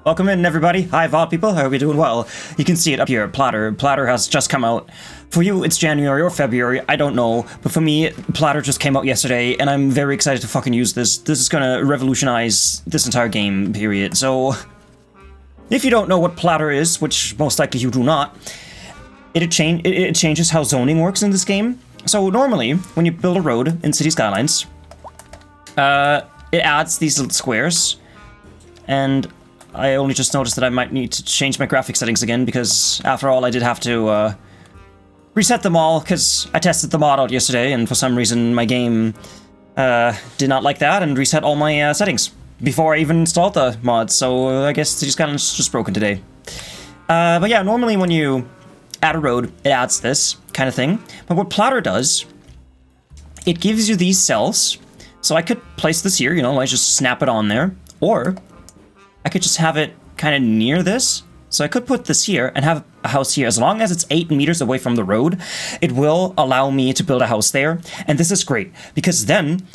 Welcome in, everybody. Hi, VOD people. I hope you're doing well. You can see it up here, Platter. Platter has just come out. For you, it's January or February, I don't know. But for me, Platter just came out yesterday, and I'm very excited to fucking use this. This is gonna revolutionize this entire game, period. So, if you don't know what Platter is, which most likely you do not, it changes how zoning works in this game. So normally, when you build a road in City Skylines, it adds these little squares, and I only just noticed that I might need to change my graphic settings again, because after all, I did have to reset them all, because I tested the mod out yesterday, and for some reason my game did not like that, and reset all my settings before I even installed the mod, so I guess City Skylines is just broken today. But yeah, normally when you add a road, it adds this kind of thing, but what Platter does, it gives you these cells. So I could place this here, you know, I just snap it on there, or I could just have it kind of near this. So I could put this here and have a house here. As long as it's 8 meters away from the road, it will allow me to build a house there. And this is great, because then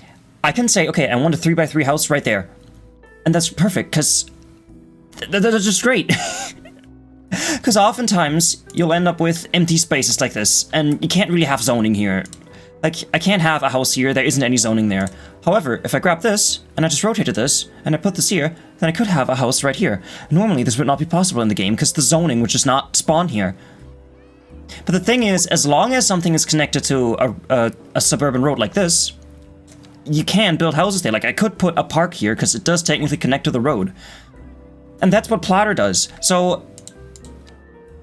I can say, okay, I want a 3x3 house right there. And that's perfect, because that's just great. Because oftentimes you'll end up with empty spaces like this, and you can't really have zoning here. Like, I can't have a house here, there isn't any zoning there. However, if I grab this, and I just rotated this, and I put this here, then I could have a house right here. Normally, this would not be possible in the game, because the zoning would just not spawn here. But the thing is, as long as something is connected to a suburban road like this, you can build houses there. Like, I could put a park here, because it does technically connect to the road. And that's what Platter does. So,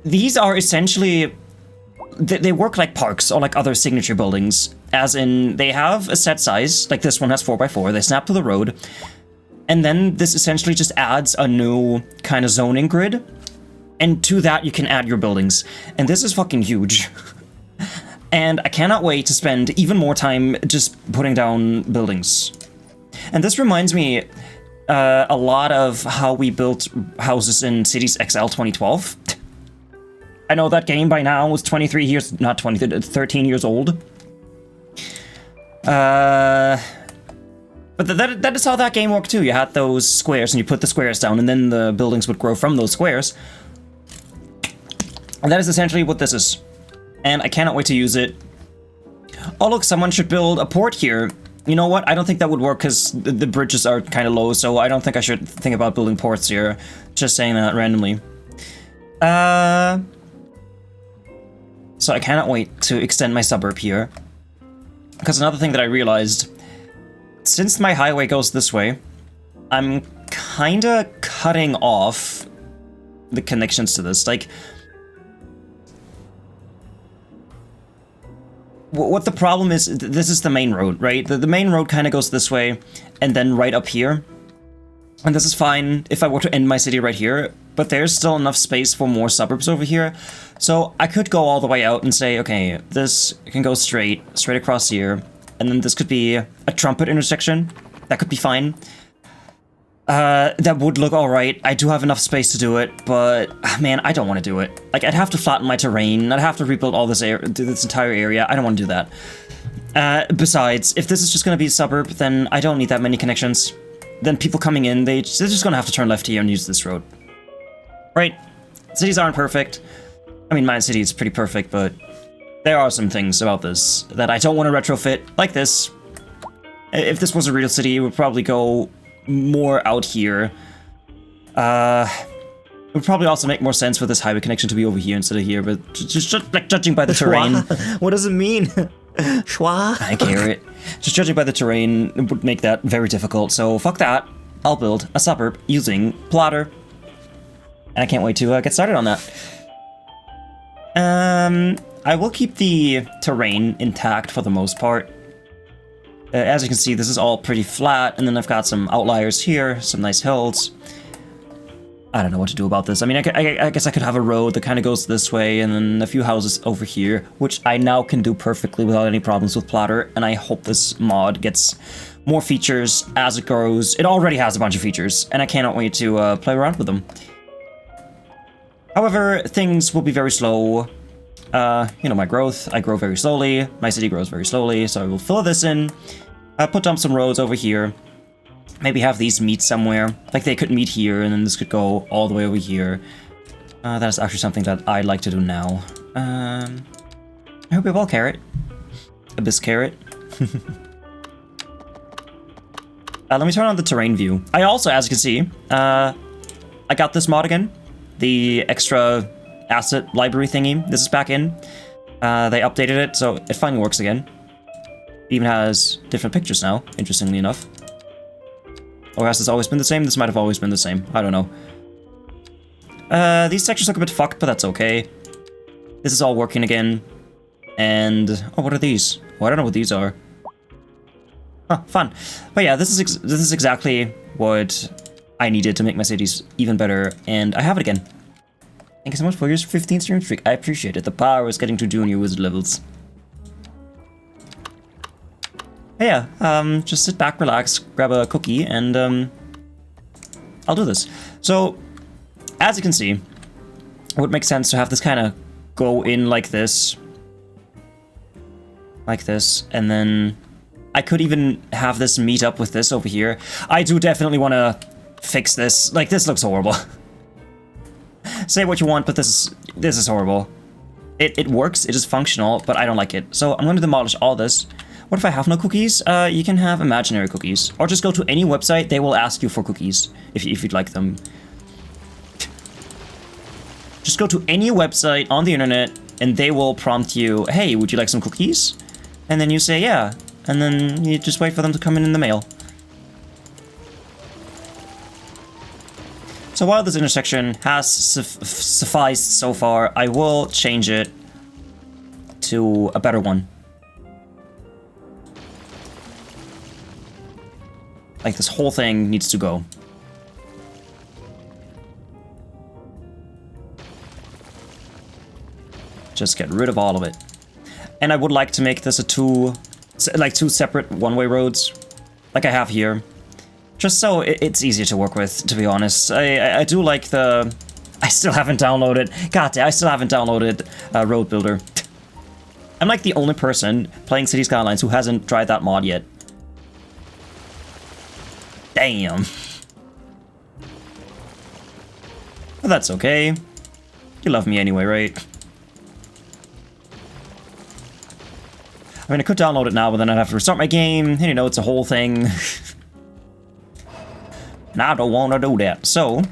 these are essentially... They work like parks or like other signature buildings, as in they have a set size, like this one has 4x4, they snap to the road, and then this essentially just adds a new kind of zoning grid, and to that you can add your buildings, and this is fucking huge. And I cannot wait to spend even more time just putting down buildings. And this reminds me a lot of how we built houses in Cities XL 2012. I know that game by now was 13 years old. But that is how that game worked too. You had those squares and you put the squares down and then the buildings would grow from those squares. And that is essentially what this is. And I cannot wait to use it. Oh look, someone should build a port here. You know what? I don't think that would work because the bridges are kind of low, so I don't think I should think about building ports here. Just saying that randomly. So I cannot wait to extend my suburb here. Because another thing that I realized, since my highway goes this way, I'm kinda cutting off the connections to this. Like, what the problem is, this is the main road, right? The main road kinda goes this way, and then right up here. And this is fine if I were to end my city right here, but there's still enough space for more suburbs over here. So I could go all the way out and say, okay, this can go straight across here, and then this could be a Trumpet intersection. That could be fine. That would look alright. I do have enough space to do it, but man, I don't want to do it. Like, I'd have to flatten my terrain, I'd have to rebuild all this entire area. I don't want to do that. Besides, if this is just going to be a suburb, then I don't need that many connections. Then people coming in, they're just gonna have to turn left here and use this road. Right? Cities aren't perfect. I mean, my city is pretty perfect, but there are some things about this that I don't want to retrofit, like this. If this was a real city, it would probably go more out here. It would probably also make more sense for this highway connection to be over here instead of here, but just like judging by the terrain. What does it mean? Schwa? I care it. Just judging by the terrain, it would make that very difficult, so fuck that. I'll build a suburb using Platter. And I can't wait to get started on that. I will keep the terrain intact for the most part. As you can see, this is all pretty flat, and then I've got some outliers here, some nice hills. I don't know what to do about this. I mean, I guess I could have a road that kind of goes this way, and then a few houses over here, which I now can do perfectly without any problems with Platter, and I hope this mod gets more features as it grows. It already has a bunch of features, and I cannot wait to play around with them. However, things will be very slow. You know, my growth, I grow very slowly, my city grows very slowly, so I will fill this in, put down some roads over here, maybe have these meet somewhere. Like they could meet here, and then this could go all the way over here. That is actually something that I'd like to do now. I hope we have all carrot. Abyss carrot. Let me turn on the terrain view. I also, as you can see, I got this mod again. The extra asset library thingy. This is back in. They updated it, so it finally works again. It even has different pictures now, interestingly enough. Or has this always been the same? This might have always been the same. I don't know. These textures look a bit fucked, but that's okay. This is all working again. And... oh, what are these? Oh, I don't know what these are. Huh, fun. But yeah, this is exactly what I needed to make my cities even better, and I have it again. Thank you so much for your 15th stream streak. I appreciate it. The power is getting to junior wizard levels. But yeah, just sit back, relax, grab a cookie, and I'll do this. So, as you can see, it would make sense to have this kind of go in like this. Like this, and then I could even have this meet up with this over here. I do definitely want to fix this. Like, this looks horrible. Say what you want, but this is horrible. It works, it is functional, but I don't like it. So I'm going to demolish all this. What if I have no cookies? You can have imaginary cookies. Or just go to any website, they will ask you for cookies, if you'd like them. Just go to any website on the internet, and they will prompt you, hey, would you like some cookies? And then you say, yeah. And then you just wait for them to come in the mail. So while this intersection has sufficed so far, I will change it to a better one. Like, this whole thing needs to go. Just get rid of all of it. And I would like to make this a two separate one-way roads, like I have here. Just so it's easier to work with, to be honest. I do like the... I still haven't downloaded... God damn, I still haven't downloaded Road Builder. I'm like the only person playing City Skylines who hasn't tried that mod yet. Damn. But that's okay. You love me anyway, right? I mean, I could download it now, but then I'd have to restart my game. And, you know, it's a whole thing. And I don't want to do that. So,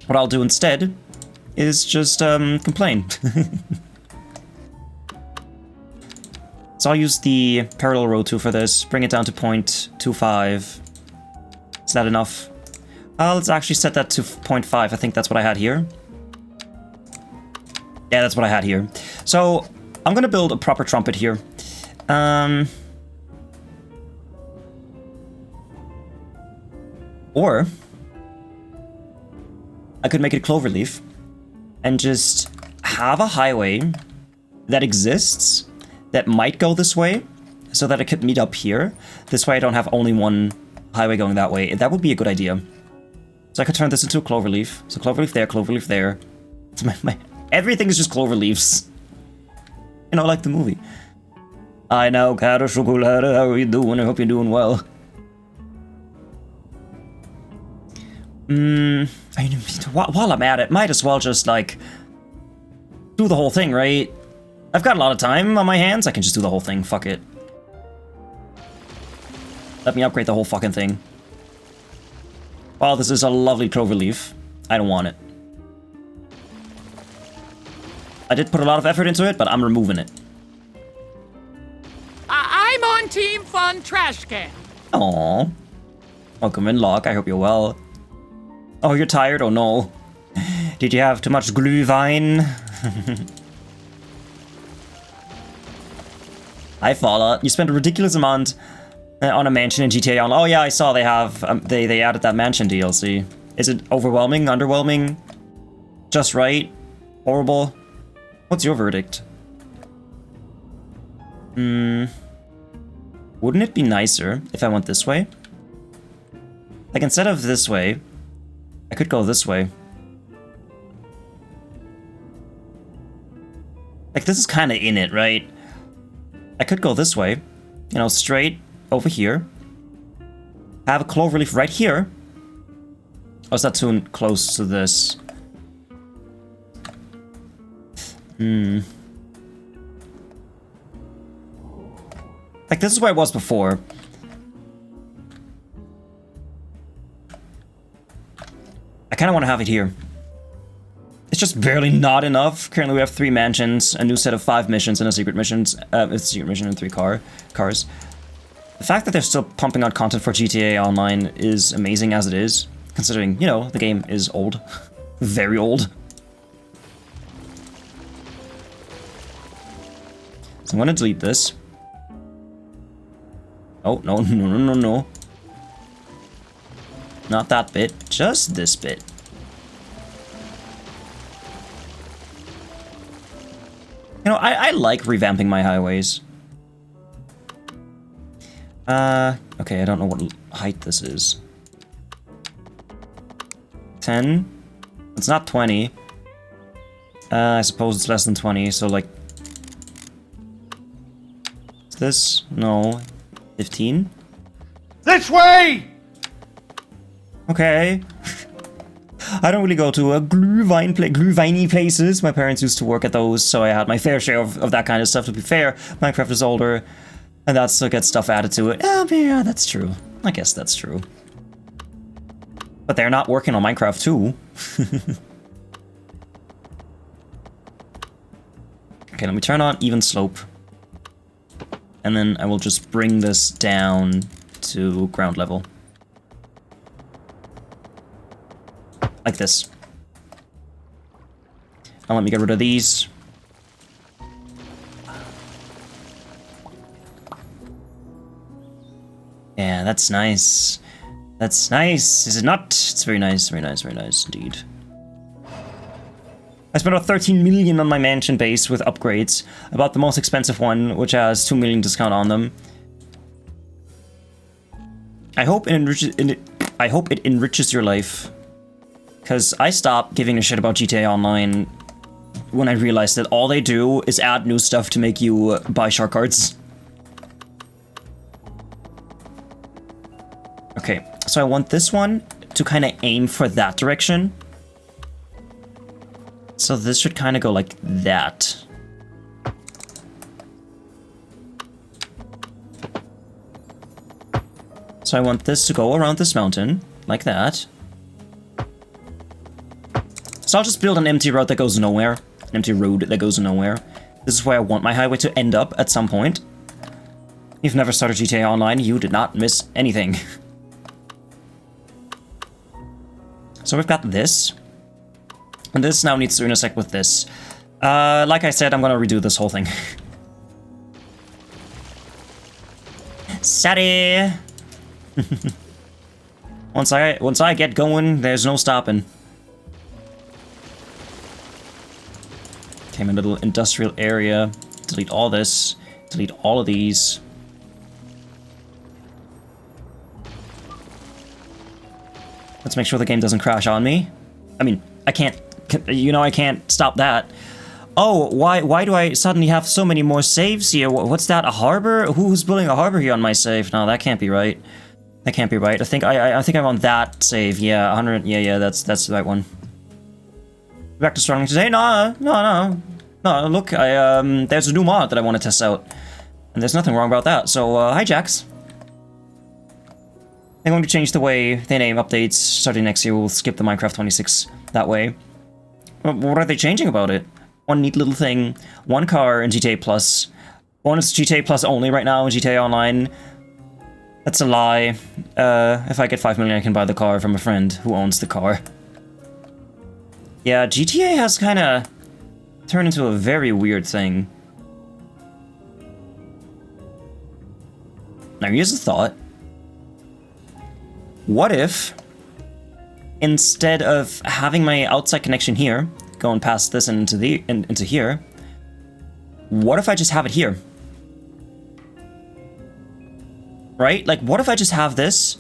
what I'll do instead is just complain. So I'll use the parallel road 2 for this. Bring it down to 0.25. Is that enough? Let's actually set that to 0.5. I think that's what I had here. Yeah, that's what I had here. So, I'm gonna build a proper trumpet here. Or I could make it cloverleaf and just have a highway that exists that might go this way so that it could meet up here. This way I don't have only one highway going that way. That would be a good idea. So I could turn this into a cloverleaf. So cloverleaf there, cloverleaf there. It's everything is just cloverleafs. You know, like the movie. I know, Cara Chocolate, how are you doing? I hope you're doing well. While I'm at it, might as well just, like, do the whole thing, right? I've got a lot of time on my hands, I can just do the whole thing, fuck it. Let me upgrade the whole fucking thing. While this is a lovely cloverleaf, I don't want it. I did put a lot of effort into it, but I'm removing it. I'm on Team Fun Trashcan. Aww. Welcome in, Locke. I hope you're well. Oh, you're tired? Oh no. Did you have too much glühwein? Hi, Fala. You spent a ridiculous amount on a mansion in GTA Online. Oh yeah, I saw they have they added that mansion DLC. Is it overwhelming? Underwhelming? Just right? Horrible? What's your verdict? Wouldn't it be nicer if I went this way? Like, instead of this way, I could go this way. Like, this is kind of in it, right? I could go this way. You know, straight over here. Have a cloverleaf right here. Oh, is that too close to this? Like, this is where it was before. I kind of want to have it here. It's just barely not enough. Currently we have 3 mansions, a new set of 5 missions, and a secret mission and 3 cars. The fact that they're still pumping out content for GTA Online is amazing as it is, considering, you know, the game is old. Very old. So I'm gonna delete this. Oh, no, no, no, no, no. Not that bit, just this bit. You know, I like revamping my highways. Okay, I don't know what height this is. 10? It's not 20. I suppose it's less than 20, so like... Is this? No. 15? This way! Okay. I don't really go to glühweiny places. My parents used to work at those, so I had my fair share of that kind of stuff. To be fair, Minecraft is older, and that still gets stuff added to it. Yeah, that's true. I guess that's true. But they're not working on Minecraft too. Okay, let me turn on even slope. And then I will just bring this down to ground level. Like this. Now let me get rid of these. Yeah, that's nice. That's nice, is it not? It's very nice, very nice, very nice indeed. I spent about 13 million on my mansion base with upgrades. I bought the most expensive one, which has 2 million discount on them. I hope it enriches your life. Because I stopped giving a shit about GTA Online when I realized that all they do is add new stuff to make you buy shark cards. Okay, so I want this one to kind of aim for that direction. So this should kind of go like that. So I want this to go around this mountain, like that. So I'll just build an empty road that goes nowhere. An empty road that goes nowhere. This is where I want my highway to end up at some point. If you've never started GTA Online, you did not miss anything. So we've got this. And this now needs to intersect with this. Like I said, I'm gonna redo this whole thing. Sorry. Once I get going, there's no stopping. Okay, my little industrial area. Delete all this. Delete all of these. Let's make sure the game doesn't crash on me. I mean, I can't, you know, I can't stop that. Oh, why do I suddenly have so many more saves here? What's that, a harbor? Who's building a harbor here on my save? No, that can't be right. That can't be right. I think I'm on that save. Yeah, 100. Yeah, that's the right one. Back to struggling today? No. Look, there's a new mod that I want to test out, and there's nothing wrong about that. So, hi, Jax. They're going to change the way they name updates starting next year. We'll skip the Minecraft 26 that way. What are they changing about it? One neat little thing. One car in GTA Plus. One is GTA Plus only right now in GTA Online. That's a lie. If I get 5 million, I can buy the car from a friend who owns the car. Yeah, GTA has kind of turned into a very weird thing. Now here's a thought. What if, instead of having my outside connection here, going past this and into here, what if I just have it here? Right? Like, what if I just have this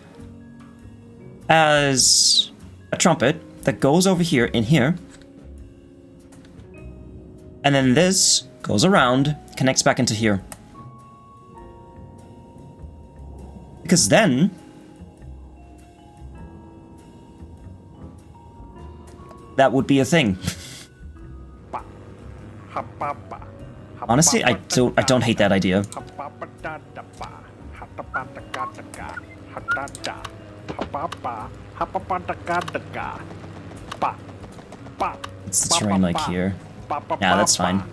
as a trumpet that goes over here in here, and then this goes around, connects back into here. Because then that would be a thing. Honestly, I don't hate that idea. It's the terrain like here. Yeah, that's fine.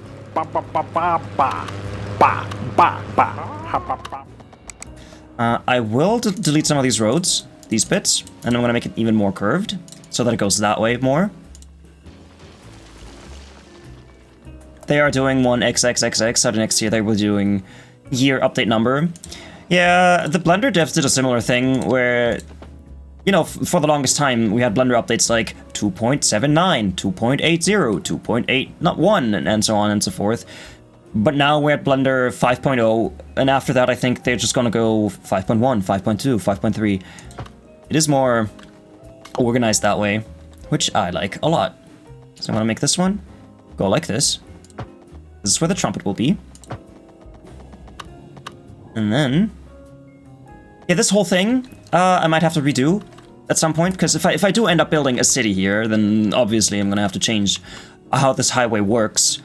I will delete some of these roads, these bits, and I'm gonna make it even more curved, so that it goes that way more. They are doing one XXXX, so next year they were doing year update number. Yeah, the Blender devs did a similar thing where, you know, for the longest time we had Blender updates like 2.79, 2.80, 2.8.1, and so on and so forth. But now we're at Blender 5.0, and after that I think they're just gonna go 5.1, 5.2, 5.3. It is more organized that way, which I like a lot. So I'm gonna make this one go like this. This is where the trumpet will be. And then... yeah, this whole thing, I might have to redo at some point, because if I do end up building a city here, then obviously I'm gonna have to change how this highway works.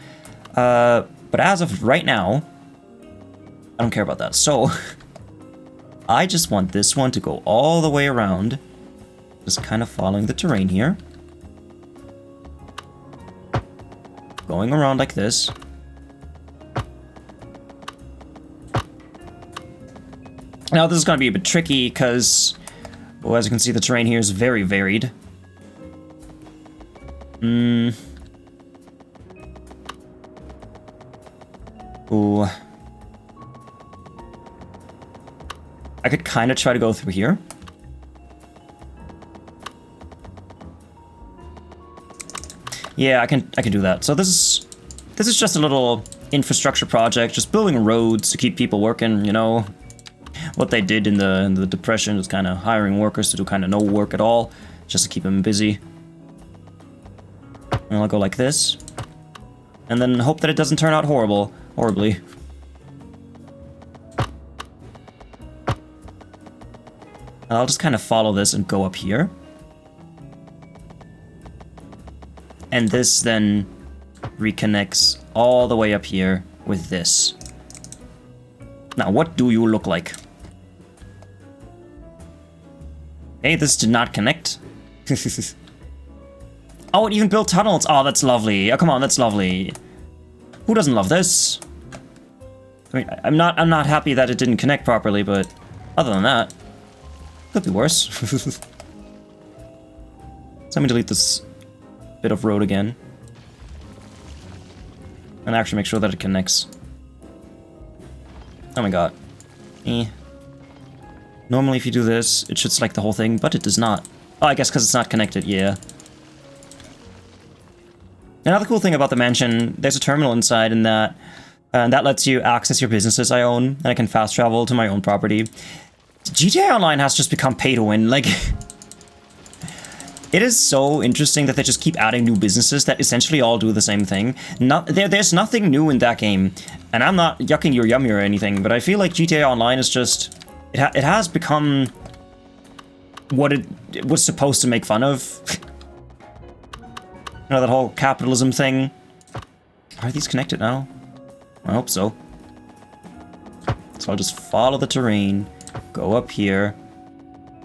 But as of right now, I don't care about that. So, I just want this one to go all the way around, just kind of following the terrain here. Going around like this. Now this is going to be a bit tricky because, well, as you can see, the terrain here is very varied. Ooh. I could kind of try to go through here. Yeah, I can do that. So this is just a little infrastructure project, just building roads to keep people working, you know. What they did in the Depression was kind of hiring workers to do kind of no work at all, just to keep them busy. And I'll go like this. And then hope that it doesn't turn out horribly. And I'll just kind of follow this and go up here. And this then reconnects all the way up here with this. Now, what do you look like? Hey, this did not connect. Oh, it even built tunnels. Oh, that's lovely. Oh, come on, that's lovely. Who doesn't love this? I mean, I'm not happy that it didn't connect properly, but other than that, could be worse. So let me delete this bit of road again. And actually make sure that it connects. Oh my god. Normally if you do this, it should select the whole thing, but it does not. Oh, I guess because it's not connected, yeah. Another cool thing about the mansion, there's a terminal inside and that lets you access your businesses I own, and I can fast travel to my own property. GTA Online has just become pay to win, like... It is so interesting that they just keep adding new businesses that essentially all do the same thing. There's nothing new in that game, and I'm not yucking your yummy or anything, but I feel like GTA Online is just... It has become what it was supposed to make fun of. You know, that whole capitalism thing. Are these connected now? I hope so. So I'll just follow the terrain, go up here.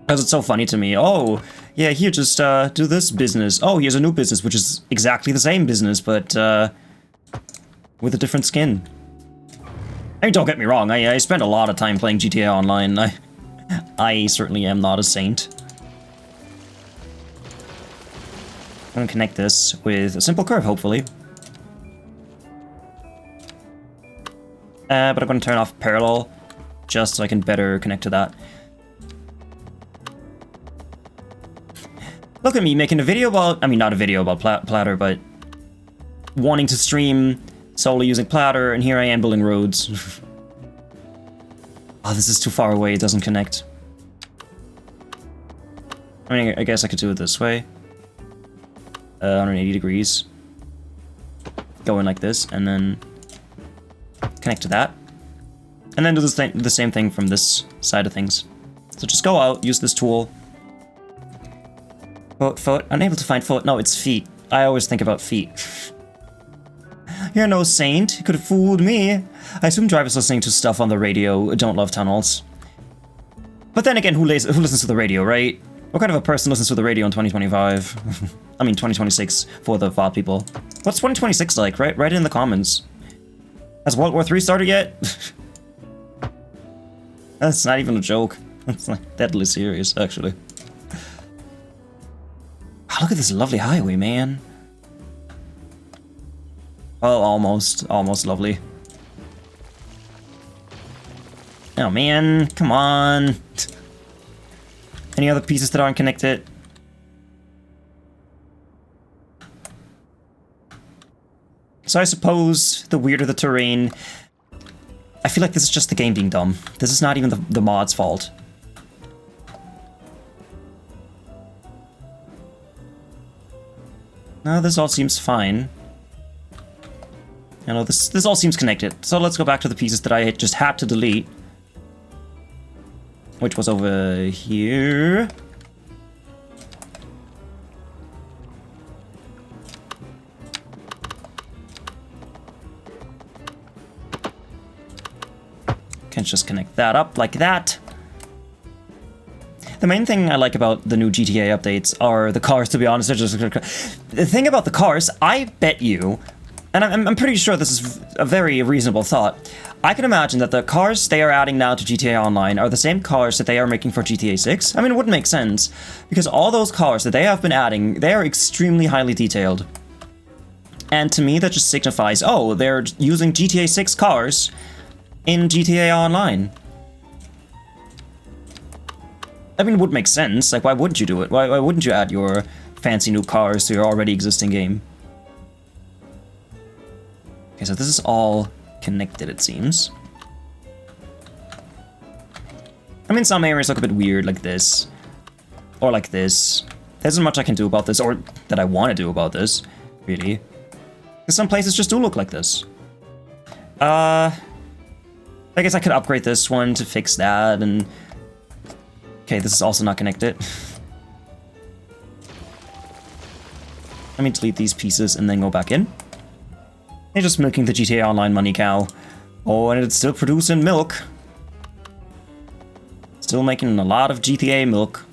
Because it's so funny to me. Oh, yeah, here, just do this business. Oh, here's a new business, which is exactly the same business, but with a different skin. I mean, don't get me wrong, I spent a lot of time playing GTA Online. I certainly am not a saint. I'm gonna connect this with a simple curve, hopefully. But I'm gonna turn off parallel, just so I can better connect to that. Look at me making a video about, I mean, not a video about Platter, but wanting to stream solely using Platter, and here I am building roads. Oh, this is too far away, it doesn't connect. I mean, I guess I could do it this way. 180 degrees. Go in like this, and then connect to that. And then do the same thing from this side of things. So just go out, use this tool. Foot, unable to find foot. No, it's feet. I always think about feet. You're no saint. You could have fooled me. I assume drivers listening to stuff on the radio don't love tunnels. But then again, who listens to the radio, right? What kind of a person listens to the radio in 2025? I mean, 2026 for the VOD people. What's 2026 like? Write it in the comments. Has World War III started yet? That's not even a joke. That's like deadly serious, actually. Oh, look at this lovely highway, man. Well, almost lovely. Oh man, come on. Any other pieces that aren't connected? So I suppose the weirder the terrain, I feel like this is just the game being dumb. This is not even the mod's fault. No, this all seems fine. You know, this all seems connected. So let's go back to the pieces that I just had to delete. Which was over here. Can just connect that up like that. The main thing I like about the new GTA updates are the cars, to be honest. The thing about the cars, I bet you, and I'm pretty sure this is a very reasonable thought, I can imagine that the cars they are adding now to GTA Online are the same cars that they are making for GTA 6. I mean, it wouldn't make sense, because all those cars that they have been adding, they are extremely highly detailed. And to me, that just signifies, oh, they're using GTA 6 cars in GTA Online. I mean, it would make sense. Like, why wouldn't you do it? Why wouldn't you add your fancy new cars to your already existing game? Okay, so this is all connected, it seems. I mean, some areas look a bit weird, like this. Or like this. There's not much I can do about this, or that I want to do about this, really. Because some places just do look like this. I guess I could upgrade this one to fix that, and... Okay, this is also not connected. Let me delete these pieces and then go back in. They're just milking the GTA Online money cow. Oh, and it's still producing milk. Still making a lot of GTA milk.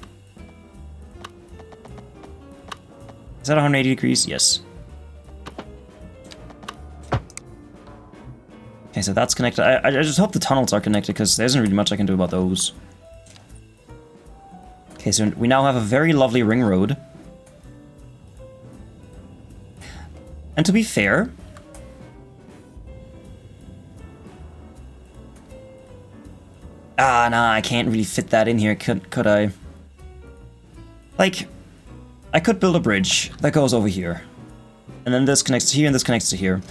Is that 180 degrees? Yes. Okay, so that's connected. I just hope the tunnels are connected, because there isn't really much I can do about those. Okay, so we now have a very lovely ring road. And to be fair... nah, I can't really fit that in here, could I? Like, I could build a bridge that goes over here. And then this connects to here, and this connects to here.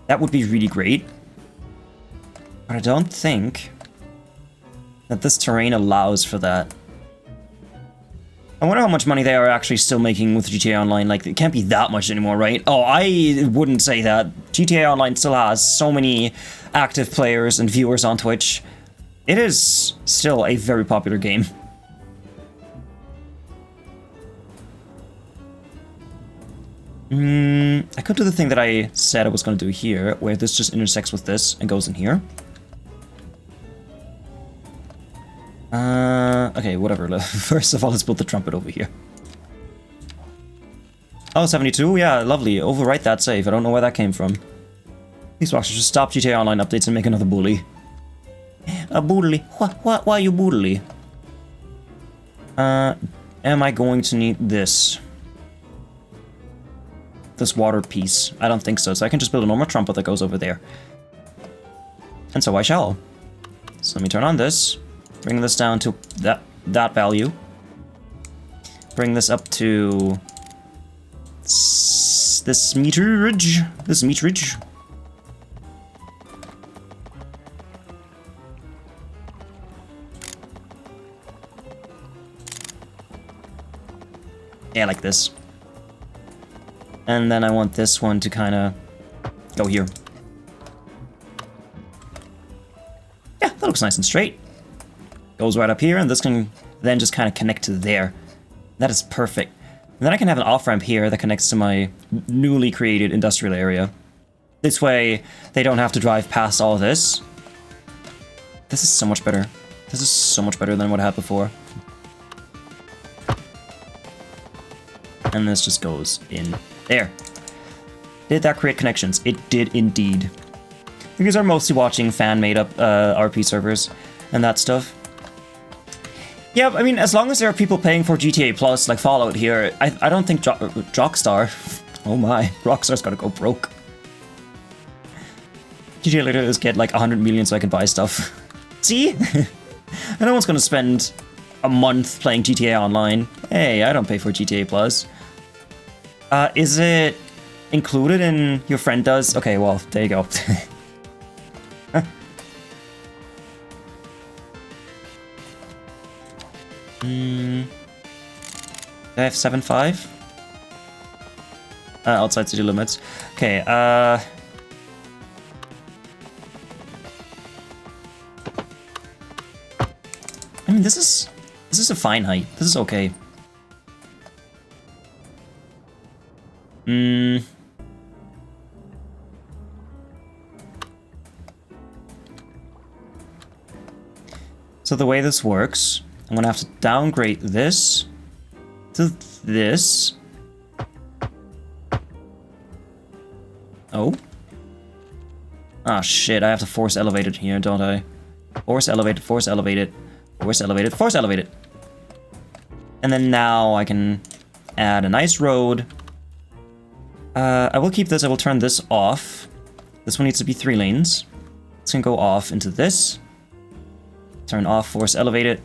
That would be really great. But I don't think that this terrain allows for that. I wonder how much money they are actually still making with GTA Online. Like, it can't be that much anymore, right? Oh, I wouldn't say that. GTA Online still has so many active players and viewers on Twitch. It is still a very popular game. I could do the thing that I said I was going to do here, where this just intersects with this and goes in here. Okay, whatever. First of all, let's build the trumpet over here. Oh, 72? Yeah, lovely. Overwrite that save. I don't know where that came from. These blocks should just stop GTA Online updates and make another bully. A bully? Why you bully? Am I going to need this? This water piece? I don't think so. So I can just build a normal trumpet that goes over there. And so I shall. So let me turn on this. Bring this down to that value. Bring this up to this meterage. This meterage. Yeah, like this. And then I want this one to kind of go here. Yeah, that looks nice and straight. Goes right up here, and this can then just kind of connect to there. That is perfect. And then I can have an off-ramp here that connects to my newly created industrial area. This way, they don't have to drive past all this. This is so much better. This is so much better than what I had before. And this just goes in there. Did that create connections? It did indeed. You guys are mostly watching fan-made up RP servers and that stuff. Yeah, I mean, as long as there are people paying for GTA Plus, like Fallout here, I don't think Jockstar... Oh my, Rockstar's gotta go broke. GTA later is get like 100 million so I can buy stuff. See? No one's gonna spend a month playing GTA Online. Hey, I don't pay for GTA Plus. Is it included in your friend does? Okay, well, there you go. I have 7.5? Outside city limits. Okay, I mean, this is a fine height. This is okay. So the way this works, I'm gonna have to downgrade this to this. Oh. Ah, shit, I have to force elevate it here, don't I? Force elevate it, force elevate it, force elevate it, force elevate it. And then now I can add a nice road. I will keep this, I will turn this off. This one needs to be 3 lanes. It's gonna go off into this. Turn off, force elevate it.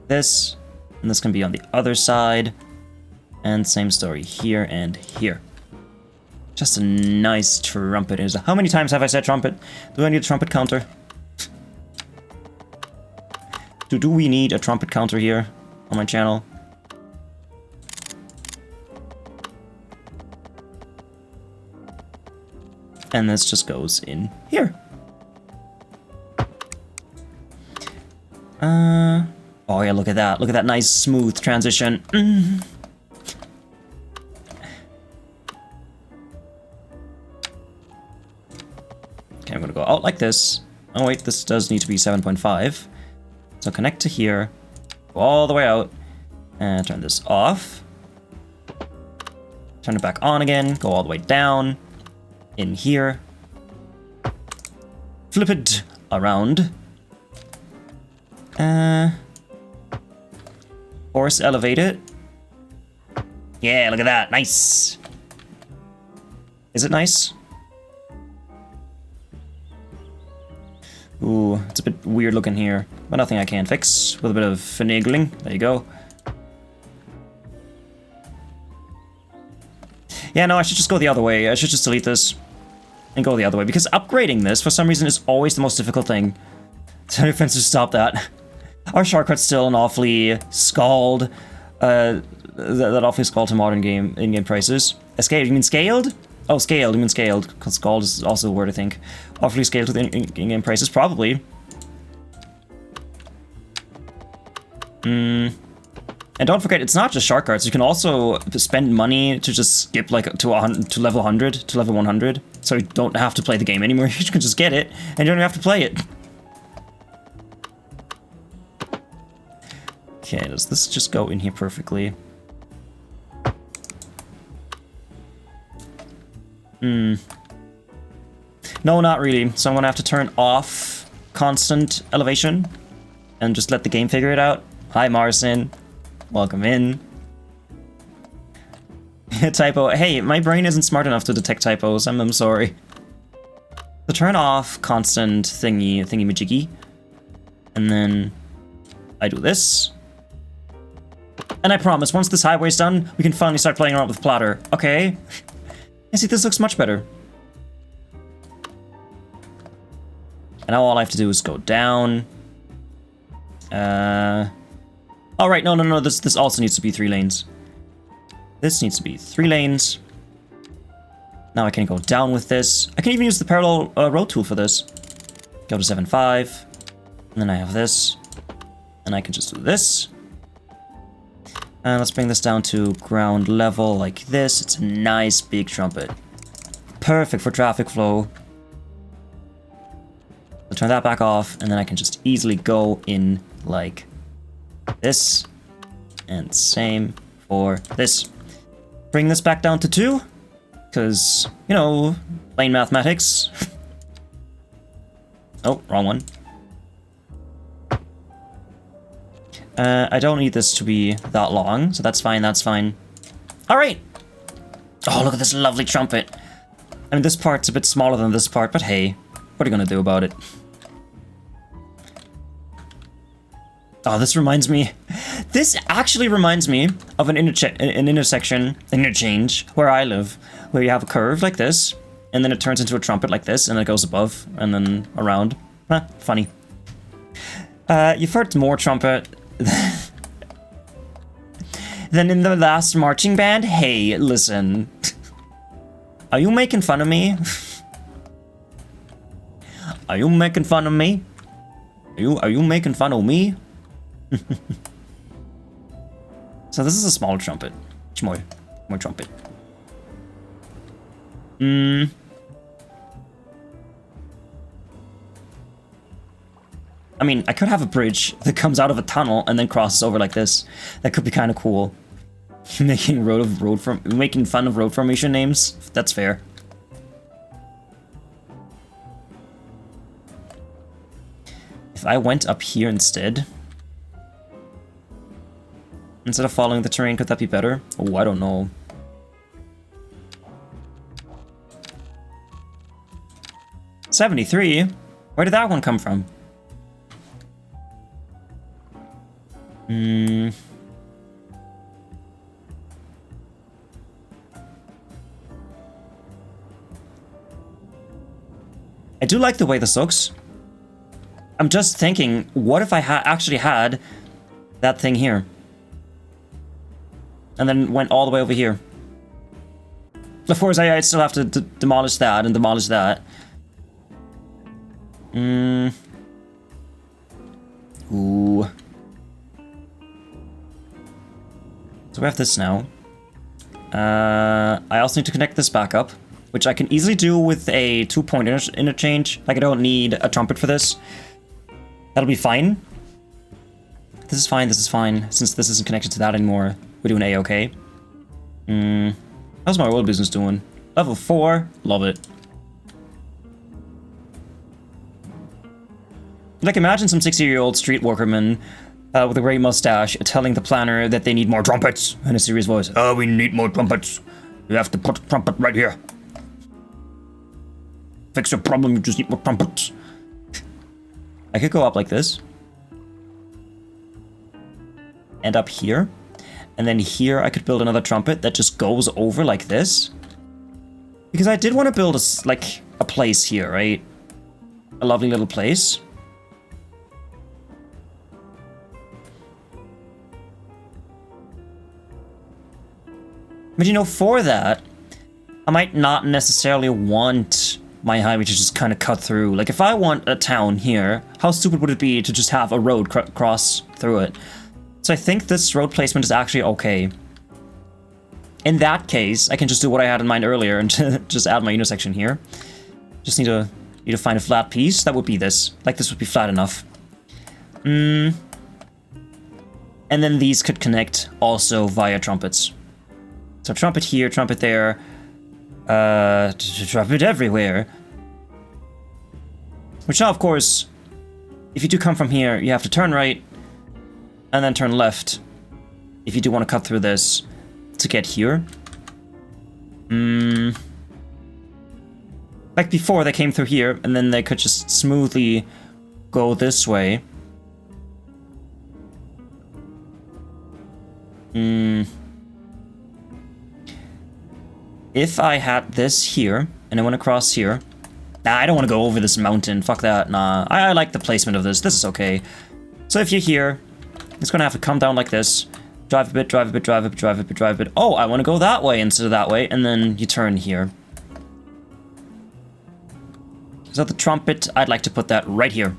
This, and this can be on the other side. And same story here and here. Just a nice trumpet is. How many times have I said trumpet? Do I need a trumpet counter? Do we need a trumpet counter here on my channel? And this just goes in here. Oh yeah, look at that. Look at that nice smooth transition. Okay, I'm gonna go out like this. Oh wait, this does need to be 7.5. So connect to here, go all the way out, and turn this off. Turn it back on again, go all the way down, in here. Flip it around. Force elevate it. Yeah, look at that, nice. Is it nice? Ooh, it's a bit weird looking here, but nothing I can't fix with a bit of finagling. There you go. Yeah, no, I should just go the other way. I should just delete this and go the other way, because upgrading this, for some reason, is always the most difficult thing. So defense to stop that. Our shortcut's still an awfully scald, that awfully scald to modern game in-game prices. Scaled? You mean scaled? Oh, scaled. You mean scaled? Because scald is also a word, I think. Awfully scaled to the in-game prices, probably. And don't forget, it's not just shortcuts. You can also spend money to just skip like to level 100, to level 100. So you don't have to play the game anymore. You can just get it, and you don't even have to play it. Okay, does this just go in here perfectly? No, not really. So I'm gonna have to turn off constant elevation and just let the game figure it out. Hi, Marcin. Welcome in. Typo. Hey, my brain isn't smart enough to detect typos. I'm sorry. So turn off constant thingy-majiggy. And then I do this. And I promise, once this highway's done, we can finally start playing around with Platter. Okay. I see, this looks much better. And now all I have to do is go down. Oh, right, no, this also needs to be 3 lanes. This needs to be 3 lanes. Now I can go down with this. I can even use the parallel road tool for this. Go to 7.5. And then I have this. And I can just do this. And let's bring this down to ground level like this. It's a nice big trumpet. Perfect for traffic flow. I'll turn that back off, and then I can just easily go in like this. And same for this. Bring this back down to 2. Because, you know, plain mathematics. Oh, wrong one. I don't need this to be that long, so that's fine, that's fine. Alright! Oh, look at this lovely trumpet. I mean, this part's a bit smaller than this part, but hey, what are you gonna do about it? Oh, this reminds me... This actually reminds me of an interchange where I live, where you have a curve like this, and then it turns into a trumpet like this, and it goes above, and then around. Huh, funny. You've heard more trumpet than in the last marching band? Hey, listen. Are you making fun of me? Are you making fun of me? Are you making fun of me? So this is a small trumpet. More trumpet. I mean, I could have a bridge that comes out of a tunnel and then crosses over like this. That could be kind of cool. Making fun of road formation names. That's fair. If I went up here instead of following the terrain, could that be better? Oh, I don't know. $73? Where did that one come from? I do like the way this looks. I'm just thinking, what if I actually had that thing here? And then went all the way over here. Of course, I'd still have to demolish that and demolish that. Ooh. So we have this now. I also need to connect this back up, which I can easily do with a 2-point interchange. Like, I don't need a trumpet for this. That'll be fine. This is fine. Since this isn't connected to that anymore, we're doing A-okay. How's my oil business doing? Level 4, love it. Like, imagine some 60-year-old street workerman with a grey mustache telling the planner that they need more trumpets in a serious voice. Oh, we need more trumpets. You have to put a trumpet right here. Fix your problem, you just need more trumpets. I could go up like this. And up here. And then here I could build another trumpet that just goes over like this. Because I did want to build a place here, right? A lovely little place. But you know, for that, I might not necessarily want my highway to just kind of cut through. Like, if I want a town here, how stupid would it be to just have a road cross through it? So I think this road placement is actually okay. In that case, I can just do what I had in mind earlier and just add my intersection here. Just need to find a flat piece. That would be this. Like, this would be flat enough. And then these could connect also via trumpets. So trumpet here, trumpet there. Trumpet everywhere. Which now, of course, if you do come from here, you have to turn right and then turn left if you do want to cut through this to get here. Like before, they came through here and then they could just smoothly go this way. If I had this here, and I went across here... Nah, I don't want to go over this mountain. Fuck that. Nah, I like the placement of this. This is okay. So if you're here, it's going to have to come down like this. Drive a bit, drive a bit, drive a bit, drive a bit, drive a bit. Oh, I want to go that way instead of that way. And then you turn here. So the trumpet, I'd like to put that right here.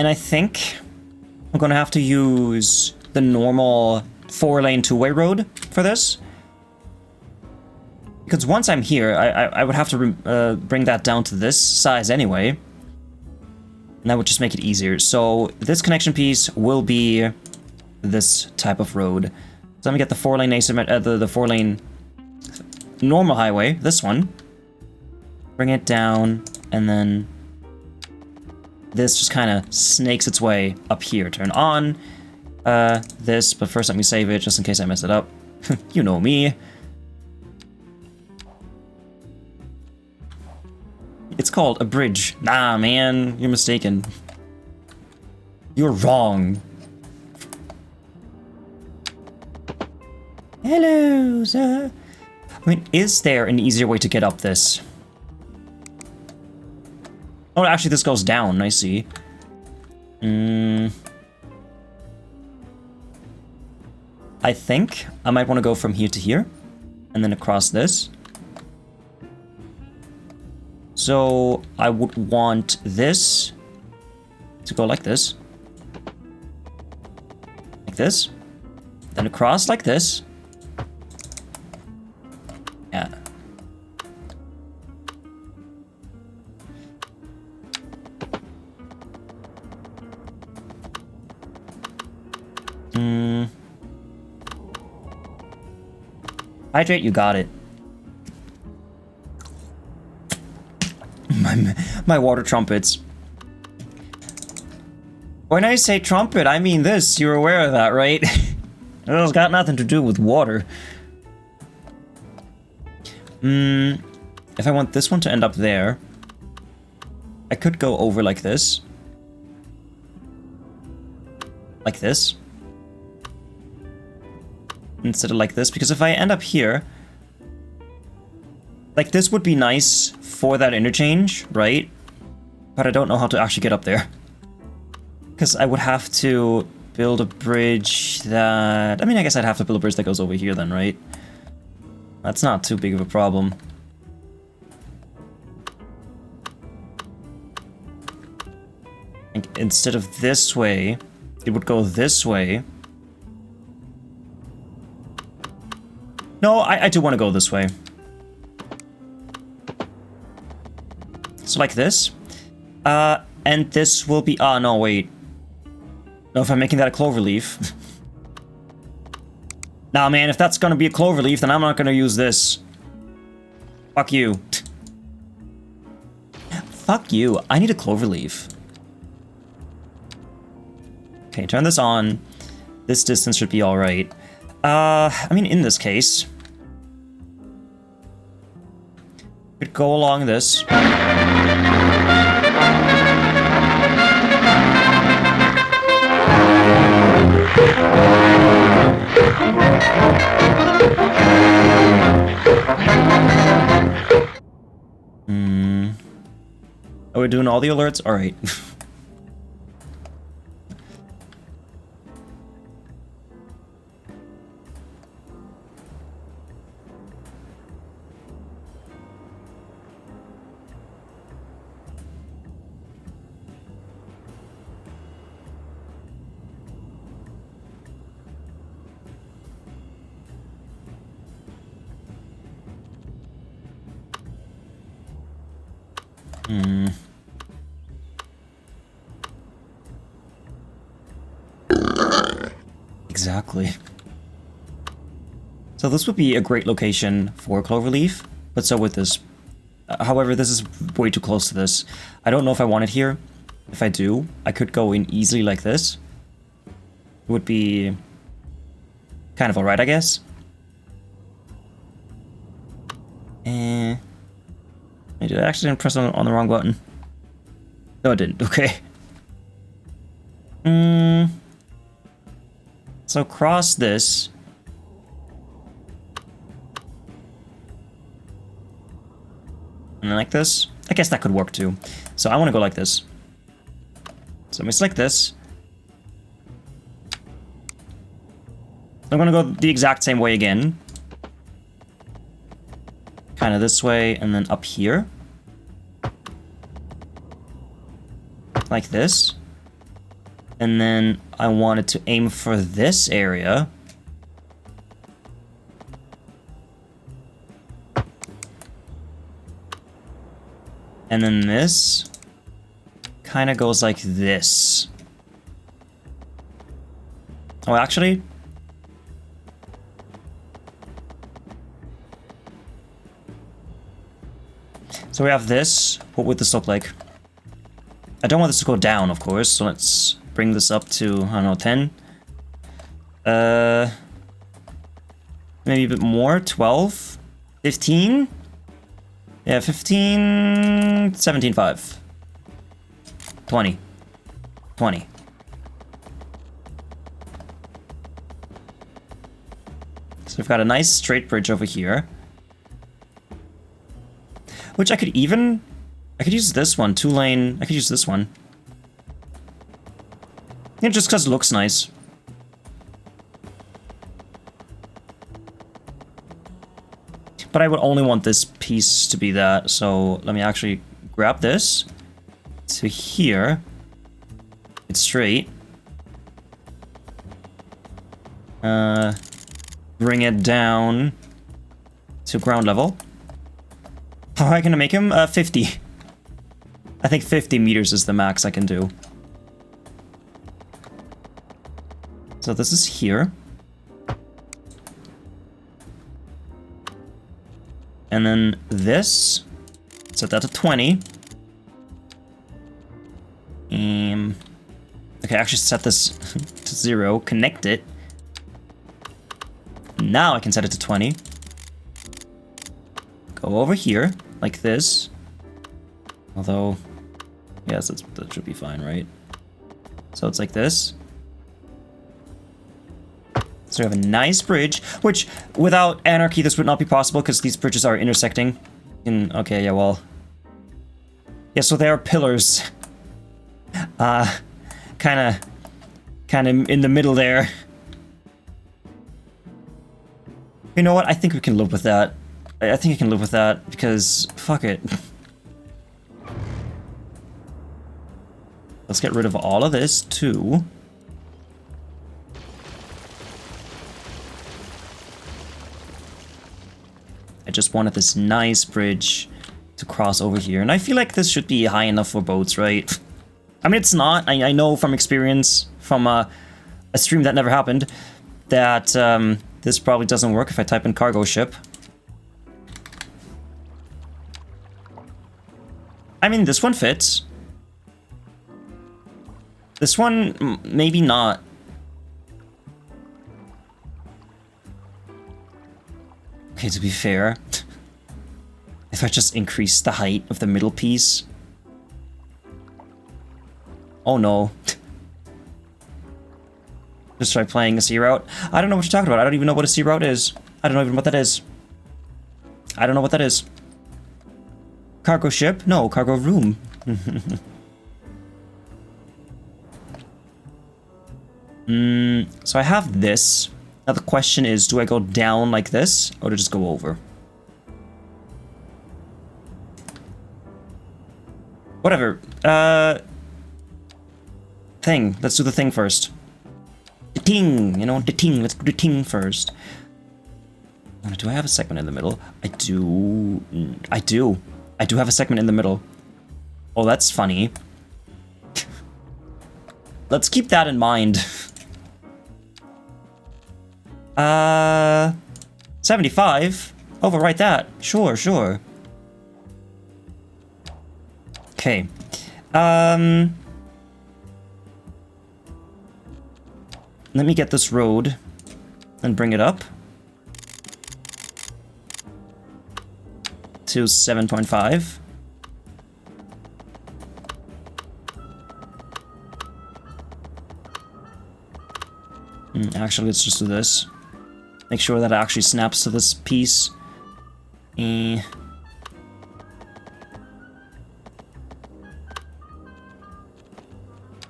And I think I'm gonna have to use the normal 4-lane two-way road for this. Because once I'm here, I would have to bring that down to this size anyway. And that would just make it easier. So this connection piece will be this type of road. So I'm gonna get the 4-lane the 4-lane normal highway, this one. Bring it down, and then this just kind of snakes its way up here. Turn on this, but first let me save it just in case I mess it up. You know me. It's called a bridge. Nah, man, you're mistaken. You're wrong. Hello, sir. I mean, is there an easier way to get up this? Oh, actually, this goes down. I see. I think I might want to go from here to here, and then across this. So I would want this to go like this. Like this. Then across like this. Yeah. Hydrate, you got it. My water trumpets. When I say trumpet, I mean this. You're aware of that, right? It's got nothing to do with water. If I want this one to end up there, I could go over like this. Like this. Instead of like this, because if I end up here, like this would be nice for that interchange, right? But I don't know how to actually get up there. Because I would have to build a bridge that... I mean, I guess I'd have to build a bridge that goes over here then, right? That's not too big of a problem. And instead of this way, it would go this way. No, I do want to go this way. So like this. And this will be... Ah, no, wait. No, if I'm making that a cloverleaf. Nah, man, if that's gonna be a cloverleaf, then I'm not gonna use this. Fuck you. Fuck you. I need a cloverleaf. Okay, turn this on. This distance should be alright. I mean, in this case... could go along this. Are we doing all the alerts? Alright. Exactly. So this would be a great location for cloverleaf, but so would this. However, this is way too close to this. I don't know if I want it here. If I do, I could go in easily like this. It would be kind of alright, I guess. Did I actually press on the wrong button? No, I didn't. Okay. So cross this. And like this. I guess that could work too. So I want to go like this. So let me select this. I'm going to go the exact same way again. Kind of this way, and then up here. Like this. And then I wanted to aim for this area. And then this kind of goes like this. Oh, actually... So we have this. What would this look like? I don't want this to go down, of course, so let's bring this up to, I don't know, 10. Maybe a bit more, 12? 15? Yeah, 15... 17, 5. 20. 20. So we've got a nice straight bridge over here. Which I could even... I could use this one, 2-lane... I could use this one. Yeah, just because it looks nice. But I would only want this piece to be that, so let me actually grab this to here. It's straight. Bring it down to ground level. How high can I make him? 50. I think 50 meters is the max I can do. So this is here. And then this, set that to 20. Okay, actually set this to 0, connect it. Now I can set it to 20. Go over here, like this. Although, yes, that should be fine, right? So it's like this. So we have a nice bridge, which without anarchy this would not be possible because these bridges are intersecting. Okay, yeah, well. Yeah, so there are pillars. Kinda in the middle there. You know what? I think we can live with that. I think I can live with that because fuck it. Let's get rid of all of this too. I just wanted this nice bridge to cross over here. And I feel like this should be high enough for boats, right? I mean, it's not. I know from experience, from a stream that never happened, that this probably doesn't work if I type in cargo ship. I mean, this one fits. This one, maybe not. Okay, to be fair, if I just increase the height of the middle piece... Oh no. Just try playing a sea route. I don't know what you're talking about. I don't even know what a sea route is. I don't know even what that is. I don't know what that is. Cargo ship? No, cargo room. So I have this. Now the question is, do I go down like this, or do I just go over? Whatever. Thing. Let's do the thing first. The ting, you know, the ting. Let's do the ting first. Do I have a segment in the middle? I do. I do. I do have a segment in the middle. Oh, that's funny. Let's keep that in mind. 75? Overwrite that. Sure, sure. Okay. Let me get this road and bring it up to 7.5. Actually, let's just do this. Make sure that it actually snaps to this piece.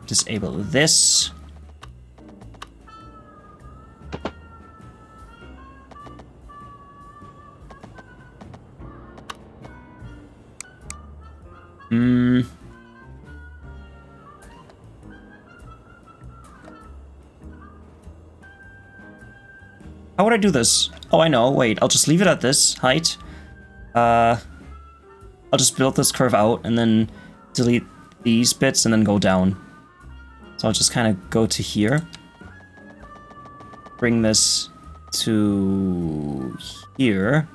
Disable this. How would I do this? Oh, I know. Wait, I'll just leave it at this height. I'll just build this curve out and then delete these bits and then go down. So I'll just kind of go to here. Bring this to here.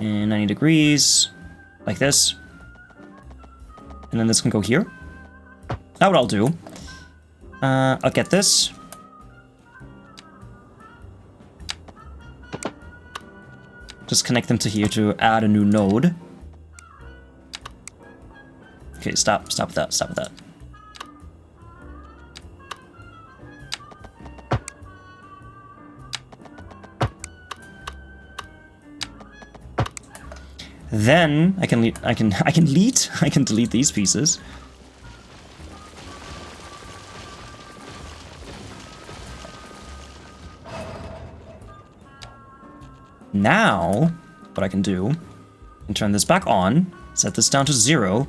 And 90 degrees. Like this. And then this can go here. That's what I'll do. I'll get this. Just connect them to here to add a new node. Okay, stop with that, stop with that. Then I can delete these pieces. Now, what I can do, I can turn this back on, set this down to 0,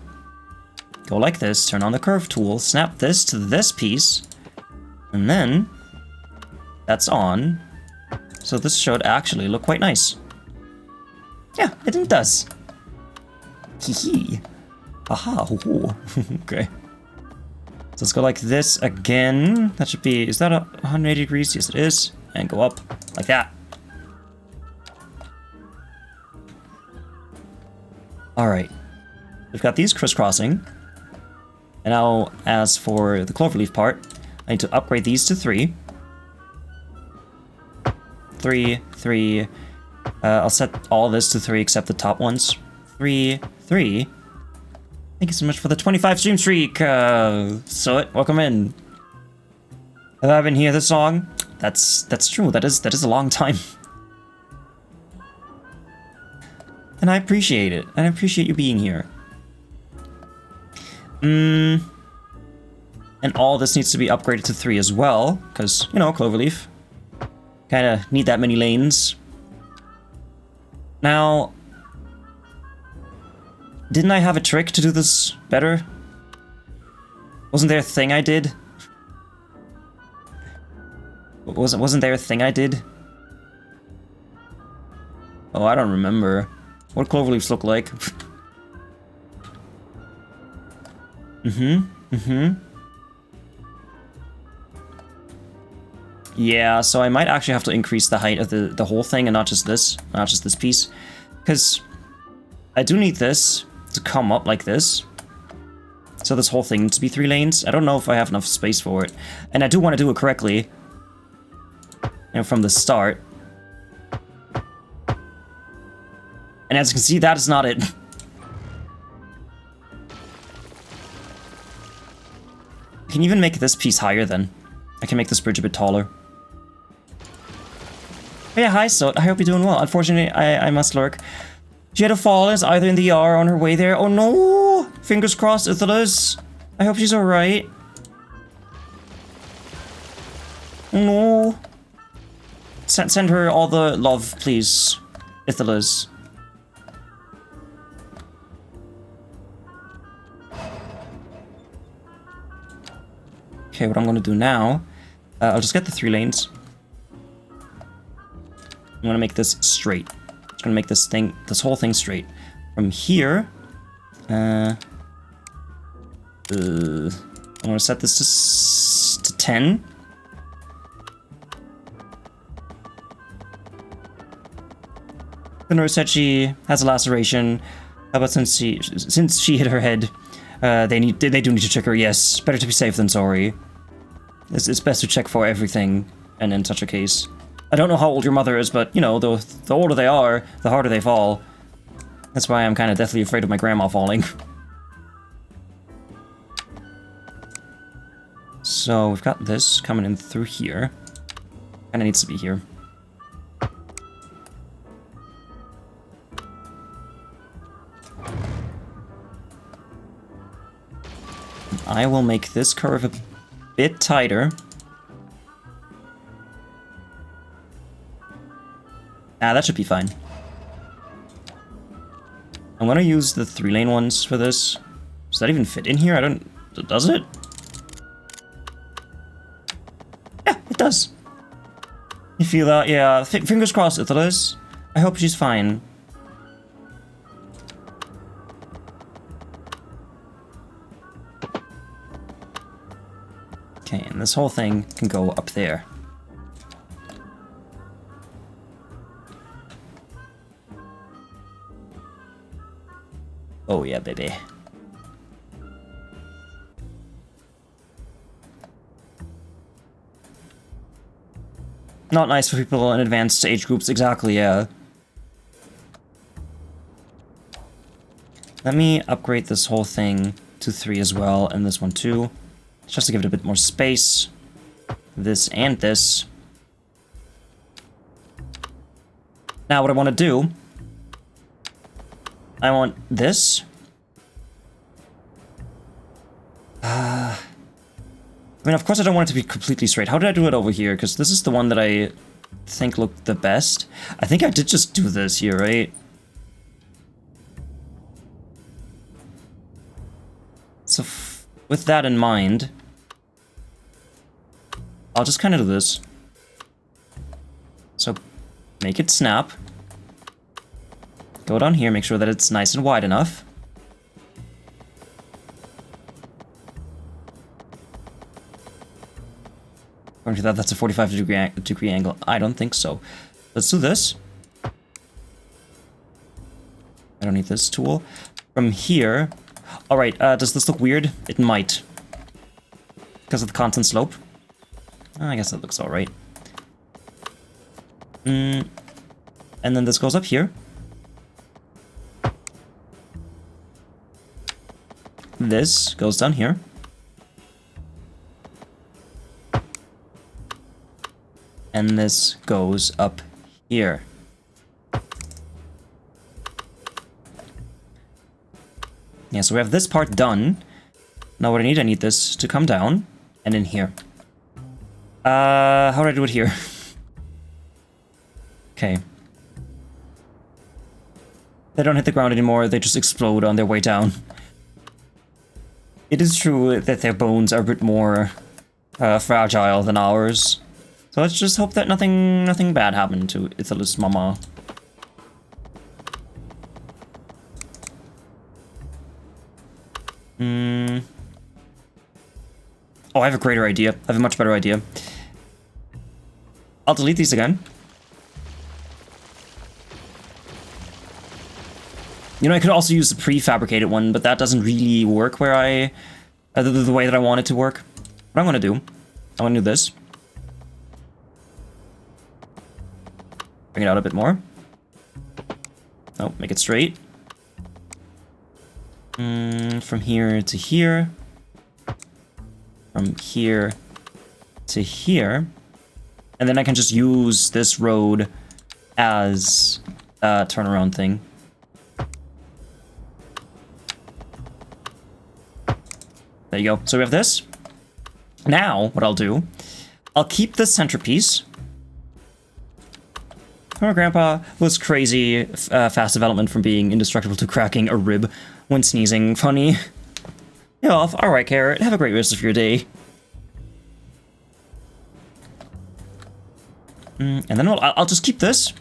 go like this, turn on the curve tool, snap this to this piece, and then that's on. So this should actually look quite nice. Yeah, it does. Hee hee. Aha, hoo hoo. Okay. So let's go like this again. That should be, is that 180 degrees? Yes, it is. And go up like that. Alright. We've got these crisscrossing. And now, as for the cloverleaf part, I need to upgrade these to 3. 3, 3. I'll set all this to 3 except the top ones. 3, 3. Thank you so much for the 25 stream streak. So welcome in. Have I been here this long? That's true. That is a long time. And I appreciate it. And I appreciate you being here. And all this needs to be upgraded to 3 as well, because, you know, cloverleaf. Kinda need that many lanes. Now, didn't I have a trick to do this better? Wasn't there a thing I did? Wasn't there a thing I did? Oh, I don't remember. What cloverleafs look like? Yeah, so I might actually have to increase the height of the whole thing and not just this piece. Because I do need this to come up like this. So this whole thing needs to be 3 lanes. I don't know if I have enough space for it. And I do want to do it correctly. You know, from the start. And as you can see, that is not it. I can even make this piece higher then. I can make this bridge a bit taller. But yeah, hi, so I hope you're doing well. Unfortunately, I must lurk. She had a fall, is either in the ER or on her way there. Oh no! Fingers crossed, Ithalas. I hope she's alright. Oh no. Send her all the love, please, Ithalas. Okay, what I'm gonna do now, I'll just get the 3 lanes. I'm gonna make this straight. Just gonna make this whole thing straight. From here, I'm gonna set this to 10. The nurse said she has a laceration. How about since she hit her head, they do need to check her. Yes, better to be safe than sorry. It's best to check for everything, and in such a case. I don't know how old your mother is, but, you know, the older they are, the harder they fall. That's why I'm kind of deathly afraid of my grandma falling. So, we've got this coming in through here. Kinda needs to be here. I will make this curve a bit tighter. Ah, that should be fine. I'm gonna use the 3-lane ones for this. Does that even fit in here? I don't... Does it? Yeah, it does. You feel that? Yeah. Fingers crossed, Ithalis. I hope she's fine. Okay, and this whole thing can go up there. Oh yeah, baby. Not nice for people in advanced age groups, exactly, yeah. Let me upgrade this whole thing to 3 as well, and this one too. Just to give it a bit more space. This and this. Now what I want to do... I want this. I mean, of course I don't want it to be completely straight. How did I do it over here? Because this is the one that I think looked the best. I think I did just do this here, right? So, with that in mind, I'll just kind of do this. So, make it snap. Go down here, make sure that it's nice and wide enough. According to that, that's a 45-degree angle. I don't think so. Let's do this. I don't need this tool. From here... Alright, does this look weird? It might. Because of the constant slope. I guess that looks alright. And then this goes up here. This goes down here. And this goes up here. Yeah, so we have this part done. Now what I need this to come down and in here. How do I do it here? Okay. They don't hit the ground anymore, they just explode on their way down. It is true that their bones are a bit more fragile than ours. So let's just hope that nothing bad happened to Ithalis Mama. Oh, I have a greater idea. I have a much better idea. I'll delete these again. You know, I could also use the prefabricated one, but that doesn't really work where I... the way that I want it to work. What I'm gonna do... I'm gonna do this. Bring it out a bit more. Oh, make it straight. From here to here. From here to here. And then I can just use this road as a turnaround thing. There you go. So we have this. Now, what I'll do, I'll keep this centerpiece. Our grandpa was crazy fast development from being indestructible to cracking a rib when sneezing. Funny. Yeah, alright, Carrot. Have a great rest of your day. And then I'll just keep this.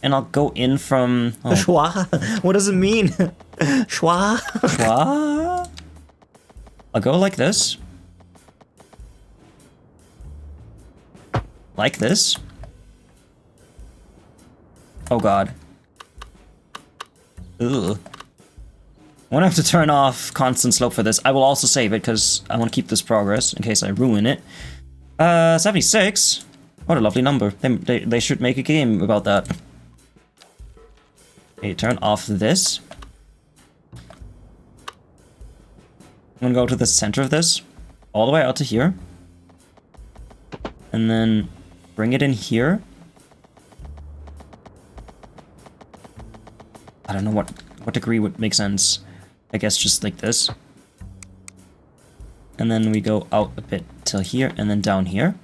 And I'll go in from... Oh. Schwa? What does it mean? Schwa? Schwa? I'll go like this. Like this. Oh god. Ugh. I won't have to turn off constant slope for this. I will also save it because I want to keep this progress in case I ruin it. 76. What a lovely number. They should make a game about that. Okay, turn off this. I'm gonna go to the center of this, all the way out to here. And then bring it in here. I don't know what degree would make sense. I guess just like this. And then we go out a bit till here, and then down here.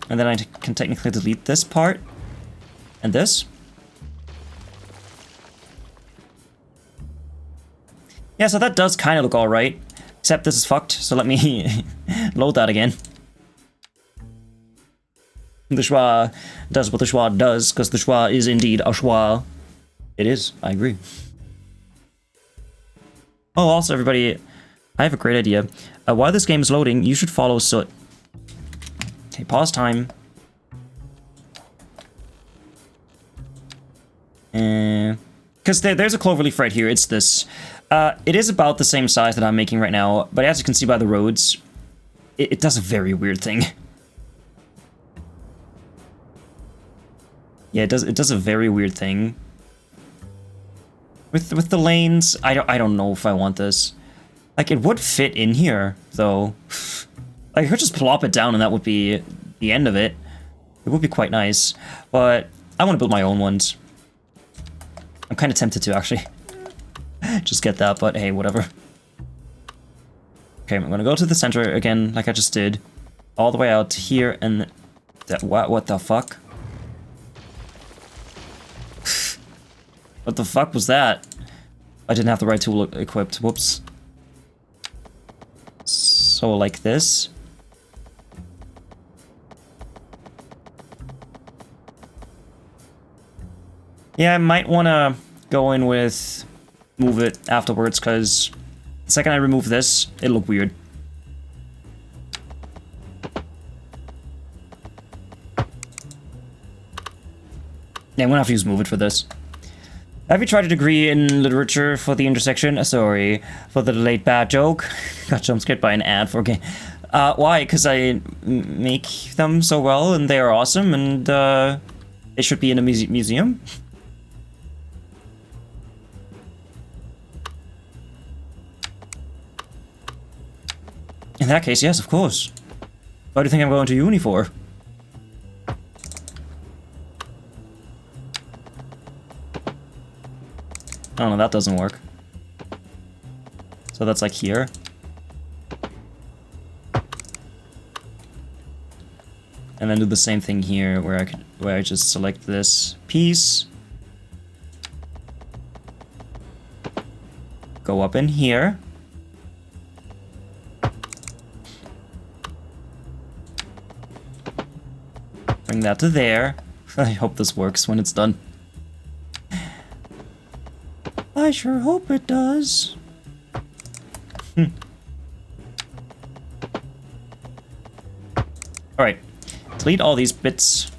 And then I can technically delete this part. And this. Yeah, so that does kind of look alright. Except this is fucked, so let me load that again. The schwa does what the schwa does, because the schwa is indeed a schwa. It is, I agree. Oh, also, everybody, I have a great idea. While this game is loading, you should follow Soot. Okay, pause time. Because there's a cloverleaf right here. It's this. It is about the same size that I'm making right now, but as you can see by the roads, it does a very weird thing. Yeah, it does a very weird thing. With the lanes, I don't know if I want this. Like, it would fit in here, though. Like, I could just plop it down and that would be the end of it. It would be quite nice. But I want to build my own ones. I'm kind of tempted to, actually. Just get that, but hey, whatever. Okay, I'm going to go to the center again, like I just did. All the way out to here, and... What the fuck? What the fuck was that? I didn't have the right tool equipped. Whoops. So, like this. Yeah, I might want to go in with move it afterwards, because the second I remove this, it'll look weird. Yeah, I'm gonna have to use move it for this. Have you tried a degree in literature for the intersection? Sorry for the delayed bad joke. Got jump scared by an ad for a game. Why? Because I make them so well and they are awesome and they should be in a museum. In that case, yes, of course. What do you think I'm going to uni for? Oh no, that doesn't work. So that's like here. And then do the same thing here where I just select this piece. Go up in here. Bring that to there. I hope this works when it's done. I sure hope it does. Alright. Delete all these bits.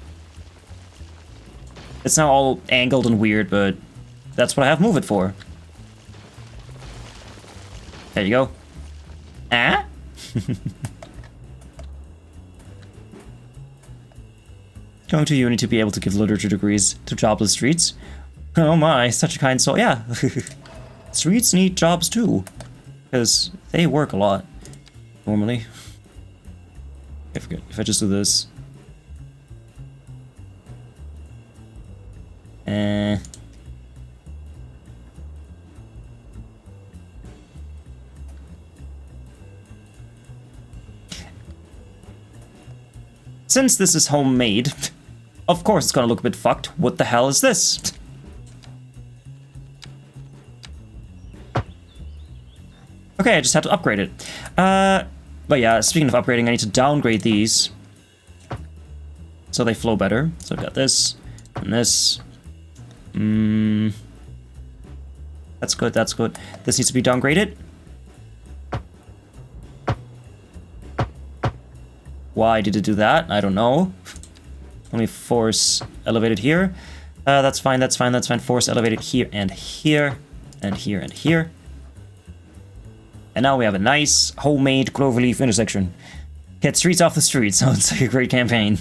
It's now all angled and weird, but that's what I have Move It for. There you go. Ah? Going to uni to be able to give literature degrees to jobless streets. Oh my, such a kind soul. Yeah. Streets need jobs too. Because they work a lot. Normally. If I just do this. Since this is homemade, of course it's gonna look a bit fucked. What the hell is this? Okay, I just had to upgrade it. But yeah, speaking of upgrading, I need to downgrade these. So they flow better. So I've got this, and this. That's good, that's good. This needs to be downgraded. Why did it do that? I don't know. Let me force elevated here. That's fine, that's fine, that's fine. Force elevated here and here, and here and here. And now we have a nice, homemade cloverleaf intersection. Get streets off the streets. Sounds like a great campaign.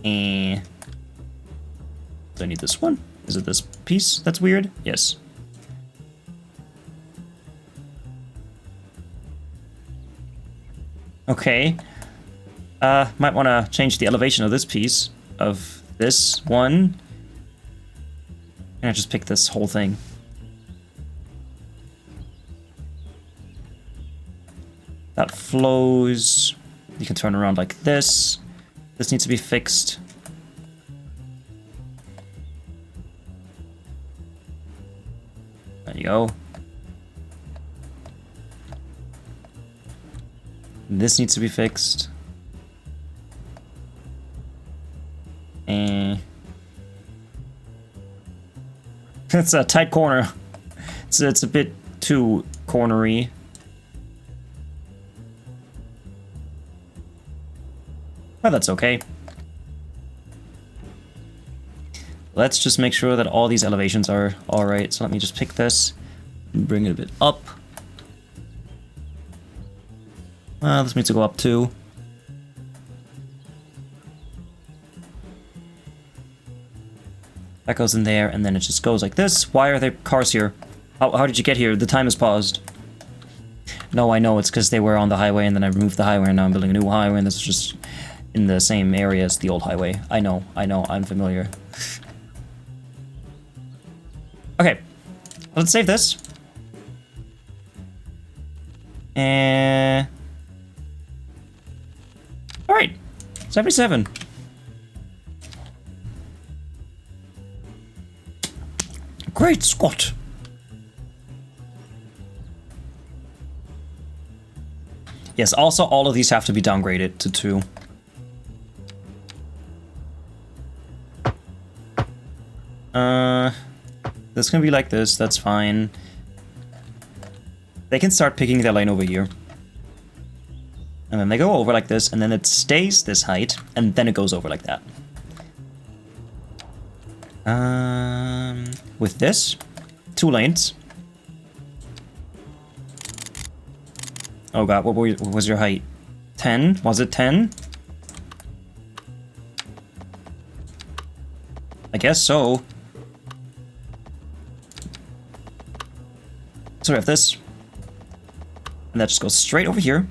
And do I need this one? Is it this piece that's weird? Yes. Okay. Might want to change the elevation of this piece, of this one. And I just pick this whole thing. That flows. You can turn around like this. This needs to be fixed. you go. This needs to be fixed. It's a tight corner. It's a bit too cornery. But that's okay. Let's just make sure that all these elevations are alright. So let me just pick this and bring it a bit up. This needs to go up too. That goes in there, and then it just goes like this. Why are there cars here? How did you get here? The time is paused. No, I know, it's because they were on the highway, and then I removed the highway, and now I'm building a new highway, and this is just in the same area as the old highway. I know, I'm familiar. Okay, let's save this. And... Alright, 77. Great Scott! Yes, also all of these have to be downgraded to 2. This can be like this, that's fine. They can start picking their lane over here. And then they go over like this, and then it stays this height, and then it goes over like that. With this, 2 lanes. Oh god, what was your height? 10? Was it 10? I guess so. So we have this. And that just goes straight over here.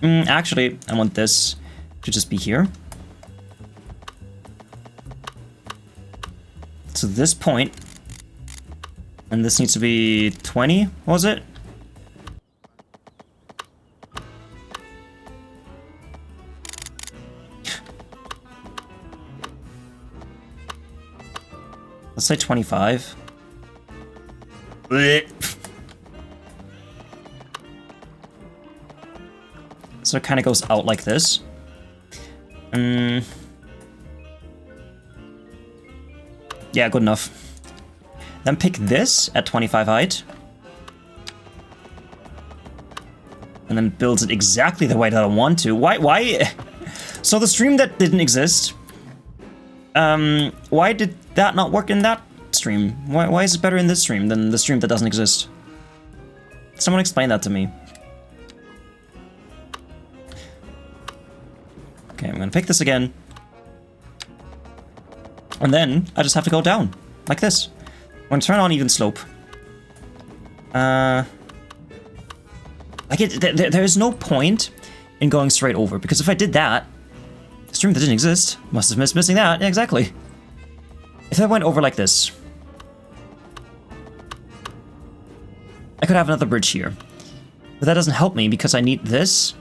Actually, I want this to just be here. To this point. And this needs to be 20, was it? Let's say 25. So it kind of goes out like this. Yeah, good enough. Then pick this at 25 height. And then builds it exactly the way that I want to. Why? So the stream that didn't exist, why did that not work in that stream? Why is it better in this stream than the stream that doesn't exist? Someone explain that to me. Okay, I'm gonna pick this again. And then I just have to go down, like this. I'm gonna turn on even slope. Like there's no point in going straight over, because if I did that, the stream that didn't exist must have missed missing that. Yeah, exactly. If I went over like this, I could have another bridge here. But that doesn't help me because I need this.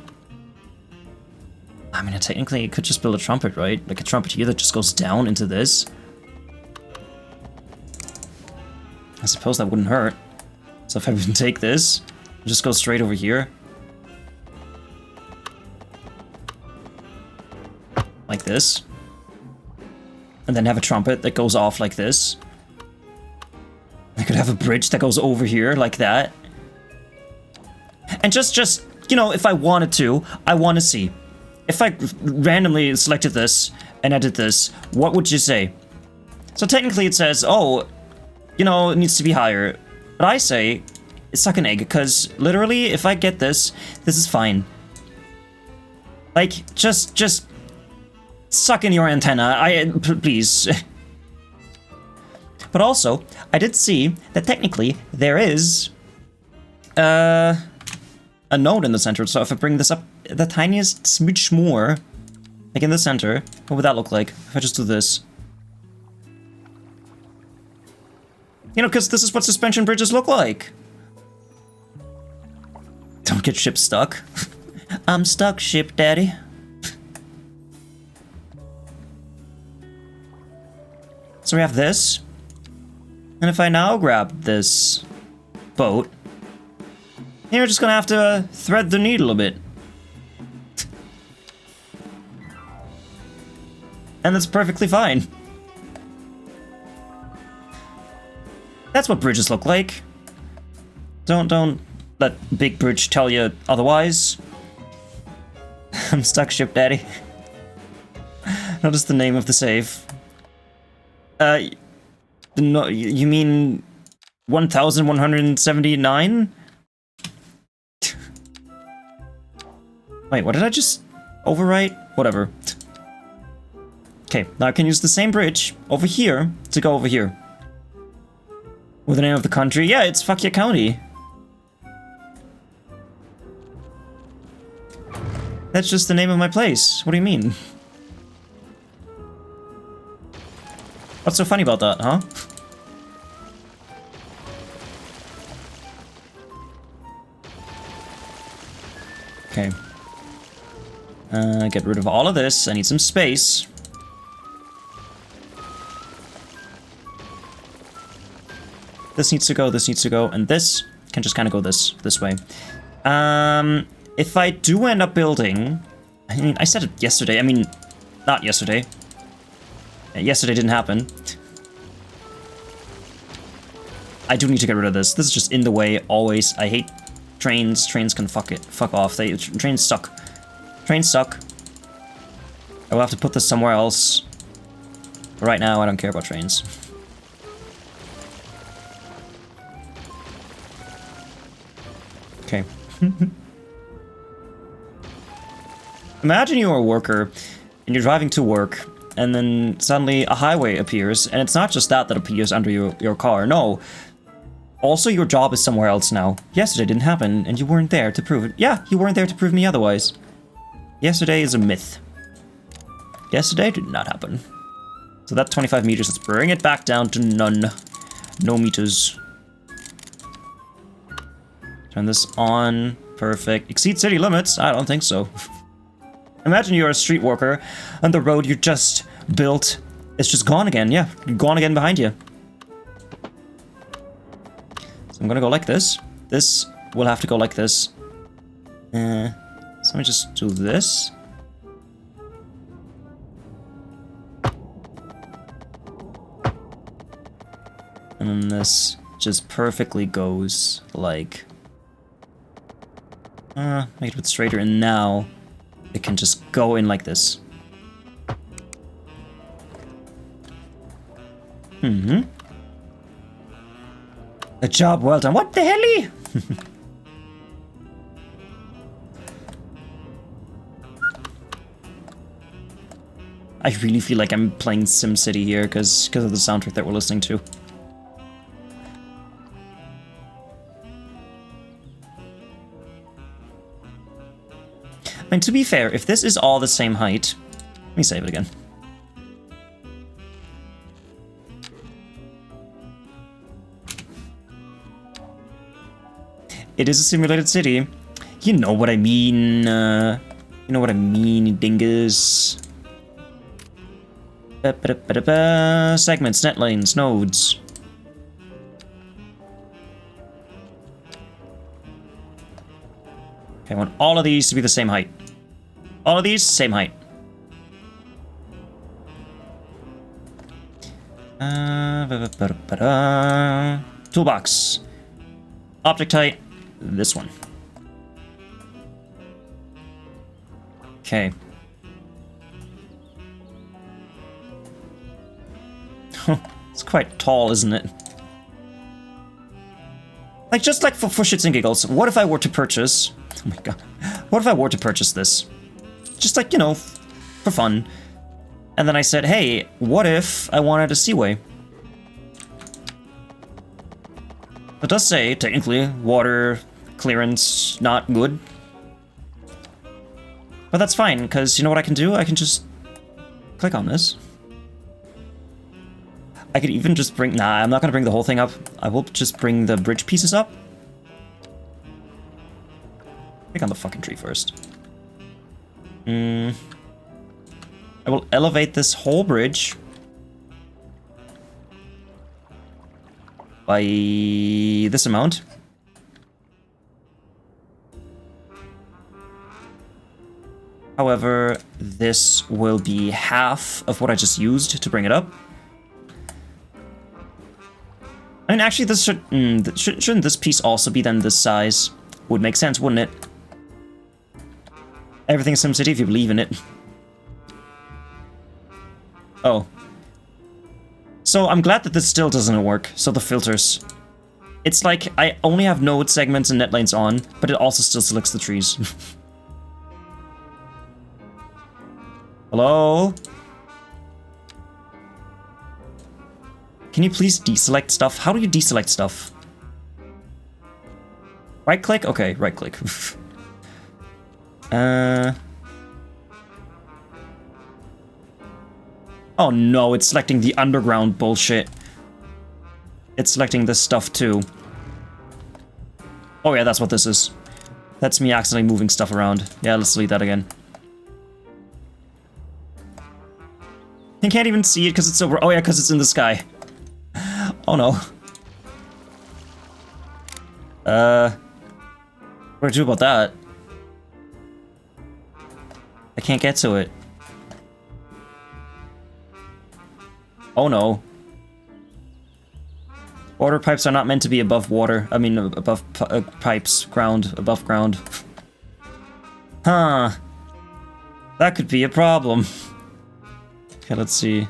I mean, technically, it could just build a trumpet, right? Like a trumpet here that just goes down into this. I suppose that wouldn't hurt. So if I would take this, just go straight over here. Like this. And then have a trumpet that goes off like this. I could have a bridge that goes over here like that. And just, you know, if I wanted to, I want to see. If I randomly selected this and I did this, what would you say? So technically it says, oh, you know, it needs to be higher. But I say, suck an egg, because literally, if I get this, this is fine. Like, just suck in your antenna, please. But also, I did see that technically there is a node in the center. So if I bring this up the tiniest smidge more, like in the center, what would that look like if I just do this? You know, because this is what suspension bridges look like. Don't get ship stuck. I'm stuck, ship daddy. So we have this. And if I now grab this boat, you're just gonna have to thread the needle a bit. And that's perfectly fine. That's what bridges look like. Don't let Big Bridge tell you otherwise. I'm stuck, ship daddy. Notice the name of the save. No, you mean 1179? Wait, what did I just overwrite? Whatever. Okay, now I can use the same bridge over here to go over here. With the name of the country? Yeah, it's Fukya County. That's just the name of my place. What do you mean? What's so funny about that, huh? Okay. Get rid of all of this. I need some space. This needs to go, and this can just kind of go this way. If I do end up building... I mean, I said it yesterday. I mean, not yesterday. Yesterday didn't happen. I do need to get rid of this. This is just in the way, always. I hate trains. Trains can fuck off. Trains suck. Trains suck. I will have to put this somewhere else. But right now, I don't care about trains. Okay. Imagine you're a worker, and you're driving to work, and then suddenly a highway appears, and it's not just that appears under your car, no. Also, your job is somewhere else now. Yesterday didn't happen, and you weren't there to prove it. Yeah, you weren't there to prove me otherwise. Yesterday is a myth. Yesterday did not happen. So that 25 meters, let's bring it back down to none. No meters. Turn this on. Perfect. Exceed city limits? I don't think so. Imagine you're a street worker, and the road you just built is just gone again. Yeah, gone again behind you. So I'm gonna go like this. This will have to go like this. So let me just do this. And then this just perfectly goes like... make it a bit straighter, and now it can just go in like this. A job well done. What the hell? I really feel like I'm playing SimCity here because of the soundtrack that we're listening to. I mean, to be fair, if this is all the same height... Let me save it again. It is a simulated city. You know what I mean. You know what I mean, dingus. Segments, net lanes, nodes. Okay, I want all of these to be the same height. All of these, same height. Toolbox. Object height, this one. Okay. It's quite tall, isn't it? Like, just like for shits and giggles, what if I were to purchase... Oh my god. What if I were to purchase this? Just like, you know, for fun. And then I said, hey, what if I wanted a seaway? It does say, technically, water clearance not good. But that's fine, because you know what I can do? I can just click on this. I could even just bring... Nah, I'm not going to bring the whole thing up. I will just bring the bridge pieces up. Click on the fucking tree first. I will elevate this whole bridge. by this amount. However, this will be half of what I just used to bring it up. I mean, actually, this shouldn't this piece also be then this size? Would make sense, wouldn't it? Everything's SimCity if you believe in it. Oh. So I'm glad that this still doesn't work. So the filters. It's like I only have node segments and netlanes on, but it also still selects the trees. Hello? Can you please deselect stuff? How do you deselect stuff? Right click? Okay, right click. Oh no, it's selecting the underground bullshit. It's selecting this stuff too. Oh yeah, that's what this is. That's me accidentally moving stuff around. Yeah, let's delete that again. You can't even see it because it's over. Oh yeah, because it's in the sky. Oh no. What do I do about that? I can't get to it. Oh no. Water pipes are not meant to be above water. I mean, above pipes. Ground. Above ground. Huh. That could be a problem. Okay, let's see.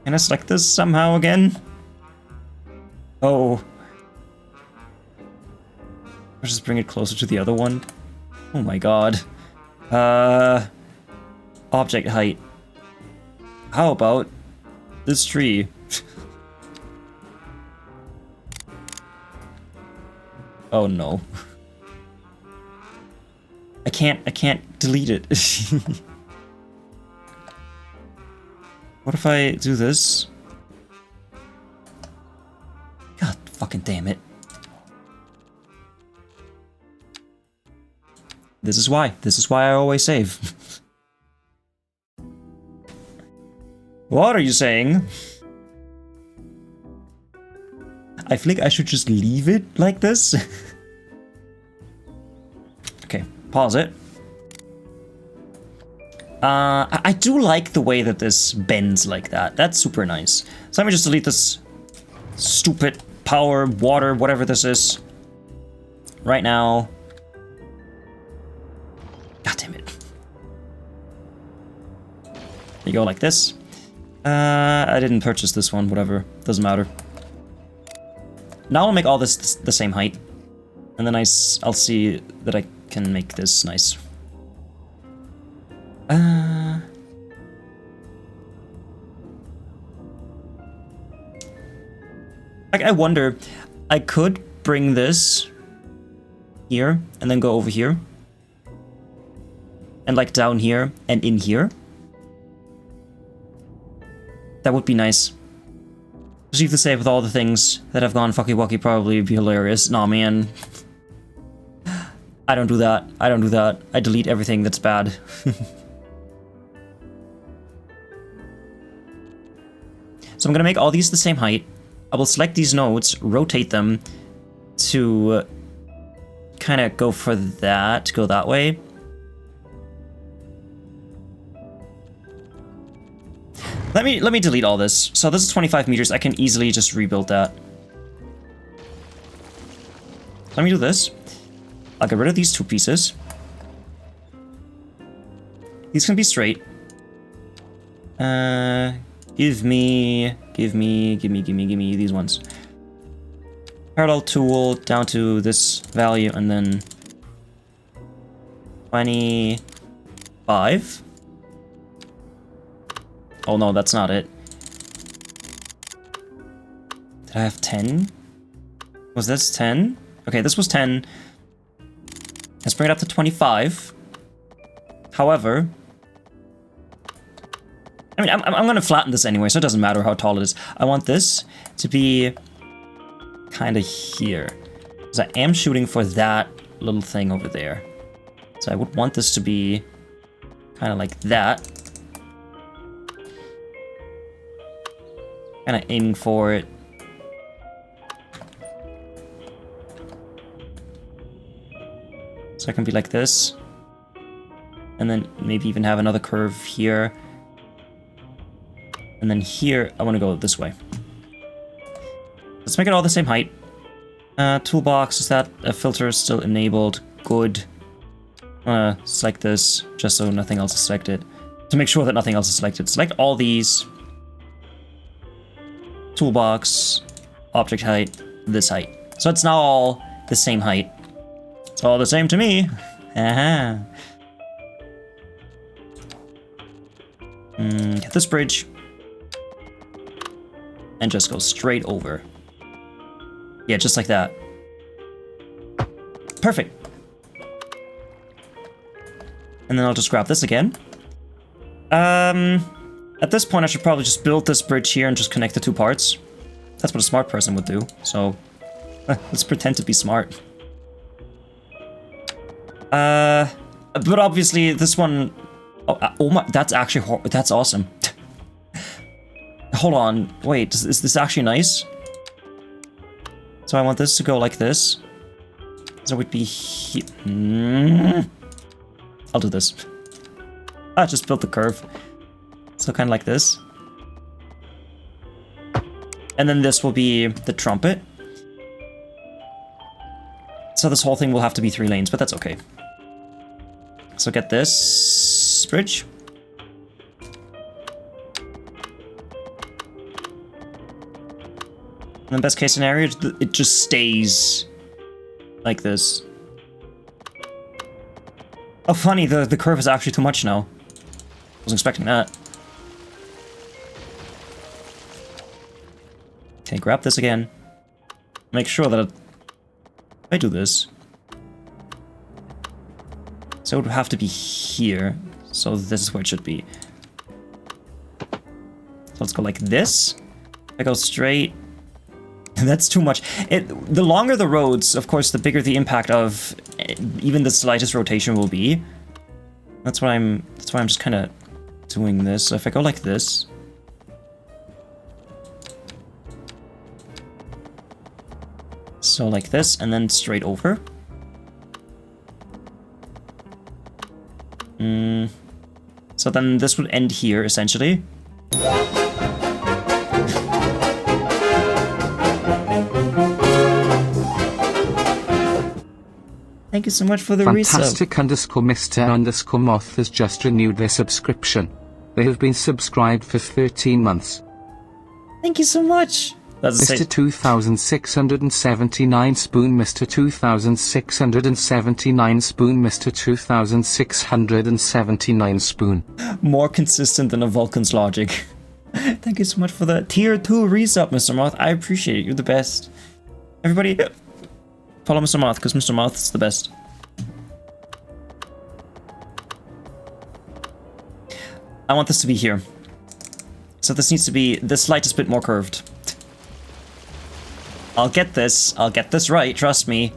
Can I select this somehow again? Oh. Let's just bring it closer to the other one. Oh my god. Object height. How about this tree? Oh no. I can't delete it. What if I do this? God fucking damn it. This is why I always save. What are you saying? I feel like I should just leave it like this. Okay, pause it. I do like the way that this bends like that. That's super nice. So let me just delete this stupid power, water, whatever this is. Right now. God damn it. There you go, like this. I didn't purchase this one, whatever. Doesn't matter. Now I'll make all this the same height. And then I'll see that I can make this nice. I wonder, I could bring this here and then go over here. And like down here and in here. That would be nice. Just to say with all the things that have gone fucky wucky probably be hilarious. Nah, man. I don't do that. I don't do that. I delete everything that's bad. So I'm gonna make all these the same height. I will select these nodes, rotate them to kind of go for that, go that way. Let me delete all this. So this is 25 meters. I can easily just rebuild that. Let me do this. I'll get rid of these two pieces. These can be straight. Give me these ones. Parallel tool down to this value and then 25. Oh no, that's not it. Did I have 10? Was this 10? Okay, this was 10. Let's bring it up to 25. However, I mean, I'm gonna flatten this anyway, so it doesn't matter how tall it is. I want this to be kind of here. Because I am shooting for that little thing over there. So I would want this to be kind of like that. Kind of aiming for it. So it can be like this. And then maybe even have another curve here. And then here, I want to go this way. Let's make it all the same height. Toolbox, is that a filter still enabled? Good. Select this, just so nothing else is selected. To make sure that nothing else is selected. Select all these. Toolbox, object height, this height. So it's now all the same height. It's all the same to me. Aha. Get this bridge. And just go straight over. Yeah, just like that. Perfect. And then I'll just grab this again. At this point, I should probably just build this bridge here and just connect the two parts. That's what a smart person would do. So, let's pretend to be smart. But obviously, this one... Oh my, that's actually... That's awesome. Hold on. Wait, is this actually nice? So I want this to go like this. So it would be here. I'll do this. I just built the curve. So kind of like this. And then this will be the trumpet. So this whole thing will have to be 3 lanes, but that's okay. So get this bridge. In the best case scenario, it just stays like this. Oh, funny, the curve is actually too much now. Wasn't expecting that. Okay, grab this again. Make sure that I do this. So it would have to be here. So this is where it should be. So let's go like this. I go straight. That's too much. The longer the roads, of course, the bigger the impact of even the slightest rotation will be. That's why I'm just kind of doing this. So if I go like this. So like this, and then straight over. So then this would end here, essentially. Thank you so much for the resub. Fantastic _Mr_Moth has just renewed their subscription. They have been subscribed for 13 months. Thank you so much. Mr. 2679 Spoon, Mr. 2679 Spoon, Mr. 2679 Spoon. More consistent than a Vulcan's logic. Thank you so much for the tier 2 resub, Mr. Moth. I appreciate it. You're the best. Everybody, follow Mr. Moth, because Mr. Moth is the best. I want this to be here. So this needs to be the slightest bit more curved. I'll get this right, trust me.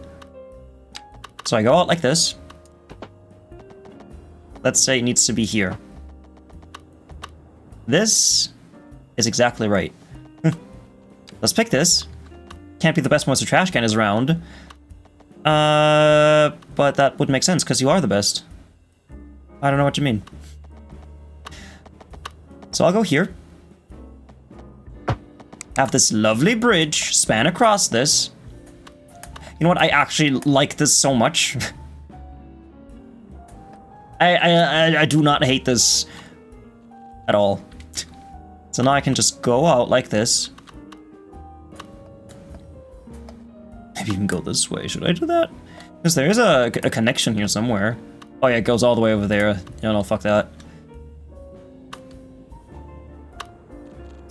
So I go out like this. Let's say it needs to be here. This is exactly right. Let's pick this. Can't be the best MisterTrashcan is around. But that would make sense, because you are the best. I don't know what you mean. So I'll go here. Have this lovely bridge span across this. You know what? I actually like this so much. I do not hate this at all. So now I can just go out like this. Maybe even go this way. Should I do that? Because there is a connection here somewhere. Oh yeah, it goes all the way over there. Yeah, no, fuck that.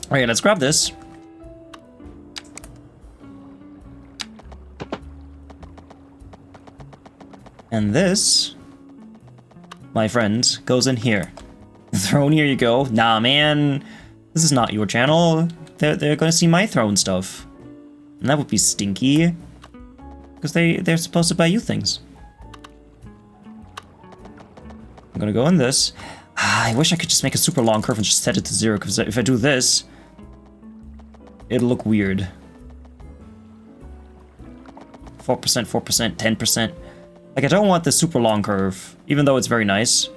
Alright, let's grab this. And this, my friend, goes in here. Throne, here you go. Nah, man. This is not your channel. They're gonna see my throne stuff. And that would be stinky. Because they're supposed to buy you things. I'm gonna go in this. I wish I could just make a super long curve and just set it to 0, because if I do this, it'll look weird. 4%, 4%, 10%. Like, I don't want the super long curve, even though it's very nice.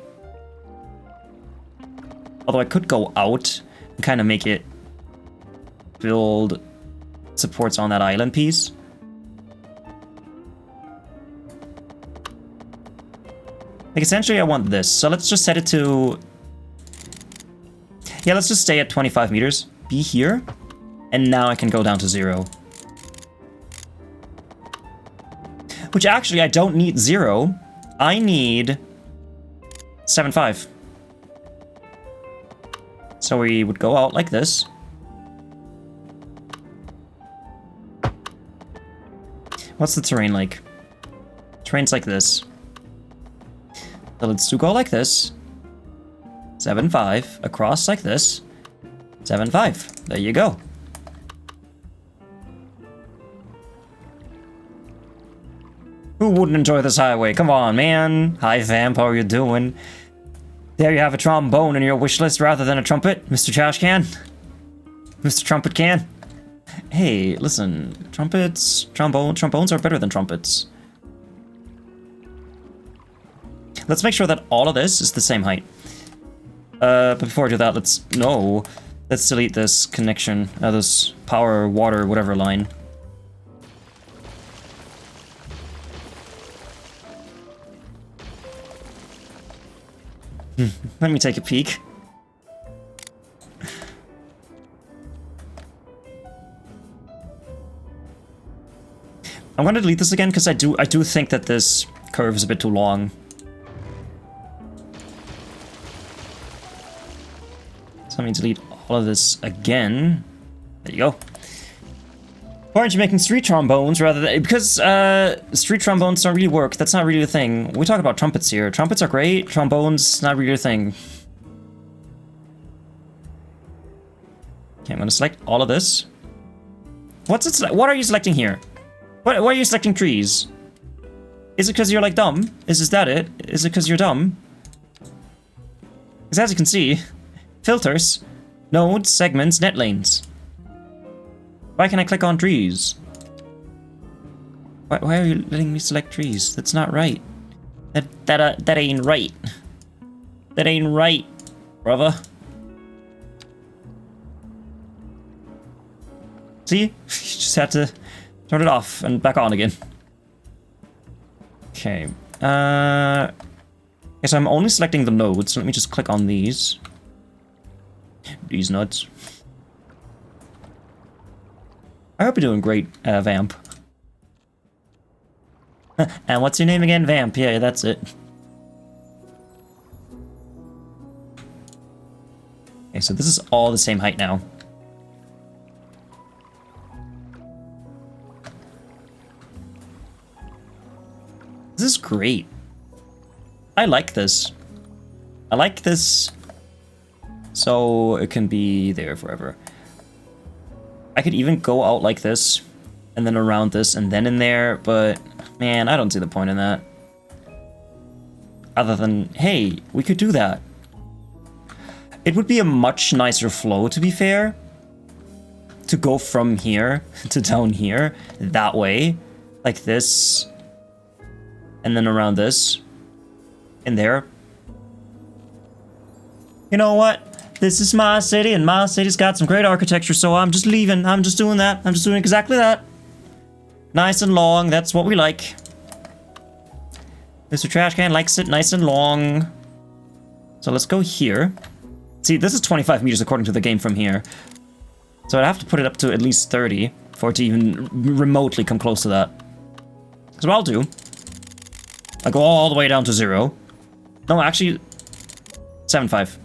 Although I could go out and kind of make it build supports on that island piece. Like, essentially, I want this. So let's just set it to... Yeah, let's just stay at 25 meters. Be here. And now I can go down to 0. Which actually, I don't need 0. I need 7.5. So we would go out like this. What's the terrain like? Terrain's like this. So let's do go like this. 7.5 across like this. 7.5. There you go. Who wouldn't enjoy this highway? Come on, man. Hi, Vamp. How are you doing? There you have a trombone in your wish list rather than a trumpet, Mr. Trashcan. Mr. Trumpet Can. Hey, listen. Trombones are better than trumpets. Let's make sure that all of this is the same height. But before I do that, let's delete this connection, this power, water, whatever line. Let me take a peek. I'm gonna delete this again because I do think that this curve is a bit too long. So let me delete all of this again. There you go. Why aren't you making street trombones rather than... Because street trombones don't really work. That's not really a thing. We talk about trumpets here. Trumpets are great. Trombones, not really a thing. Okay, I'm gonna select all of this. What are you selecting here? Why are you selecting trees? Is it because you're like dumb? Is that it? Is it because you're dumb? Because as you can see, filters, nodes, segments, net lanes. Why can I click on trees? Why are you letting me select trees? That's not right. That ain't right. That ain't right, brother. See? You just had to turn it off and back on again. Okay. Guess I'm only selecting the nodes. So let me just click on these. These nodes. I hope you're doing great, Vamp. And what's your name again? Vamp. Yeah, that's it. Okay, so this is all the same height now. This is great. I like this. I like this. So it can be there forever. I could even go out like this, and then around this, and then in there, but man, I don't see the point in that. Other than, hey, we could do that. It would be a much nicer flow, to be fair, to go from here to down here, that way, like this, and then around this, in there. You know what? This is my city, and my city's got some great architecture, so I'm just leaving. I'm just doing that. I'm just doing exactly that. Nice and long, that's what we like. Mr. Trashcan likes it nice and long. So let's go here. See, this is 25 meters according to the game from here. So I'd have to put it up to at least 30 for it to even remotely come close to that. So what I'll do, I go all the way down to 0. No, actually, 7.5.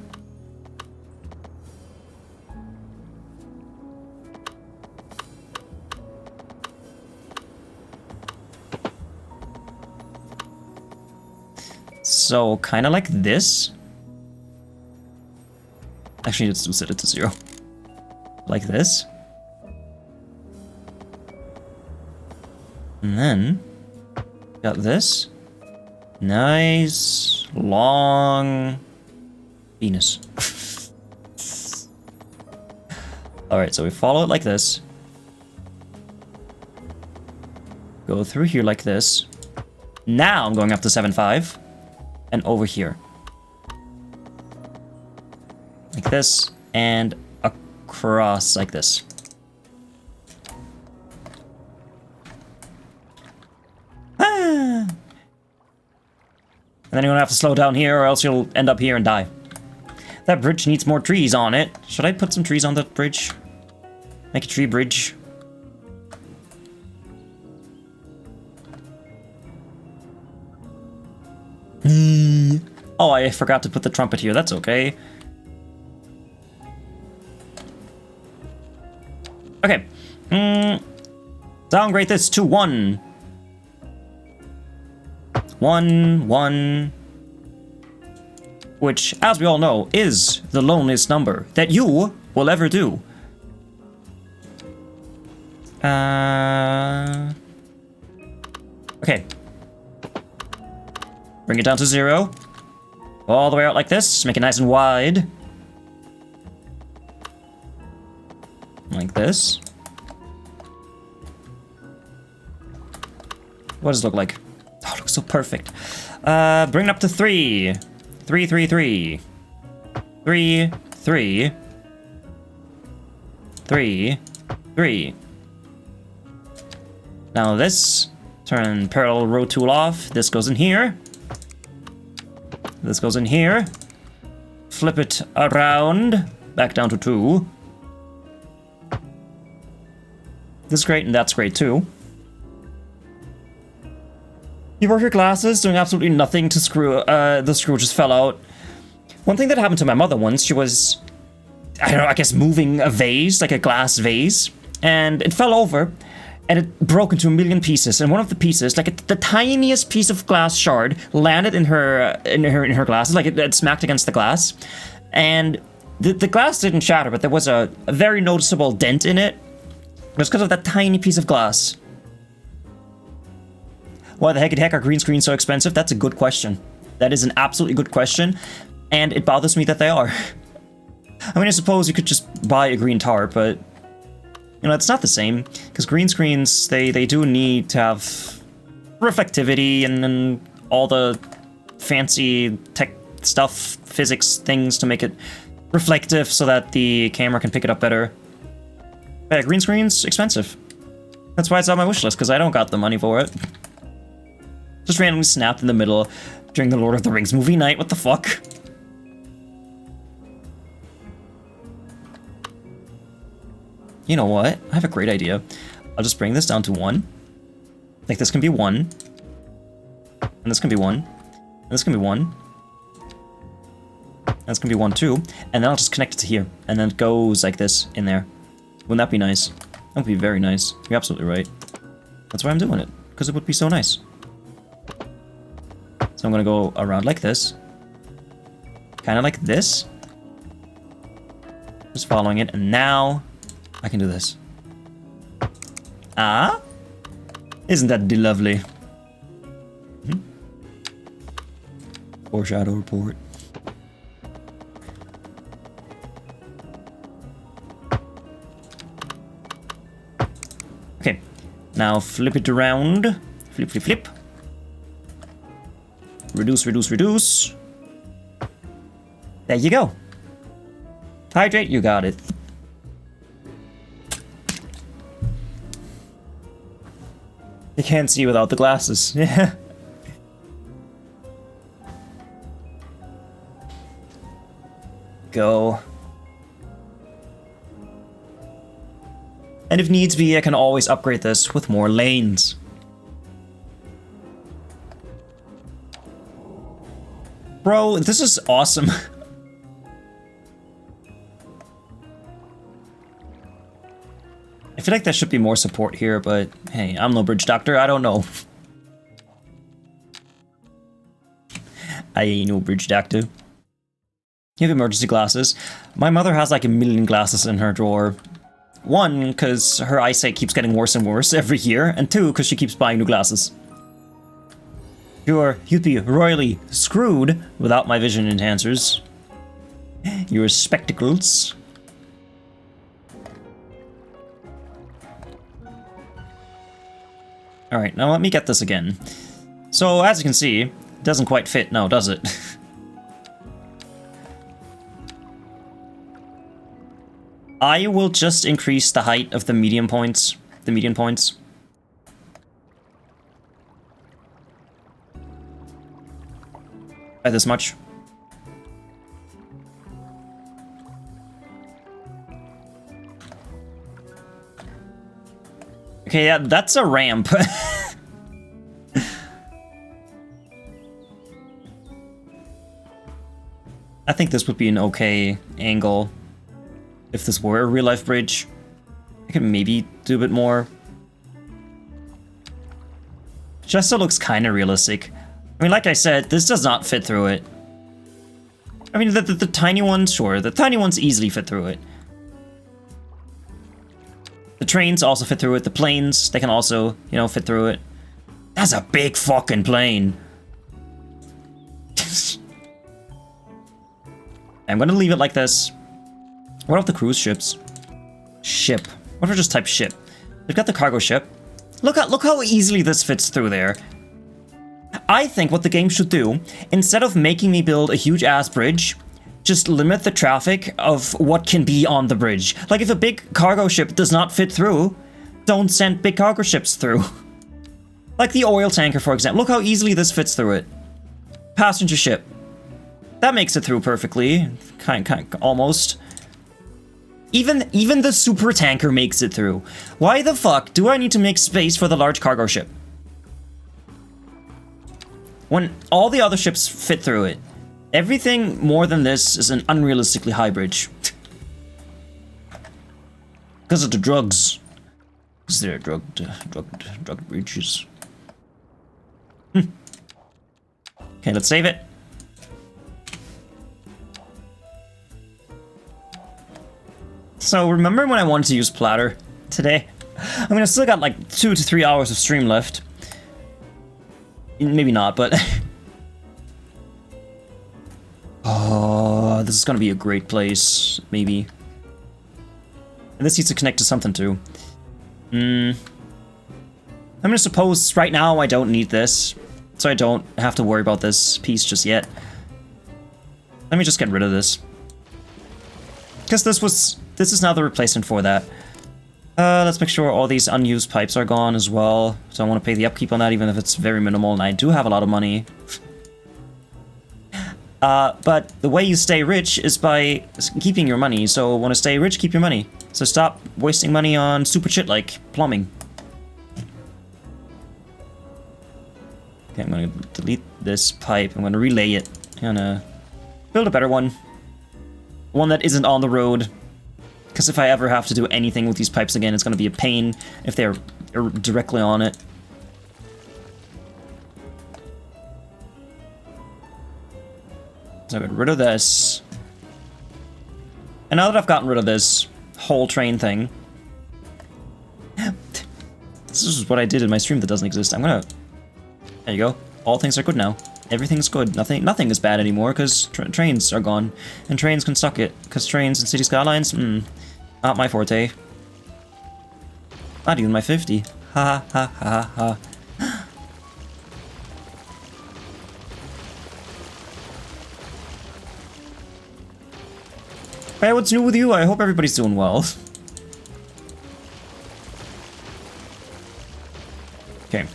So, kind of like this. Actually, let's set it to 0. Like this. And then, got this. Nice, long Venus. Alright, so we follow it like this. Go through here like this. Now I'm going up to 7.5. And over here. Like this. And across like this. Ah! And then you're gonna have to slow down here or else you'll end up here and die. That bridge needs more trees on it. Should I put some trees on that bridge? Make a tree bridge. Oh, I forgot to put the trumpet here. That's okay. Okay. Downgrade this to 1. 1, 1. Which, as we all know, is the loneliest number that you will ever do. Okay. Bring it down to 0. All the way out like this. Make it nice and wide. Like this. What does it look like? Oh, it looks so perfect. Bring it up to 3. 3, 3, 3. 3, 3. 3, 3. Now this, turn parallel row tool off. This goes in here. This goes in here. Flip it around. Back down to 2. This is great, and that's great too. You broke your glasses, doing absolutely nothing to screw. The screw just fell out. One thing that happened to my mother once, she was, I don't know, I guess moving a vase, like a glass vase, and it fell over, and it broke into a million pieces. And one of the pieces, like the tiniest piece of glass shard, landed in her glasses, like it smacked against the glass, and the glass didn't shatter, but there was a very noticeable dent in it. It was because of that tiny piece of glass. Why the heck are green screens so expensive? That's a good question. That is an absolutely good question, and it bothers me that they are. I mean, I suppose you could just buy a green tarp, but you know, it's not the same, because green screens, they do need to have reflectivity and all the fancy tech stuff, physics things to make it reflective so that the camera can pick it up better. But yeah, green screen's expensive. That's why it's on my wish list, because I don't got the money for it. Just randomly snapped in the middle during the Lord of the Rings movie night. What the fuck? You know what? I have a great idea. I'll just bring this down to 1. Like this can be 1. And this can be 1. And this can be 1. And this can be 1 too. And then I'll just connect it to here. And then it goes like this in there. Wouldn't that be nice? That would be very nice. You're absolutely right. That's why I'm doing it. Because it would be so nice. So I'm gonna go around like this. Kind of like this. Just following it, and now I can do this. Ah? Isn't that lovely? Foreshadow report. Okay, now flip it around. Flip, flip, flip. Reduce, reduce, reduce. There you go. Hydrate, you got it. You can't see without the glasses. Yeah. Go. And if needs be, I can always upgrade this with more lanes. Bro, this is awesome. I feel like there should be more support here, but hey, I'm no bridge doctor, I don't know. I ain't no bridge doctor. You have emergency glasses. My mother has like a million glasses in her drawer. 1, because her eyesight keeps getting worse and worse every year, and 2, because she keeps buying new glasses. You'd be royally screwed without my vision enhancers. Your spectacles. Alright, now let me get this again. So, as you can see, it doesn't quite fit now, does it? I will just increase the height of the median points. By this much. Okay, yeah, that's a ramp. I think this would be an okay angle if this were a real-life bridge. I could maybe do a bit more. Just so it looks kind of realistic. I mean, like I said, this does not fit through it. I mean, the tiny ones, sure. The tiny ones easily fit through it. The trains also fit through it. The planes, they can also, you know, fit through it. That's a big fucking plane. I'm gonna leave it like this. What about the cruise ships? Ship. What if I just type ship? We've got the cargo ship. Look how easily this fits through there. I think what the game should do, instead of making me build a huge ass bridge, just limit the traffic of what can be on the bridge. Like if a big cargo ship does not fit through, don't send big cargo ships through. Like the oil tanker, for example. Look how easily this fits through it. Passenger ship. That makes it through perfectly. Kind almost. Even the super tanker makes it through. Why the fuck do I need to make space for the large cargo ship? When all the other ships fit through it. Everything more than this is an unrealistically high bridge. Because of the drugs. Because they're drugged bridges. Okay, let's save it. So remember when I wanted to use Platter today? I mean, I still got like 2 to 3 hours of stream left. Maybe not, but... Oh, this is gonna be a great place, maybe. And this needs to connect to something too. I'm gonna suppose right now I don't need this, so I don't have to worry about this piece just yet. Let me just get rid of this. Because this is now the replacement for that. Let's make sure all these unused pipes are gone as well. So I want to pay the upkeep on that, even if it's very minimal, and I do have a lot of money. But the way you stay rich is by keeping your money. So want to stay rich, keep your money. So stop wasting money on stupid shit like plumbing. Okay, I'm going to delete this pipe. I'm going to relay it. I'm going to build a better one. One that isn't on the road. Because if I ever have to do anything with these pipes again, it's going to be a pain if they're directly on it. So I got rid of this. And now that I've gotten rid of this whole train thing, this is what I did in my stream that doesn't exist. I'm gonna... There you go. All things are good now. Everything's good. Nothing is bad anymore because trains are gone. And trains can suck it. Because trains and city skylines, not my forte. Not even my 50. Ha ha ha ha. Hey, what's new with you? I hope everybody's doing well. Okay.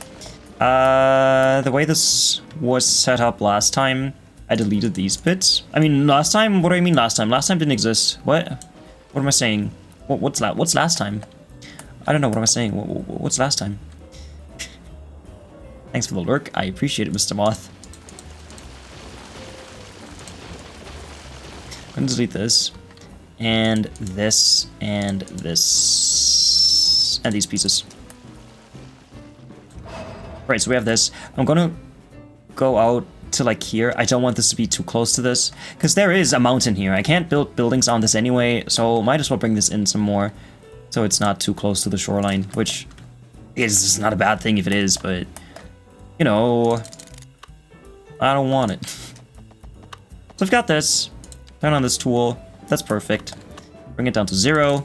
The way this was set up last time, I deleted these bits. I mean, last time? What do I mean last time? Last time didn't exist. What? What am I saying? What's last time? I don't know. What am I saying? What's last time? Thanks for the lurk. I appreciate it, Mr. Moth. I'm gonna delete this. And this, and this, and these pieces. Right, so we have this. I'm gonna go out to like here. I don't want this to be too close to this, because there is a mountain here. I can't build buildings on this anyway, so might as well bring this in some more, so it's not too close to the shoreline, which is not a bad thing if it is, but, you know, I don't want it. So I've got this. Turn on this tool. That's perfect. Bring it down to 0.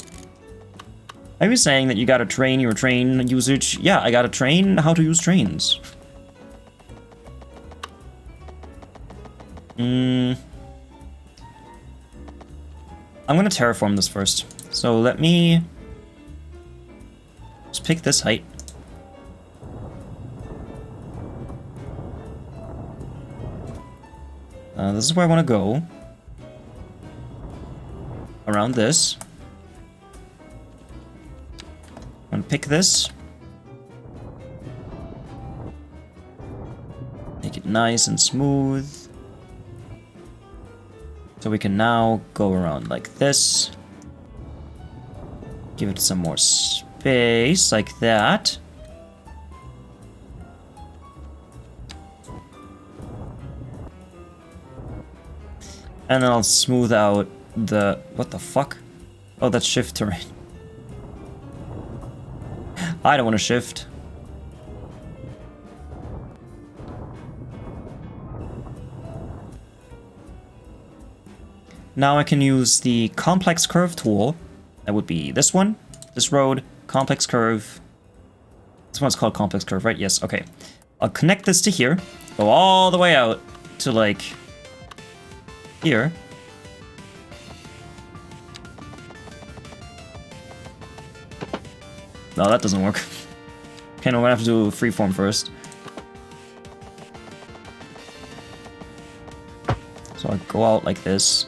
I was saying that you gotta train your train usage. Yeah, I gotta train how to use trains. I'm gonna terraform this first. So let me just pick this height. This is where I want to go. Around this. I'm gonna pick this. Make it nice and smooth. So we can now go around like this. Give it some more space, like that. And then I'll smooth out the... What the fuck? Oh, that's shift terrain. I don't want to shift. Now I can use the complex curve tool. That would be this one, this road, complex curve. This one's called complex curve, right? Yes, okay. I'll connect this to here, go all the way out to like here. No, that doesn't work. Okay, no, we're gonna have to do freeform first. So I go out like this.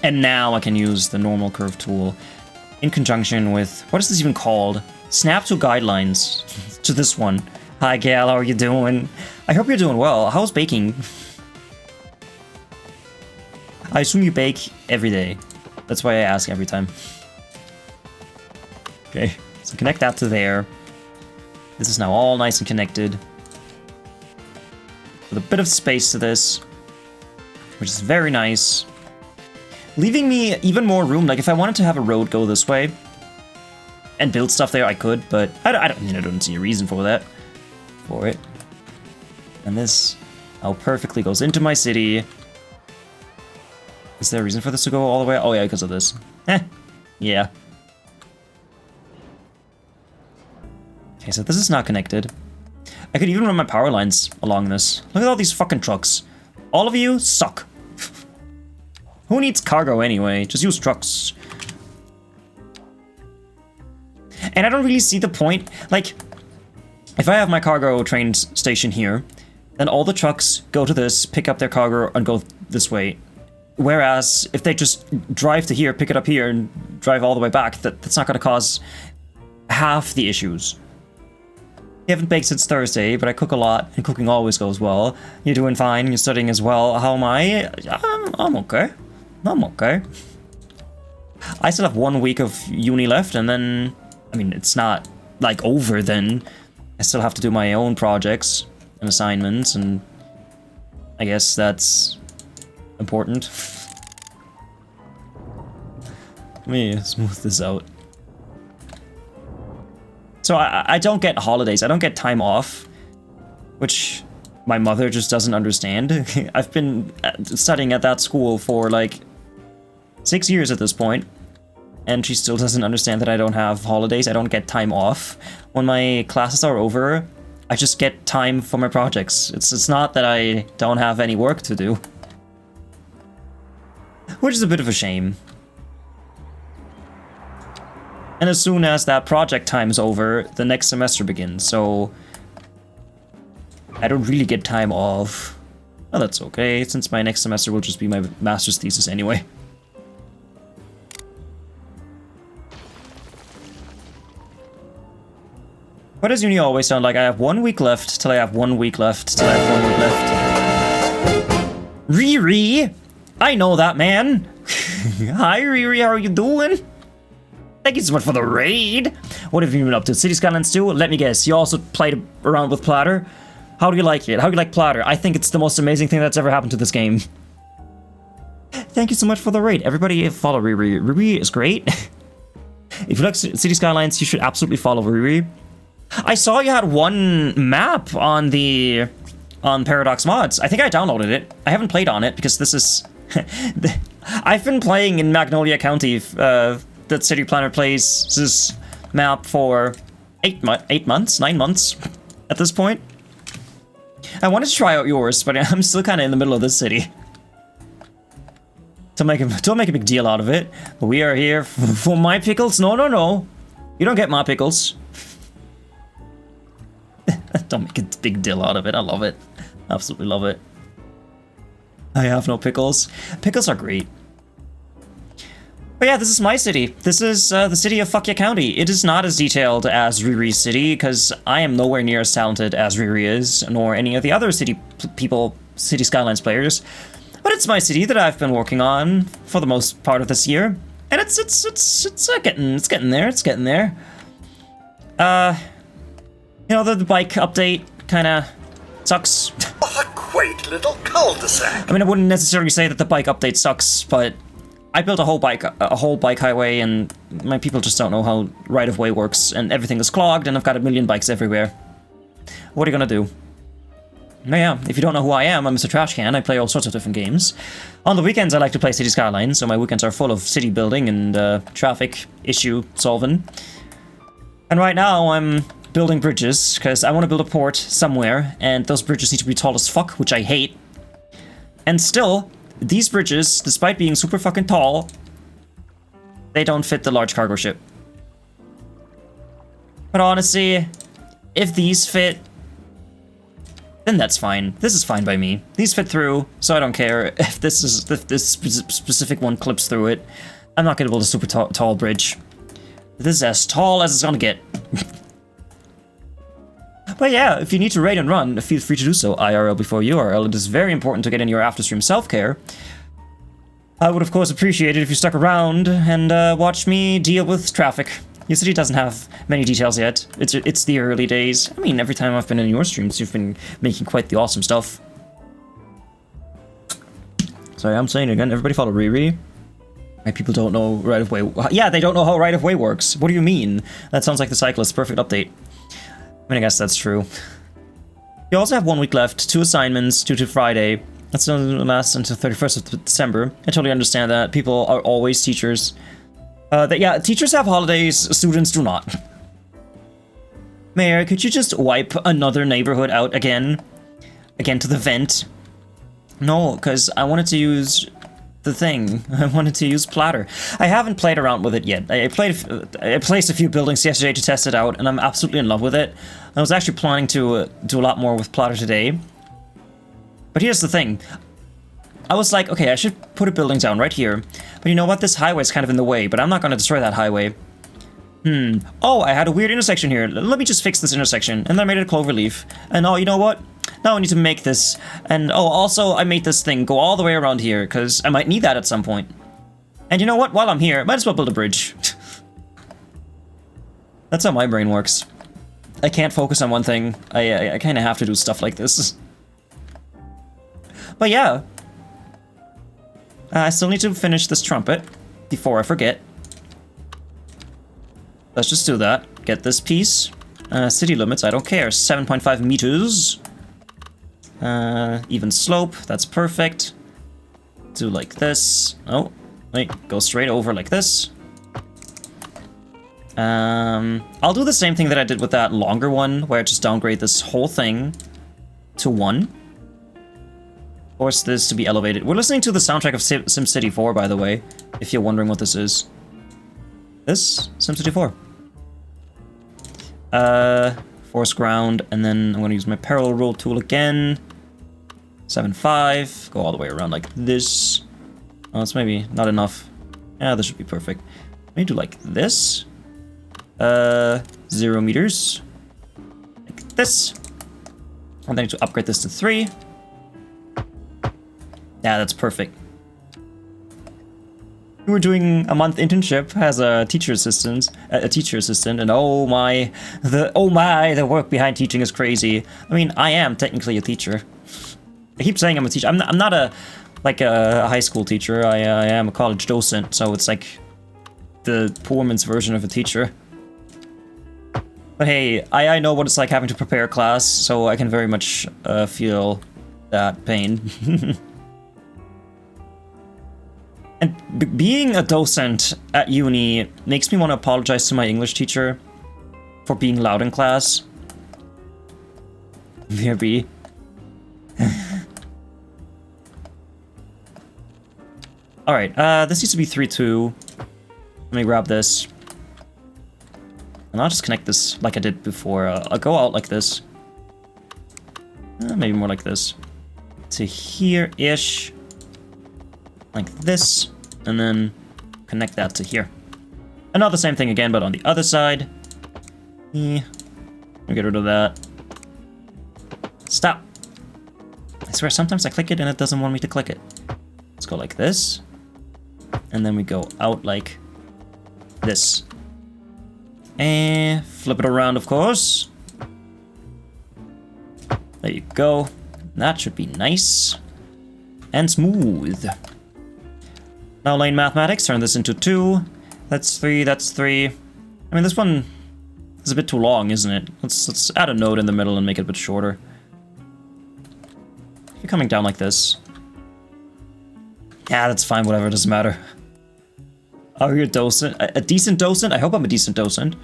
And now I can use the normal curve tool in conjunction with, what is this even called? Snap to guidelines to this one. Hi gal, how are you doing? I hope you're doing well. How's baking? I assume you bake every day. That's why I ask every time. Okay, so connect that to there. This is now all nice and connected. With a bit of space to this, which is very nice. Leaving me even more room, like if I wanted to have a road go this way and build stuff there, I could, but I don't see a reason for that. For it. And this now perfectly goes into my city. Is there a reason for this to go all the way? Oh yeah, because of this. Yeah. Okay, so this is not connected. I could even run my power lines along this. Look at all these fucking trucks. All of you suck. Who needs cargo anyway? Just use trucks. And I don't really see the point. Like, if I have my cargo train station here, then all the trucks go to this, pick up their cargo, and go this way. Whereas, if they just drive to here, pick it up here, and drive all the way back, that's not going to cause half the issues. You haven't baked since Thursday, but I cook a lot, and cooking always goes well. You're doing fine, you're studying as well. How am I? I'm okay. I'm okay. I still have 1 week of uni left, and then... I mean, it's not, like, over then. I still have to do my own projects and assignments, and... I guess that's... important. Let me smooth this out. So I don't get holidays, I don't get time off, which my mother just doesn't understand. I've been studying at that school for like 6 years at this point, and she still doesn't understand that I don't have holidays, I don't get time off. When my classes are over, I just get time for my projects. It's not that I don't have any work to do. Which is a bit of a shame. And as soon as that project time is over, the next semester begins, so... I don't really get time off. Well, that's okay, since my next semester will just be my master's thesis anyway. Why does uni always sound like I have 1 week left, till I have 1 week left, till I have 1 week left? Riri! I know that, man! Hi, Riri, how are you doing? Thank you so much for the raid! What have you been up to? City Skylines 2? Let me guess, you also played around with Platter? How do you like it? How do you like Platter? I think it's the most amazing thing that's ever happened to this game. Thank you so much for the raid. Everybody follow Riri. Riri is great. If you like City Skylines, you should absolutely follow Riri. I saw you had one map on Paradox Mods. I think I downloaded it. I haven't played on it because this is... I've been playing in Magnolia County that City Planner plays this map for 9 months at this point. I wanted to try out yours, but I'm still kind of in the middle of this city. Don't make a big deal out of it. We are here for my pickles. No, no, no. You don't get my pickles. Don't make a big deal out of it. I love it. Absolutely love it. I have no pickles. Pickles are great. But yeah, this is my city. This is the city of Fukya County. It is not as detailed as Riri's city, because I am nowhere near as talented as Riri is, nor any of the other City Skylines players. But it's my city that I've been working on for the most part of this year, and it's getting there. It's getting there. You know, the bike update kind of sucks. What a quaint little cul-de-sac. I mean, I wouldn't necessarily say that the bike update sucks, but I built a whole bike highway, and my people just don't know how right-of-way works, and everything is clogged, and I've got a million bikes everywhere. What are you gonna do? Now, yeah, if you don't know who I am, I'm MisterTrashcan. I play all sorts of different games. On the weekends, I like to play City Skylines, so my weekends are full of city building and traffic issue solving. And right now, I'm building bridges, because I want to build a port somewhere, and those bridges need to be tall as fuck, which I hate. And still, these bridges, despite being super fucking tall, they don't fit the large cargo ship. But honestly, if these fit, then that's fine. This is fine by me. These fit through, so I don't care if this specific one clips through it. I'm not gonna build a super tall bridge. This is as tall as it's gonna get. But yeah, if you need to raid and run, feel free to do so, IRL before URL. It is very important to get in your after-stream self-care. I would, of course, appreciate it if you stuck around and watched me deal with traffic. Your city doesn't have many details yet. It's the early days. I mean, every time I've been in your streams, you've been making quite the awesome stuff. Sorry, I'm saying it again. Everybody follow Riri. My people don't know right-of-way. Yeah, they don't know how right-of-way works. What do you mean? That sounds like the cyclist. Perfect update. I mean, I guess that's true. You also have 1 week left, 2 assignments due to Friday. That's not going to last until 31st of December. I totally understand that. People are always teachers. Yeah, teachers have holidays, students do not. Mayor, could you just wipe another neighborhood out again? Again to the vent? No, because I wanted to use the thing. I wanted to use Platter. I haven't played around with it yet. I placed a few buildings yesterday to test it out, and I'm absolutely in love with it. I was actually planning to do a lot more with Platter today. But here's the thing. I was like, okay, I should put a building down right here. But you know what? This highway's kind of in the way, but I'm not going to destroy that highway. Oh, I had a weird intersection here. Let me just fix this intersection. And then I made it a clover leaf. And oh, you know what? Now I need to make this. And oh, also, I made this thing go all the way around here, because I might need that at some point. And you know what? While I'm here, I might as well build a bridge. That's how my brain works. I can't focus on one thing. I kind of have to do stuff like this. But yeah. I still need to finish this trumpet before I forget. Let's just do that. Get this piece. City limits, I don't care. 7.5 meters. Even slope, that's perfect. Do like this. Oh, wait, go straight over like this. I'll do the same thing that I did with that longer one, where I just downgrade this whole thing to 1. Force this to be elevated. We're listening to the soundtrack of SimCity 4, by the way, if you're wondering what this is. This? SimCity 4. Force ground, and then I'm going to use my parallel rule tool again. 7.5. Go all the way around like this. Oh, it's maybe not enough. Yeah, this should be perfect. Maybe do like this. 0 meters. Like this. And then I need to upgrade this to 3. Yeah, that's perfect. We were doing a month internship as a teacher assistant, and oh my, the work behind teaching is crazy. I mean, I am technically a teacher. I keep saying I'm a teacher. I'm not a high school teacher. I am a college docent, so it's like the poor man's version of a teacher. But hey, I know what it's like having to prepare class, so I can very much feel that pain. And being a docent at uni makes me want to apologize to my English teacher for being loud in class. VRB. Alright, this used to be 3-2. Let me grab this. And I'll just connect this like I did before. I'll go out like this. Maybe more like this. To here-ish. Like this. And then connect that to here. And now the same thing again, but on the other side. Let me get rid of that. Stop. I swear, sometimes I click it and it doesn't want me to click it. Let's go like this. And then we go out like this. And flip it around, of course. There you go. That should be nice. And smooth. Now lane mathematics, turn this into 2. That's 3, that's 3. I mean, this one is a bit too long, isn't it? Let's add a node in the middle and make it a bit shorter. If you're coming down like this. Yeah, that's fine, whatever, it doesn't matter. Are you a docent? A decent docent? I hope I'm a decent docent.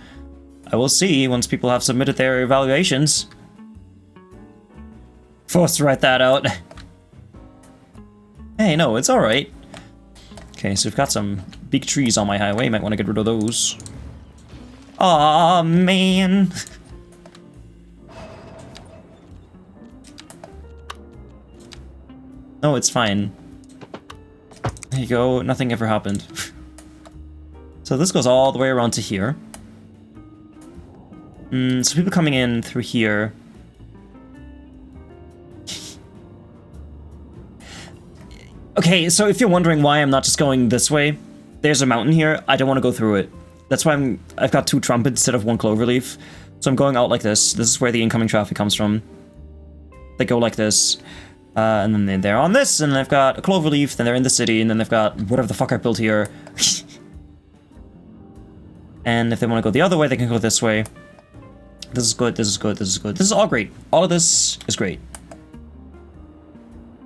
I will see once people have submitted their evaluations. Forced to write that out. Hey, no, it's alright. Okay, so we've got some big trees on my highway. Might want to get rid of those. Aw, man. No, it's fine. There you go. Nothing ever happened. So this goes all the way around to here. So people coming in through here. Okay, so if you're wondering why I'm not just going this way, there's a mountain here. I don't want to go through it. That's why I've got 2 trumpets instead of 1 cloverleaf. So I'm going out like this. This is where the incoming traffic comes from. They go like this. And then they're on this, and then they've got a cloverleaf, then they're in the city, and then they've got whatever the fuck I built here. And if they want to go the other way, they can go this way. This is good, this is good, this is good. This is all great. All of this is great.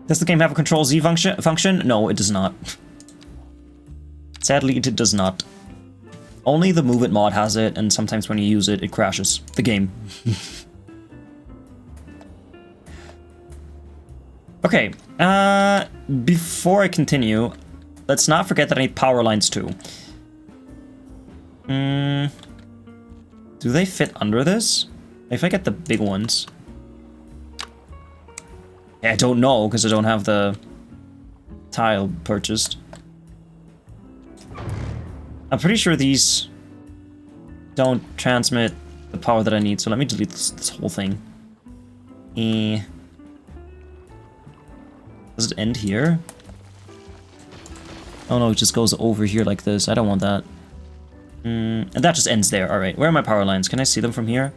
Does the game have a Control-Z function? No, it does not. Sadly, it does not. Only the Move It mod has it, and sometimes when you use it, it crashes the game. Okay, before I continue, let's not forget that I need power lines too. Do they fit under this? If I get the big ones. Yeah, I don't know, because I don't have the tile purchased. I'm pretty sure these don't transmit the power that I need, so let me delete this whole thing. Does it end here? Oh no, it just goes over here like this. I don't want that. And that just ends there. Alright, where are my power lines? Can I see them from here?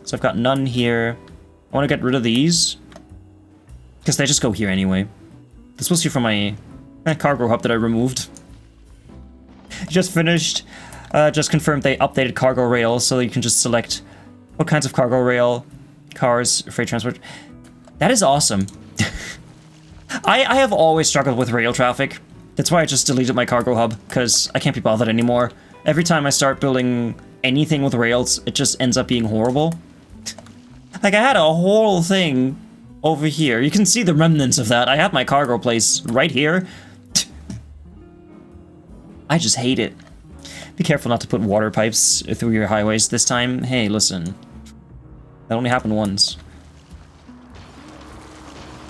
So I've got none here. I want to get rid of these. Because they just go here anyway. This was here from my cargo hub that I removed. Just finished. Just confirmed they updated cargo rail, so you can just select what kinds of cargo rail, cars, freight transport. That is awesome. I have always struggled with rail traffic. That's why I just deleted my cargo hub, because I can't be bothered anymore. Every time I start building anything with rails, it just ends up being horrible. Like, I had a whole thing over here. You can see the remnants of that. I had my cargo place right here. I just hate it. Be careful not to put water pipes through your highways this time. Hey, listen. That only happened once.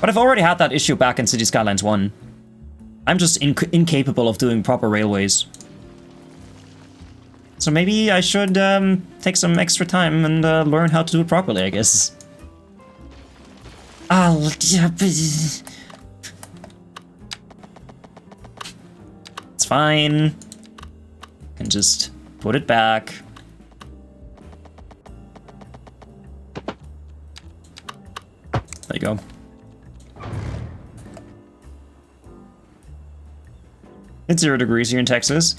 But I've already had that issue back in City Skylines 1. I'm just incapable of doing proper railways. So maybe I should take some extra time and learn how to do it properly, I guess. It's fine. Can just put it back. There you go. It's 0 degrees here in Texas.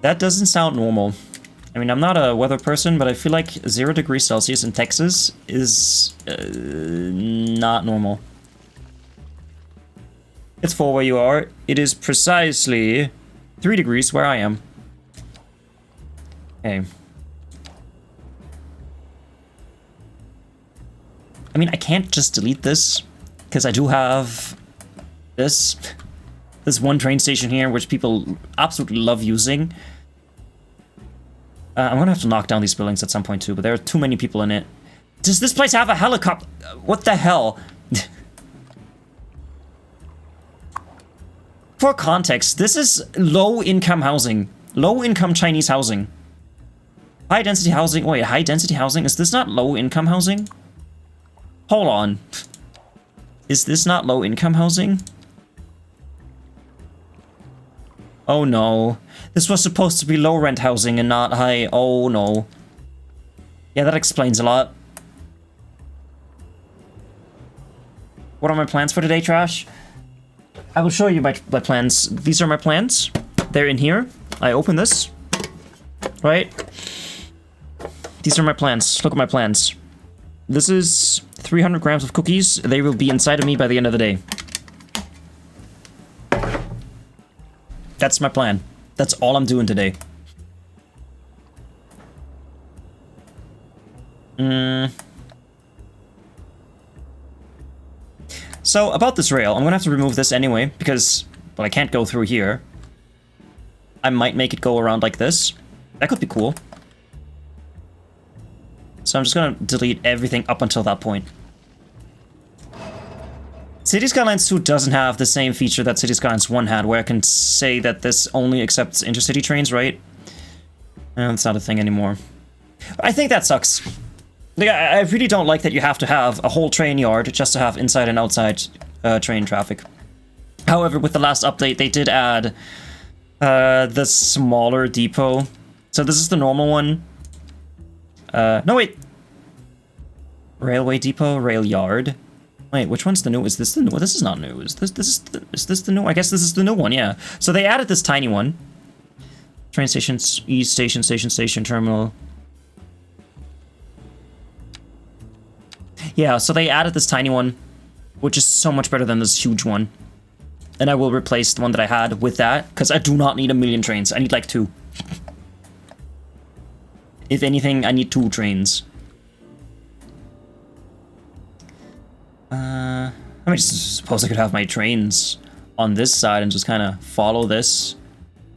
That doesn't sound normal. I mean, I'm not a weather person, but I feel like 0 degrees Celsius in Texas is not normal. It's 4 where you are. It is precisely 3 degrees where I am. Okay. I mean, I can't just delete this, because I do have this one train station here, which people absolutely love using. I'm gonna have to knock down these buildings at some point too, but there are too many people in it. Does this place have a helicopter? What the hell? For context, this is low-income housing. Low-income Chinese housing. High-density housing. Wait, high-density housing? Is this not low-income housing? Hold on. Is this not low-income housing? Oh no. This was supposed to be low-rent housing and not high. Oh no. Yeah, that explains a lot. What are my plans for today, Trash? I will show you my plans. These are my plans. They're in here. I open this. Right? These are my plans. Look at my plans. This is 300 grams of cookies. They will be inside of me by the end of the day. That's my plan. That's all I'm doing today. So, about this rail, I'm gonna have to remove this anyway, because, well, I can't go through here. I might make it go around like this. That could be cool. So I'm just gonna delete everything up until that point. City Skylines 2 doesn't have the same feature that City Skylines 1 had, where I can say that this only accepts intercity trains, right? That's not a thing anymore. I think that sucks. Like, I really don't like that you have to have a whole train yard just to have inside and outside train traffic. However, with the last update, they did add the smaller depot. So this is the normal one. No, wait. Railway depot, rail yard. Wait, which one's the new? Is this the new? This is not new. Is this the new? I guess this is the new one. Yeah. So they added this tiny one. Train stations, east station, station terminal. Yeah. So they added this tiny one, which is so much better than this huge one. And I will replace the one that I had with that, because I do not need a million trains. I need like 2. If anything, I need 2 trains. I mean, suppose I could have my trains on this side and just kind of follow this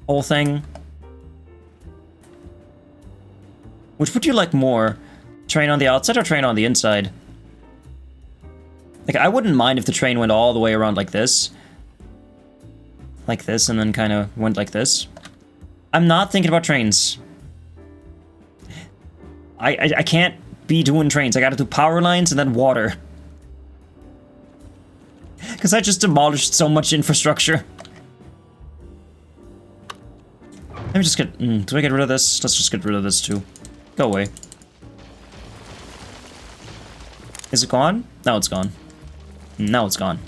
whole thing. Which would you like more? Train on the outside or train on the inside? Like, I wouldn't mind if the train went all the way around like this. Like this, and then kind of went like this. I'm not thinking about trains. I can't be doing trains. I gotta do power lines and then water. Because I just demolished so much infrastructure. Let me just get... do I get rid of this? Let's just get rid of this too. Go away. Is it gone? Now it's gone. Now it's gone.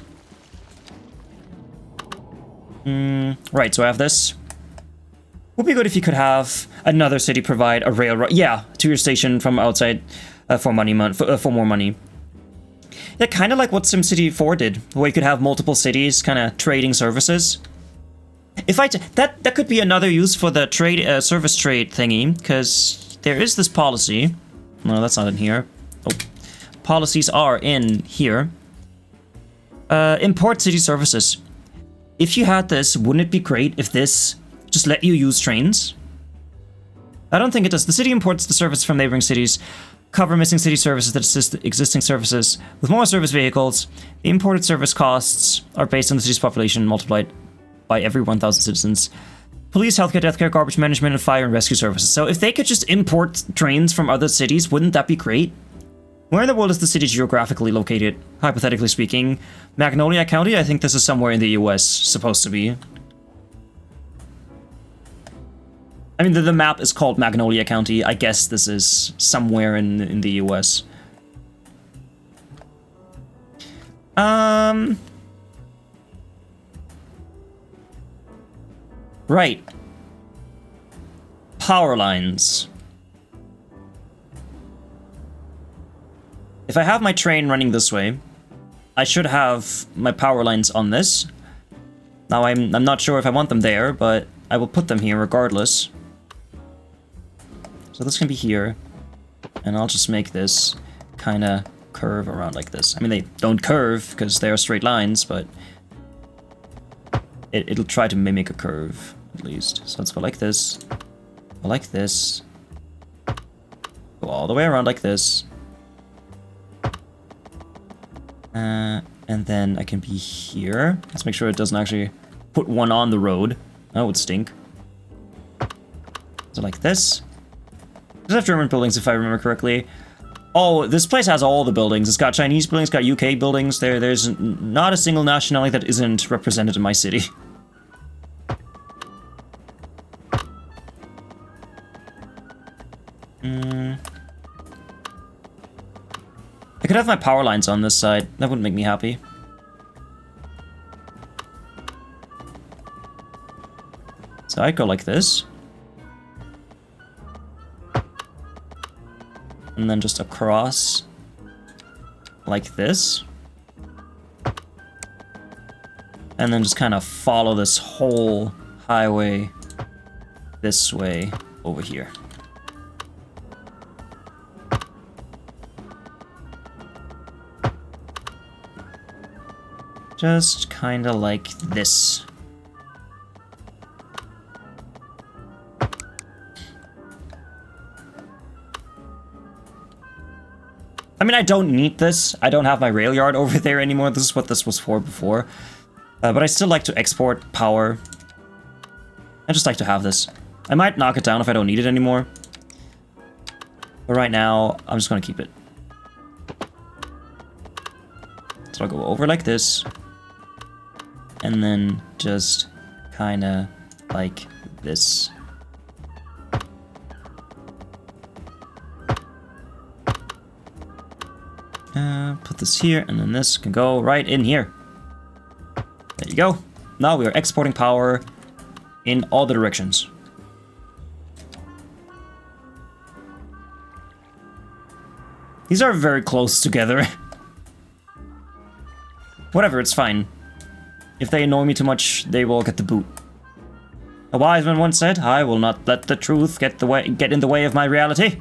Right, so I have this. Would be good if you could have another city provide a railroad. Yeah, to your station from outside for money, for more money. Yeah, kind of like what SimCity 4 did, where you could have multiple cities kind of trading services. If that could be another use for the trade service trade thingy, because there is this policy. No, that's not in here. Oh, policies are in here. Import city services. If you had this, wouldn't it be great if this just let you use trains? I don't think it does. The city imports the service from neighboring cities, cover missing city services that assist existing services. With more service vehicles, the imported service costs are based on the city's population multiplied by every 1,000 citizens. Police, healthcare, deathcare, garbage management, and fire and rescue services. So if they could just import trains from other cities, wouldn't that be great? Where in the world is the city geographically located? Hypothetically speaking, Magnolia County? I think this is somewhere in the US, supposed to be. I mean, the map is called Magnolia County. I guess this is somewhere in the US. Right. Power lines. If I have my train running this way, I should have my power lines on this. Now I'm not sure if I want them there, but I will put them here regardless. So this can be here, and I'll just make this kind of curve around like this. I mean, they don't curve because they are straight lines, but it'll try to mimic a curve at least. So let's go like this, go like this, go all the way around like this, and then I can be here. Let's make sure it doesn't actually put one on the road. That would stink. So like this. Does it have German buildings if I remember correctly? Oh, this place has all the buildings. It's got Chinese buildings, got UK buildings. There's not a single nationality that isn't represented in my city. I could have my power lines on this side. That wouldn't make me happy. So I'd go like this. And then just across like this. And then just kind of follow this whole highway this way over here. Just kind of like this. I mean, I don't need this. I don't have my rail yard over there anymore. This is what this was for before. But I still like to export power. I just like to have this. I might knock it down if I don't need it anymore. But right now, I'm just going to keep it. So I'll go over like this. And then just kind of like this. Put this here, and then this can go right in here. There you go. Now we are exporting power in all the directions. These are very close together. Whatever, it's fine. If they annoy me too much, they will get the boot. A wise man once said, "I will not let the truth get in the way of my reality."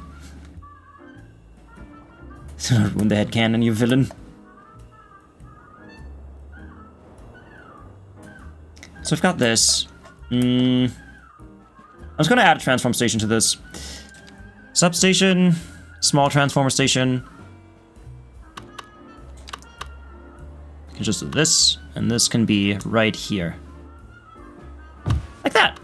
Do not ruin the headcanon, you villain. So I've got this. I was going to add a transform station to this. Substation, small transformer station. You can just do this, and this can be right here. Like that.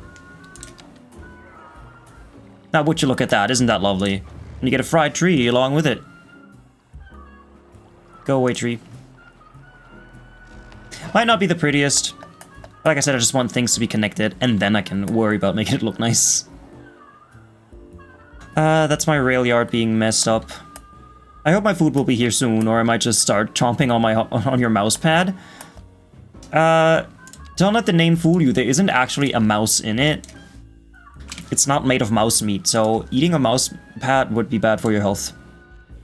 Now would you look at that, isn't that lovely? And you get a fried tree along with it. Go away, tree. Might not be the prettiest. Like I said, I just want things to be connected, and then I can worry about making it look nice. That's my rail yard being messed up. I hope my food will be here soon, or I might just start chomping on your mouse pad. Don't let the name fool you. There isn't actually a mouse in it. It's not made of mouse meat, so eating a mouse pad would be bad for your health.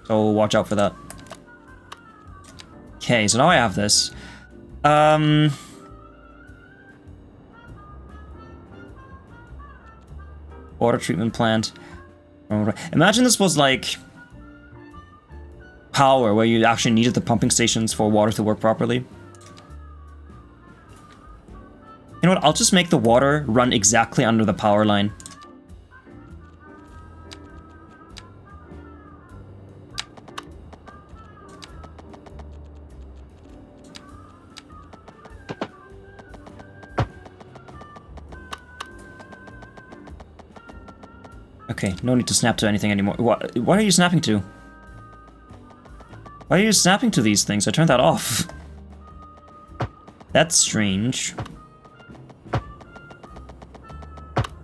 So watch out for that. Okay, so now I have this. Water treatment plant. Imagine this was like power, where you actually needed the pumping stations for water to work properly. You know what? I'll just make the water run exactly under the power line. Okay, no need to snap to anything anymore. What are you snapping to? Why are you snapping to these things? I turned that off. That's strange.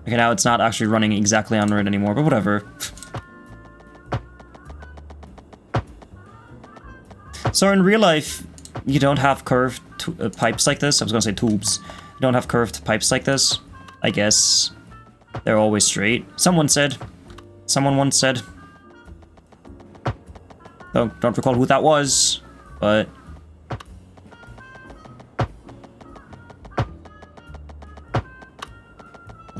Okay, now it's not actually running exactly under it anymore, but whatever. So in real life, you don't have curved pipes like this. I was gonna say tubes. You don't have curved pipes like this. I guess they're always straight. Someone once said. Don't recall who that was, but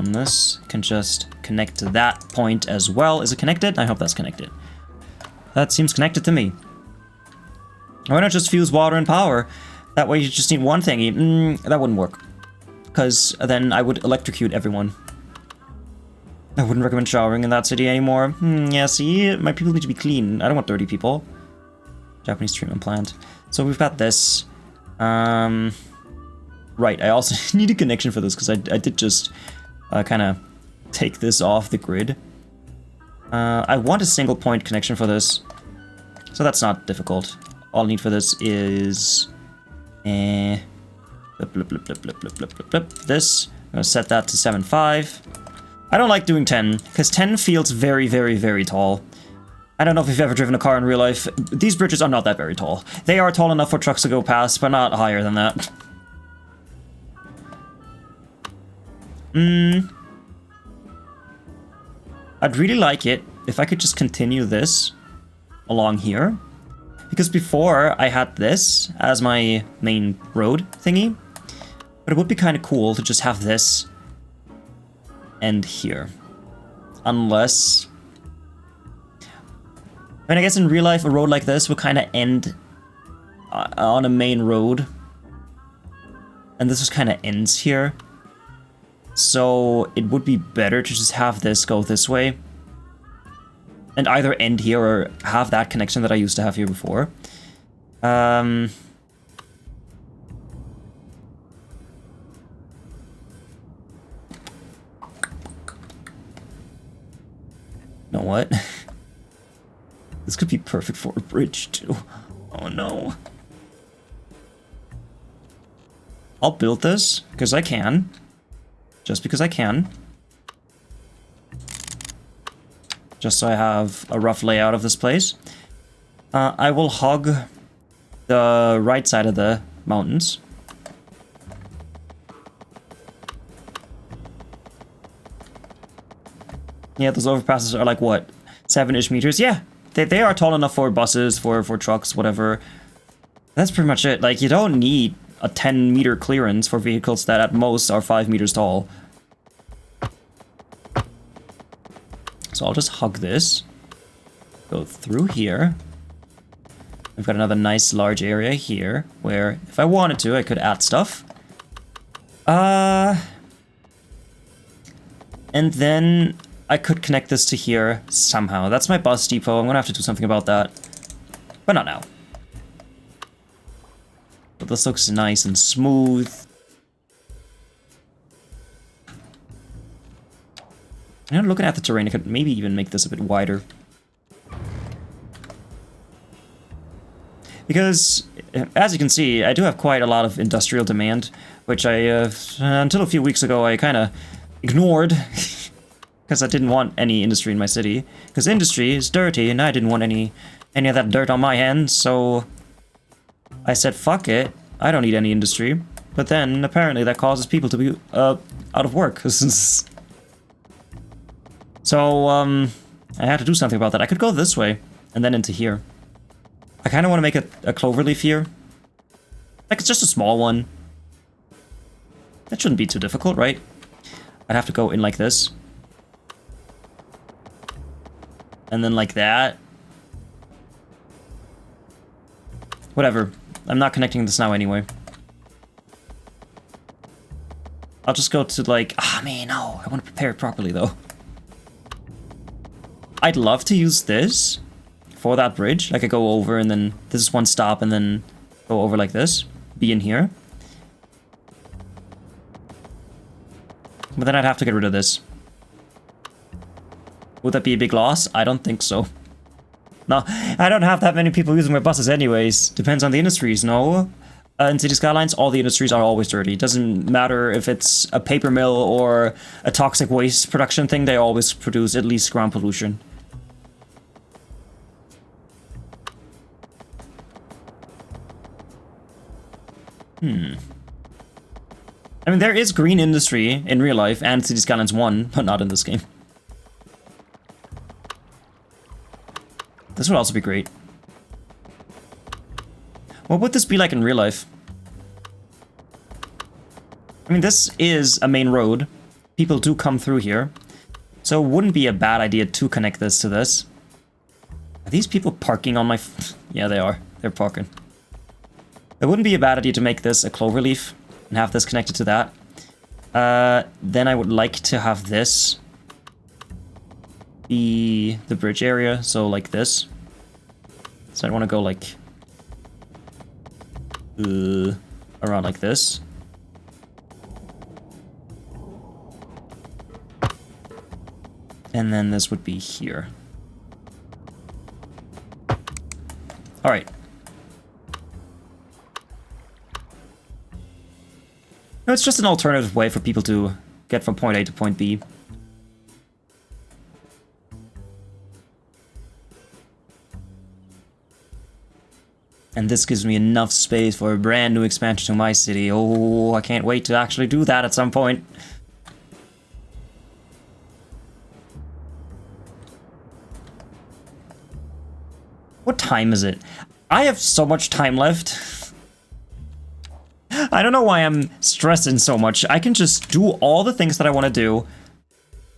And this can just connect to that point as well. Is it connected? I hope that's connected. That seems connected to me. Why not just fuse water and power? That way you just need one thingy. That wouldn't work. Because then I would electrocute everyone. I wouldn't recommend showering in that city anymore. Yeah, see? My people need to be clean. I don't want dirty people. Japanese treatment plant. So we've got this. Right, I also need a connection for this because I did just kind of take this off the grid. I want a single point connection for this. So that's not difficult. All I need for this is... this. I'm going to set that to 7.5. I don't like doing 10, because 10 feels very, very, very tall. I don't know if you've ever driven a car in real life. These bridges are not that very tall. They are tall enough for trucks to go past, but not higher than that. I'd really like it if I could just continue this along here. Because before, I had this as my main road thingy. But it would be kind of cool to just have this end here. Unless... I mean, I guess in real life, a road like this would kind of end on a main road. And this just kind of ends here. So it would be better to just have this go this way. And either end here or have that connection that I used to have here before. You know what? This could be perfect for a bridge too. Oh no. I'll build this because I can. Just because I can. Just so I have a rough layout of this place. I will hug the right side of the mountains. Yeah, those overpasses are like, what? 7-ish meters? Yeah, they are tall enough for buses, for trucks, whatever. That's pretty much it. Like, you don't need a 10-meter clearance for vehicles that at most are 5 meters tall. So I'll just hug this. Go through here. I've got another nice large area here where if I wanted to, I could add stuff. And then I could connect this to here somehow. That's my bus depot. I'm gonna have to do something about that. But not now. But this looks nice and smooth. You know, looking at the terrain, I could maybe even make this a bit wider. Because, as you can see, I do have quite a lot of industrial demand, which I, until a few weeks ago, I kind of ignored. Because I didn't want any industry in my city. Because industry is dirty, and I didn't want any of that dirt on my hands, so... I said, fuck it, I don't need any industry. But then, apparently, that causes people to be, out of work. So, I had to do something about that. I could go this way, and then into here. I kind of want to make a cloverleaf here. Like, it's just a small one. That shouldn't be too difficult, right? I'd have to go in like this. And then like that. Whatever. I'm not connecting this now anyway. I'll just go to like... Ah, man, no. I want to prepare it properly, though. I'd love to use this for that bridge. Like I go over and then this is one stop and then go over like this. Be in here. But then I'd have to get rid of this. Would that be a big loss? I don't think so. No, I don't have that many people using my buses anyways. Depends on the industries, no? In City Skylines, all the industries are always dirty. It doesn't matter if it's a paper mill or a toxic waste production thing, they always produce at least ground pollution. I mean, there is green industry in real life and City Skylines 1, but not in this game. This would also be great. What would this be like in real life? I mean, this is a main road, people do come through here. So it wouldn't be a bad idea to connect this to this. Are these people parking on my... Yeah, they are. They're parking. It wouldn't be a bad idea to make this a cloverleaf and have this connected to that. Then I would like to have this be the bridge area, so like this. So I want to go like... around like this. And then this would be here. Alright. No, it's just an alternative way for people to get from point A to point B. And this gives me enough space for a brand new expansion to my city. Oh, I can't wait to actually do that at some point. What time is it? I have so much time left. I don't know why I'm stressing so much. I can just do all the things that I want to do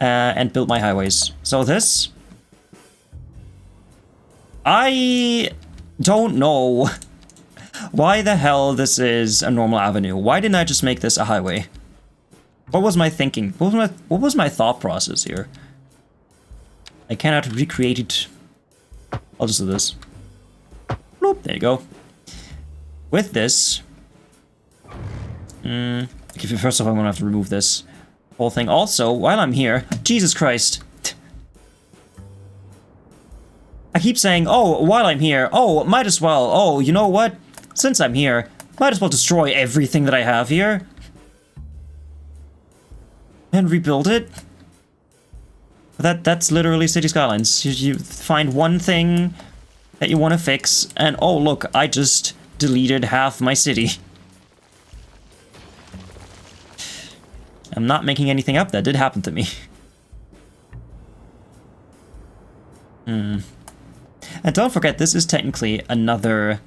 and build my highways. So this... I don't know why the hell this is a normal avenue. Why didn't I just make this a highway? What was my thinking? What was my thought process here? I cannot recreate it. I'll just do this. Bloop, there you go. With this... okay, first off, I'm gonna have to remove this whole thing. Also, while I'm here... Jesus Christ. I keep saying, oh, while I'm here, oh, might as well, oh, you know what? Since I'm here, might as well destroy everything that I have here. And rebuild it. That's literally City Skylines. You find one thing that you want to fix, and oh look, I just deleted half my city. I'm not making anything up, that did happen to me. And don't forget, this is technically another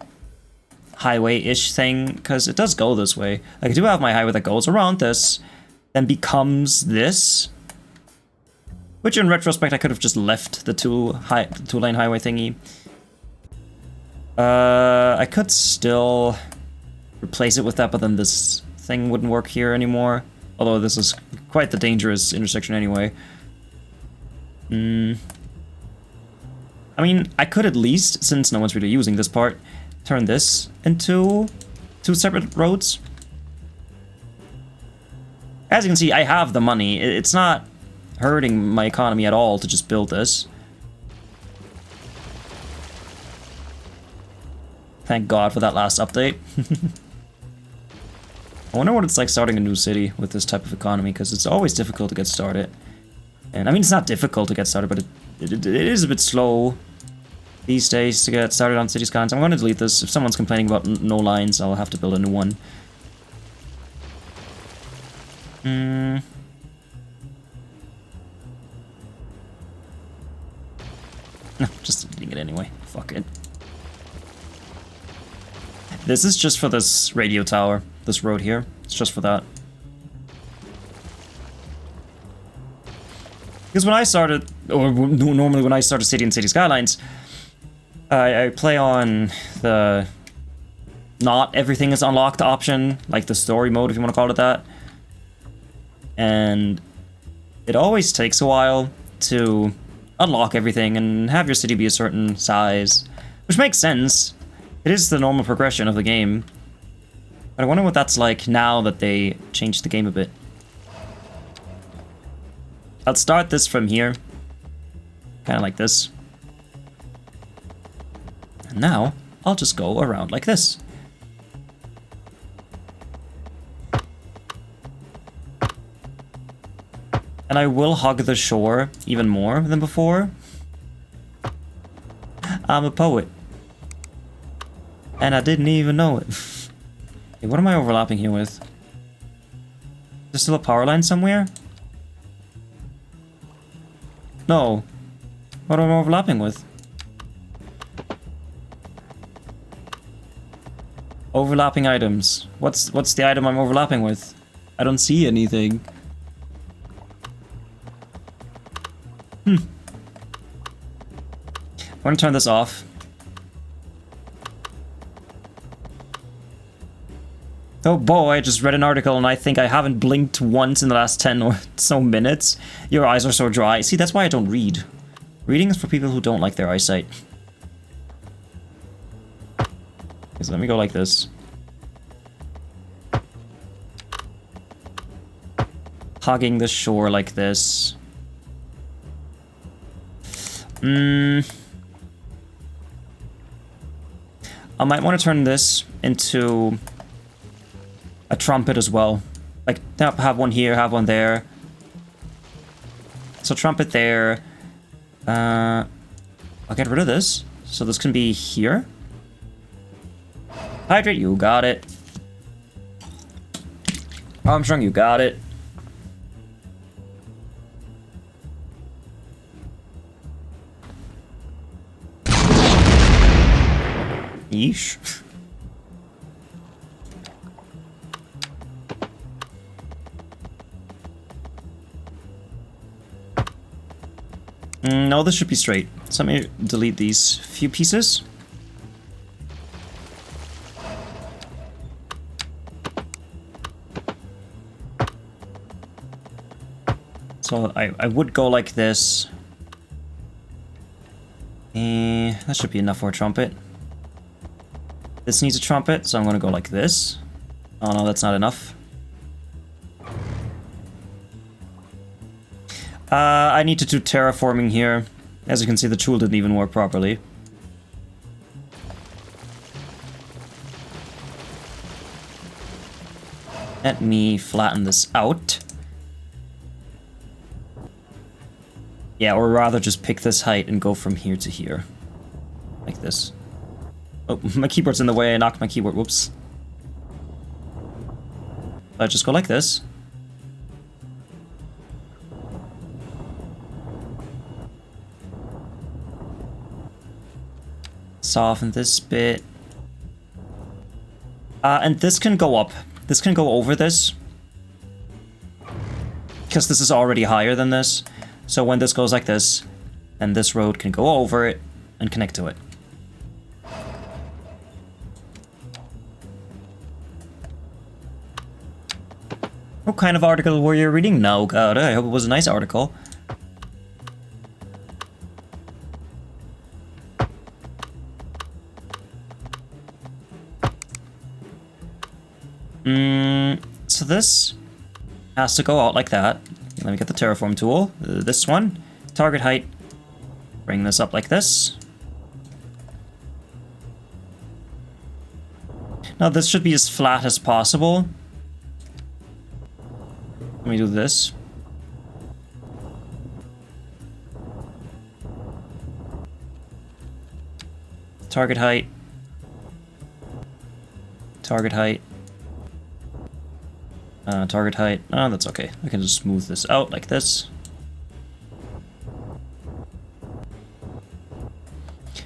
highway-ish thing, because it does go this way. Like, I do have my highway that goes around this, then becomes this. Which, in retrospect, I could have just left the two-lane highway thingy. I could still replace it with that, but then this thing wouldn't work here anymore. Although this is quite the dangerous intersection anyway. I mean, I could at least, since no one's really using this part, turn this into two separate roads. As you can see, I have the money. It's not hurting my economy at all to just build this. Thank God for that last update. I wonder what it's like starting a new city with this type of economy, because it's always difficult to get started. And I mean, it's not difficult to get started, but it is a bit slow these days to get started on City Skylines. I'm going to delete this. If someone's complaining about no lines, I'll have to build a new one. No, just deleting it anyway. Fuck it. This is just for this radio tower, this road here. It's just for that. Because when I started, or normally when I start a city in City Skylines, I play on the not everything is unlocked option, like the story mode if you want to call it that. And it always takes a while to unlock everything and have your city be a certain size, which makes sense. It is the normal progression of the game. But I wonder what that's like now that they changed the game a bit. I'll start this from here. Kind of like this. And now, I'll just go around like this. And I will hug the shore even more than before. I'm a poet. And I didn't even know it. Hey, what am I overlapping here with? Is there still a power line somewhere? No. What am I overlapping with? Overlapping items. What's the item I'm overlapping with? I don't see anything. I'm gonna turn this off. Oh boy, I just read an article and I think I haven't blinked once in the last 10 or so minutes. Your eyes are so dry. See, that's why I don't read. Reading is for people who don't like their eyesight. Okay, so let me go like this. Hugging the shore like this. I might want to turn this into a trumpet as well. Like, have one here, have one there. So trumpet there. I'll get rid of this. So this can be here. Hydrate, you got it. Armstrong, you got it. Yeesh. No, this should be straight. So let me delete these few pieces. So I would go like this. That should be enough for a trumpet. This needs a trumpet, so I'm gonna go like this. Oh no, that's not enough. I need to do terraforming here. As you can see, the tool didn't even work properly. Let me flatten this out. Yeah, or rather just pick this height and go from here to here. Like this. Oh, my keyboard's in the way, I knocked my keyboard, whoops. I just go like this. Soften this bit. And this can go up. This can go over this. Because this is already higher than this. So when this goes like this, then this road can go over it and connect to it. What kind of article were you reading? No, God, I hope it was a nice article. So this has to go out like that. Let me get the terraform tool. This one, target height. Bring this up like this. Now this should be as flat as possible. Let me do this. Target height. Target height. Target height. Oh, that's okay. I can just smooth this out like this.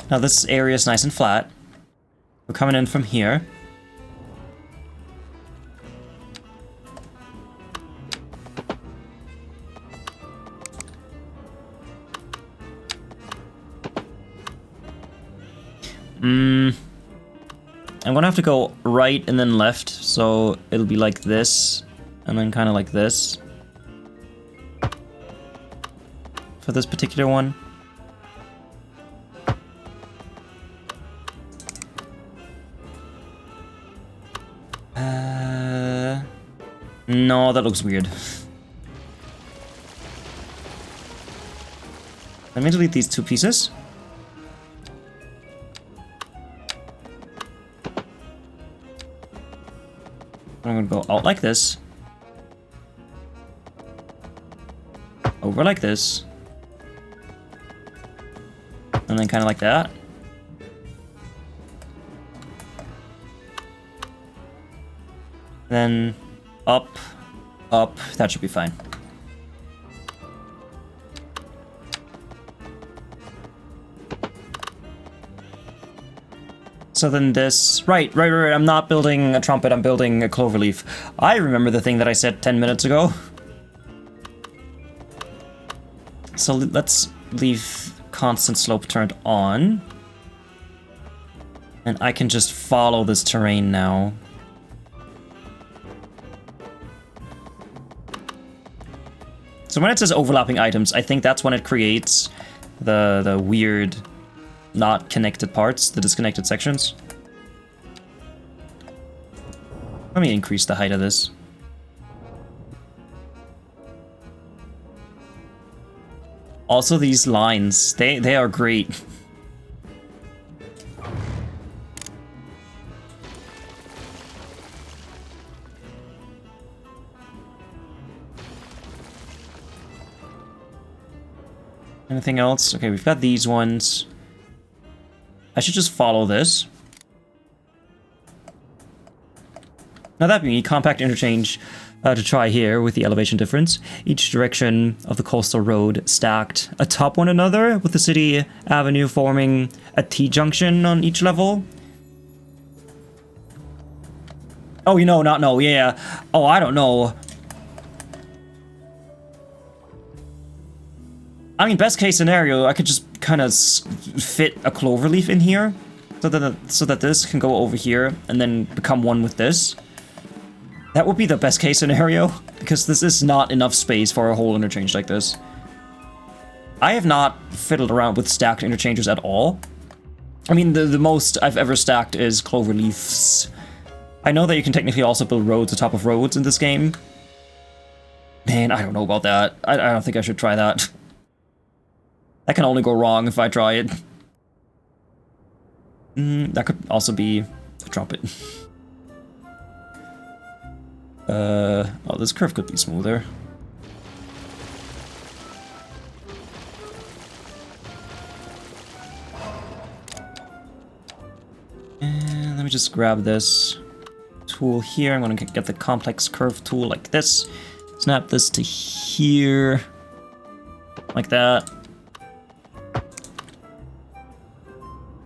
Now this area is nice and flat. We're coming in from here. I'm gonna have to go right and then left, so it'll be like this, and then kind of like this. For this particular one. No, that looks weird. Let me delete these two pieces. I'm gonna go out like this. Over like this. And then kind of like that. Then up, up, that should be fine. So then this, right, I'm not building a trumpet, I'm building a cloverleaf. I remember the thing that I said 10 minutes ago. So let's leave constant slope turned on. And I can just follow this terrain now. So when it says overlapping items, I think that's when it creates the weird, not connected parts, the disconnected sections. Let me increase the height of this. Also, these lines, they are great. Anything else? Okay, we've got these ones. I should just follow this. Now that being a compact interchange to try here with the elevation difference. Each direction of the coastal road stacked atop one another, with the city avenue forming a T-junction on each level. Oh, you know, not know, yeah. Oh, I don't know. I mean, best case scenario, I could just kind of fit a cloverleaf in here, so that this can go over here and then become one with this. That would be the best case scenario, because this is not enough space for a whole interchange like this. I have not fiddled around with stacked interchanges at all. I mean, the most I've ever stacked is cloverleafs. I know that you can technically also build roads atop of roads in this game. Man, I don't know about that. I don't think I should try that. That can only go wrong if I try it. That could also be a trumpet. Oh, this curve could be smoother. And let me just grab this tool here. I'm gonna get the complex curve tool like this. Snap this to here. Like that.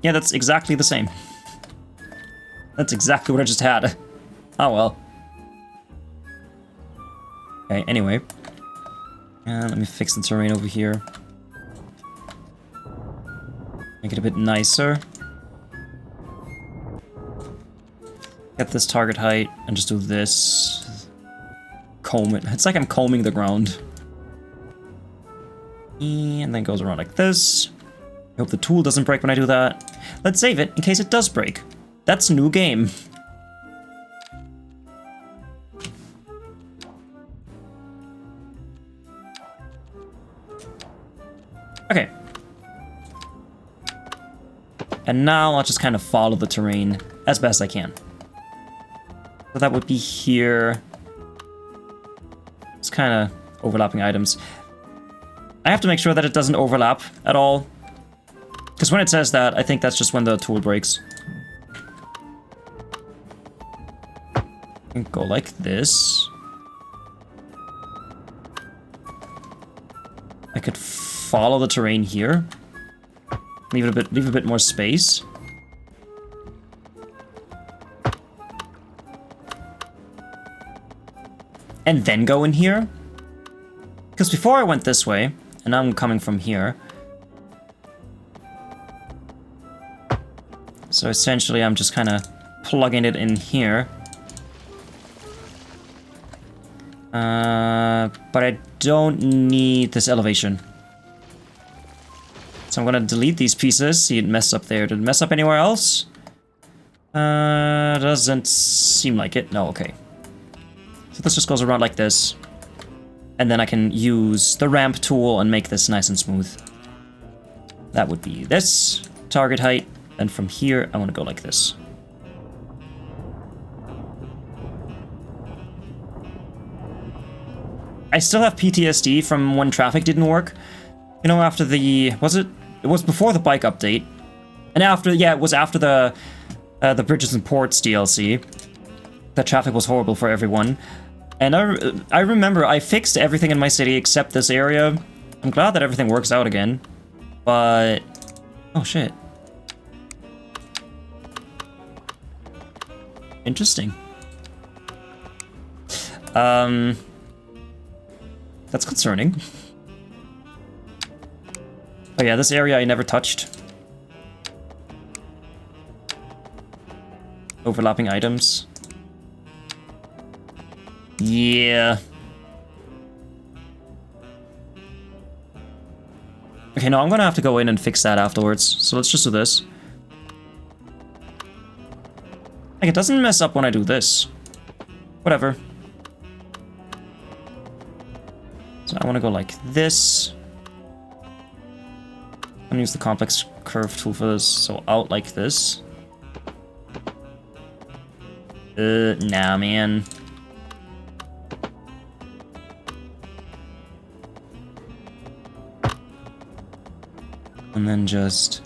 Yeah, that's exactly the same. That's exactly what I just had. Oh well. Okay, anyway. Let me fix the terrain over here. Make it a bit nicer. Get this target height and just do this. Comb it. It's like I'm combing the ground. And then it goes around like this. I hope the tool doesn't break when I do that. Let's save it in case it does break. That's new game. Okay. And now I'll just kind of follow the terrain as best I can. So that would be here. It's kind of overlapping items. I have to make sure that it doesn't overlap at all. Because when it says that, I think that's just when the tool breaks. And go like this. I could follow the terrain here. Leave a bit more space. And then go in here. Because before I went this way, and now I'm coming from here. So essentially I'm just kind of plugging it in here. But I don't need this elevation. So I'm gonna delete these pieces. See, it messed up there. Did it mess up anywhere else? Doesn't seem like it. No, okay. So this just goes around like this. And then I can use the ramp tool and make this nice and smooth. That would be this target height. And from here, I want to go like this. I still have PTSD from when traffic didn't work. You know, after the... was it? It was before the bike update. And after... yeah, it was after the Bridges and Ports DLC. That traffic was horrible for everyone. And I remember I fixed everything in my city except this area. I'm glad that everything works out again. But... oh, shit. Interesting. That's concerning. Oh yeah, this area I never touched. Overlapping items. Yeah. Okay, no, I'm gonna have to go in and fix that afterwards. So let's just do this. Like, it doesn't mess up when I do this. Whatever. So I want to go like this. I'm gonna use the complex curve tool for this. So out like this. Nah, man. And then just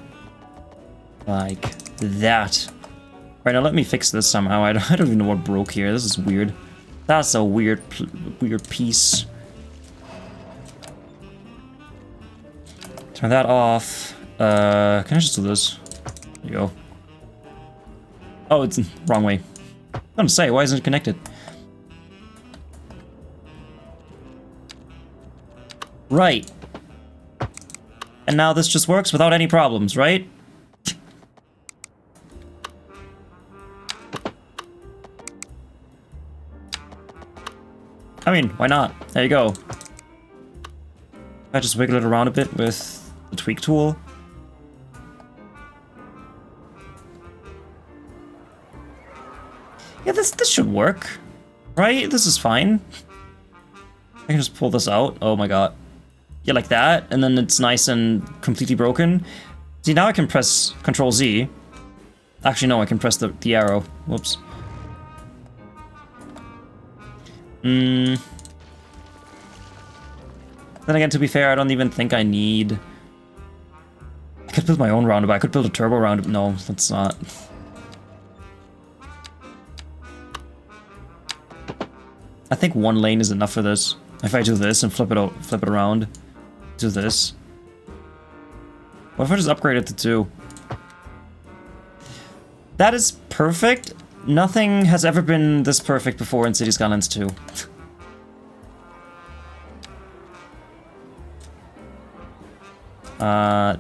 like that. Right, now let me fix this somehow. I don't even know what broke here. This is weird. That's a weird piece. Turn that off. Can I just do this? There you go. Oh, it's wrong way. I was gonna say, why isn't it connected? Right. And now this just works without any problems, right? I mean, why not? There you go. I just wiggle it around a bit with the tweak tool. Yeah, this should work, right? This is fine. I can just pull this out. Oh my god. Yeah, like that, and then it's nice and completely broken. See, now I can press Control Z. Actually, no, I can press the arrow. Whoops. Then again, to be fair, I don't even think I need... I could build my own roundabout. I could build a turbo roundabout. No, that's not. I think one lane is enough for this. If I do this and flip it around, do this. What if I just upgrade it to 2? That is perfect. Nothing has ever been this perfect before in Cities Skylines 2.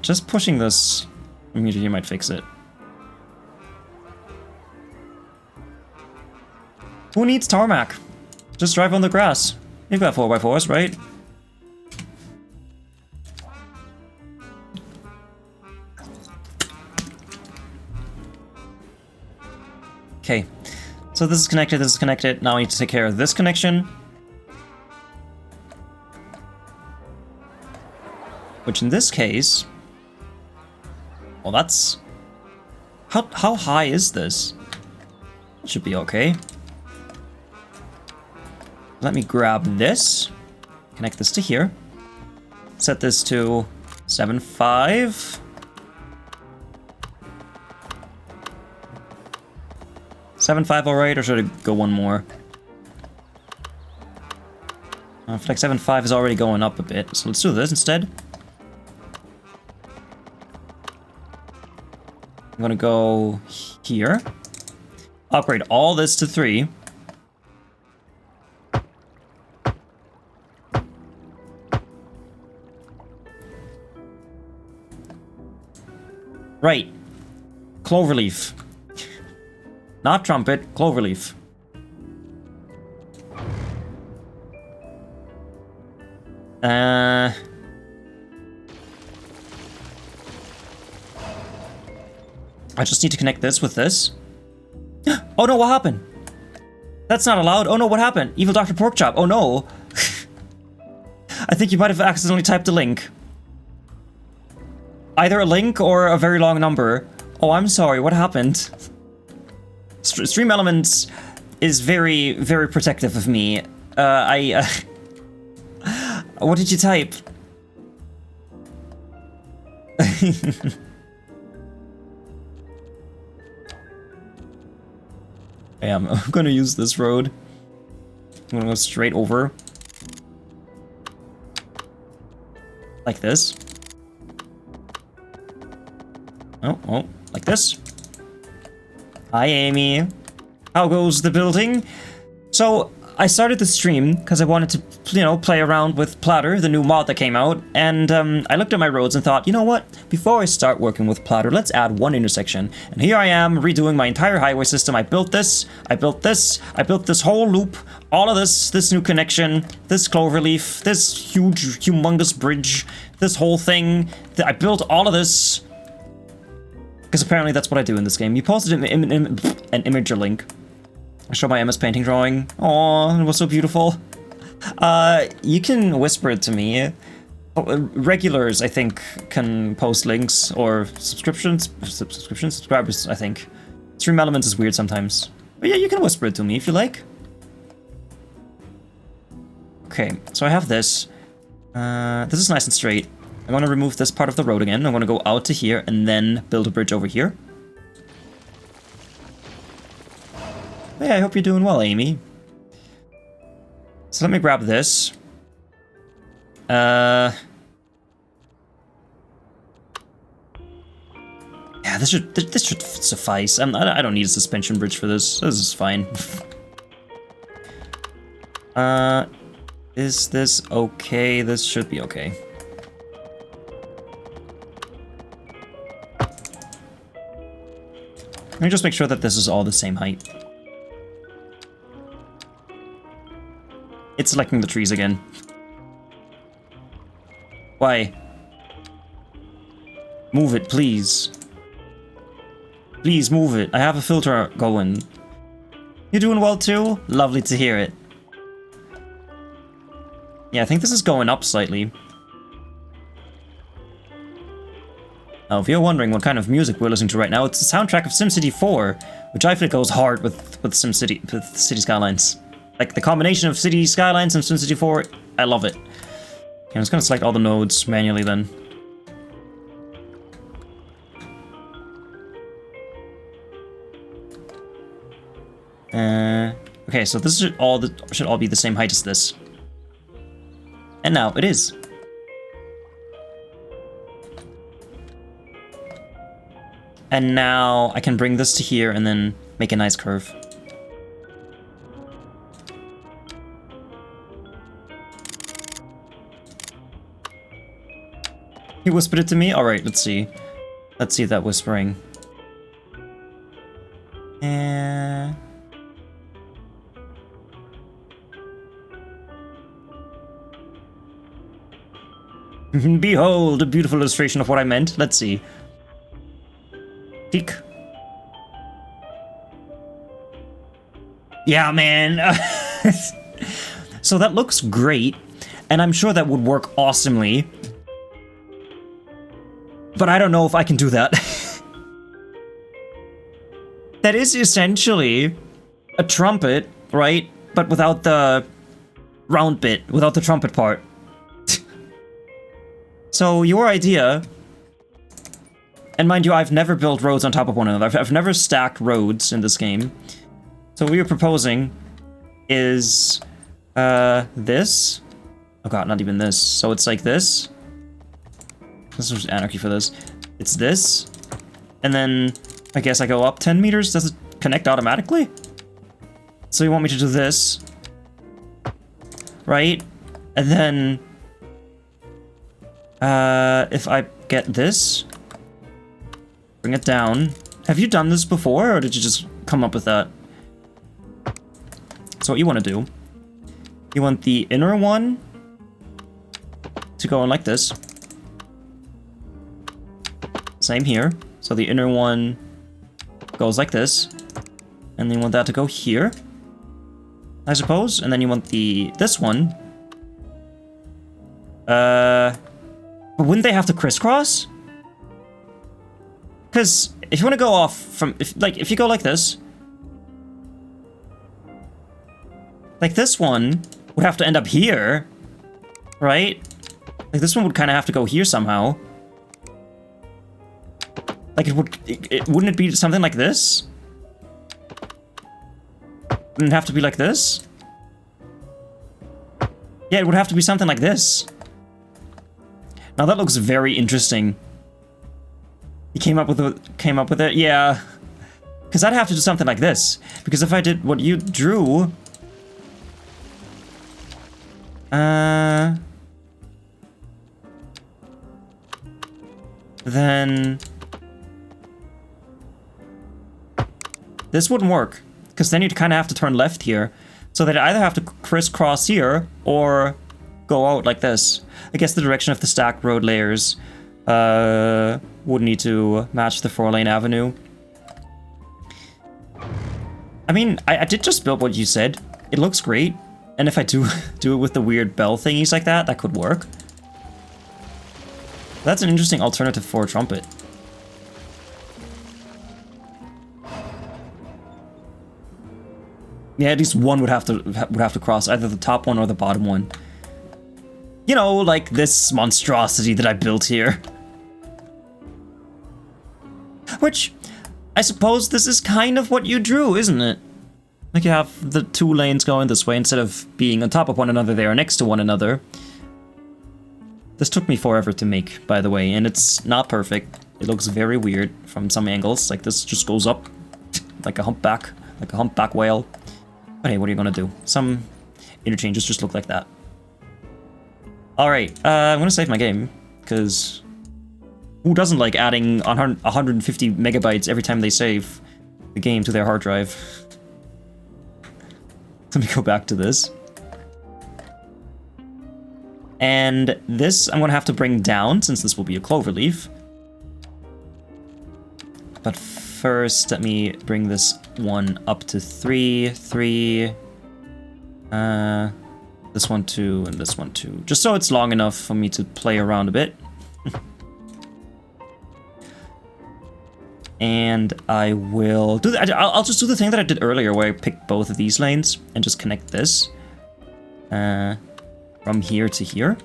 Just pushing this immediately might fix it. Who needs tarmac? Just drive on the grass. You've got 4x4s, right? Okay, so this is connected, this is connected. Now I need to take care of this connection. Which in this case... Well, that's... How high is this? It should be okay. Let me grab this. Connect this to here. Set this to 7.5. 7.5 alright, or should I go one more? I feel like 7.5 is already going up a bit, so let's do this instead. I'm gonna go here. Upgrade all this to 3. Right. Cloverleaf. Not trumpet, cloverleaf. I just need to connect this with this. Oh no, what happened? That's not allowed. Oh no, what happened? Evil Dr. Porkchop. Oh no. I think you might have accidentally typed a link. Either a link or a very long number. Oh, I'm sorry, what happened? Stream Elements is very, very protective of me. What did you type? Yeah, I'm gonna use this road. I'm gonna go straight over. Like this. Oh, like this. Hi, Amy. How goes the building? So, I started the stream because I wanted to, you know, play around with Platter, the new mod that came out, and I looked at my roads and thought, you know what? Before I start working with Platter, let's add one intersection. And here I am redoing my entire highway system. I built this, I built this, I built this whole loop, all of this new connection, this cloverleaf, this huge, humongous bridge, this whole thing. I built all of this because apparently that's what I do in this game. You posted an imager link. I showed my MS Painting drawing. Aw, it was so beautiful. You can whisper it to me. Regulars, I think, can post links, or subscribers, I think. Stream Elements is weird sometimes. But yeah, you can whisper it to me if you like. Okay, so I have this. This is nice and straight. I'm gonna remove this part of the road again. I'm gonna go out to here and then build a bridge over here. Hey, I hope you're doing well, Amy. So let me grab this. Yeah, this should suffice. I don't need a suspension bridge for this. This is fine. Is this okay? This should be okay. Let me just make sure that this is all the same height. It's selecting the trees again. Why? Move it, please. Please move it. I have a filter going. You doing well too? Lovely to hear it. Yeah, I think this is going up slightly. Now, if you're wondering what kind of music we're listening to right now, it's the soundtrack of SimCity 4, which I feel goes hard with SimCity, with City Skylines. Like, the combination of City Skylines and SimCity 4, I love it. Okay, I'm just gonna select all the nodes manually then. Okay, so this should all be the same height as this. And now it is. And now I can bring this to here and then make a nice curve. He whispered it to me? Alright, let's see. Let's see that whispering. And... behold, a beautiful illustration of what I meant. Let's see. Peek. Yeah, man. So that looks great, and I'm sure that would work awesomely. But I don't know if I can do that. That is essentially a trumpet, right? But without the round bit, without the trumpet part. So your idea, and mind you, I've never built roads on top of one another. I've never stacked roads in this game. So what you're proposing is this. Oh god, not even this. So it's like this. This is anarchy for this. It's this. And then I guess I go up 10 meters. Does it connect automatically? So you want me to do this. Right? And then if I get this, bring it down. Have you done this before, or did you just come up with that? So what you want to do, you want the inner one to go in like this. Same here. So the inner one goes like this. And then you want that to go here, I suppose. And then you want this one. But wouldn't they have to crisscross? Because if you want to go off from, if you go like this one would have to end up here, right? Like this one would kind of have to go here somehow. Like wouldn't it be something like this? Wouldn't it have to be like this? Yeah, it would have to be something like this. Now that looks very interesting. You came up with it, yeah. Because I'd have to do something like this. Because if I did what you drew, Then this wouldn't work, because then you'd kind of have to turn left here. So they'd either have to crisscross here or go out like this. I guess the direction of the stacked road layers would need to match the 4-lane avenue. I mean, I did just build what you said. It looks great. And if I do it with the weird bell thingies like that, that could work. That's an interesting alternative for a trumpet. Yeah, at least one would have to cross either the top one or the bottom one. You know, like this monstrosity that I built here. Which, I suppose this is kind of what you drew, isn't it? Like you have the 2 lanes going this way instead of being on top of one another, they are next to one another. This took me forever to make, by the way, and it's not perfect. It looks very weird from some angles. Like this just goes up like a humpback whale. But hey, what are you gonna do? Some interchanges just look like that. Alright, I'm gonna save my game, because who doesn't like adding 150 megabytes every time they save the game to their hard drive? Let me go back to this. And this I'm gonna have to bring down, since this will be a cloverleaf. But first, let me bring this one up to 3, 3. This one 2, and this one 2. Just so it's long enough for me to play around a bit. And I will do that. I'll just do the thing that I did earlier, where I picked both of these lanes and just connect this from here to here.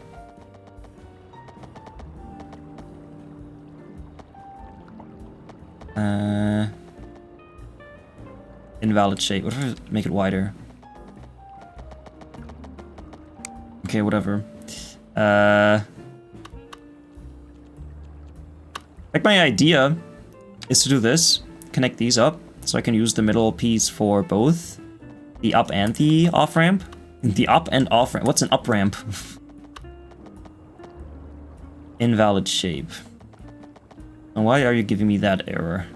Invalid shape. What if I make it wider? Okay, whatever. Like my idea is to do this, connect these up, so I can use the middle piece for both the up and the off ramp. The up and off ramp. What's an up ramp? Invalid shape. And why are you giving me that error?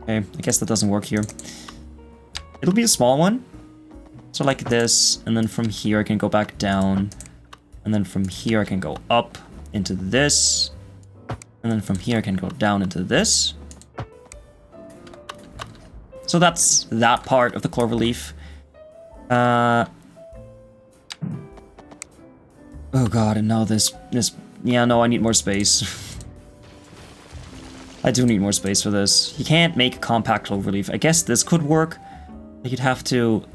Okay, I guess that doesn't work here. It'll be a small one. So like this, and then from here I can go back down, and then from here I can go up into this, and then from here I can go down into this. So that's that part of the cloverleaf. Oh god, and now this, yeah, no, I need more space. I do need more space for this. You can't make a compact cloverleaf. I guess this could work. You'd have to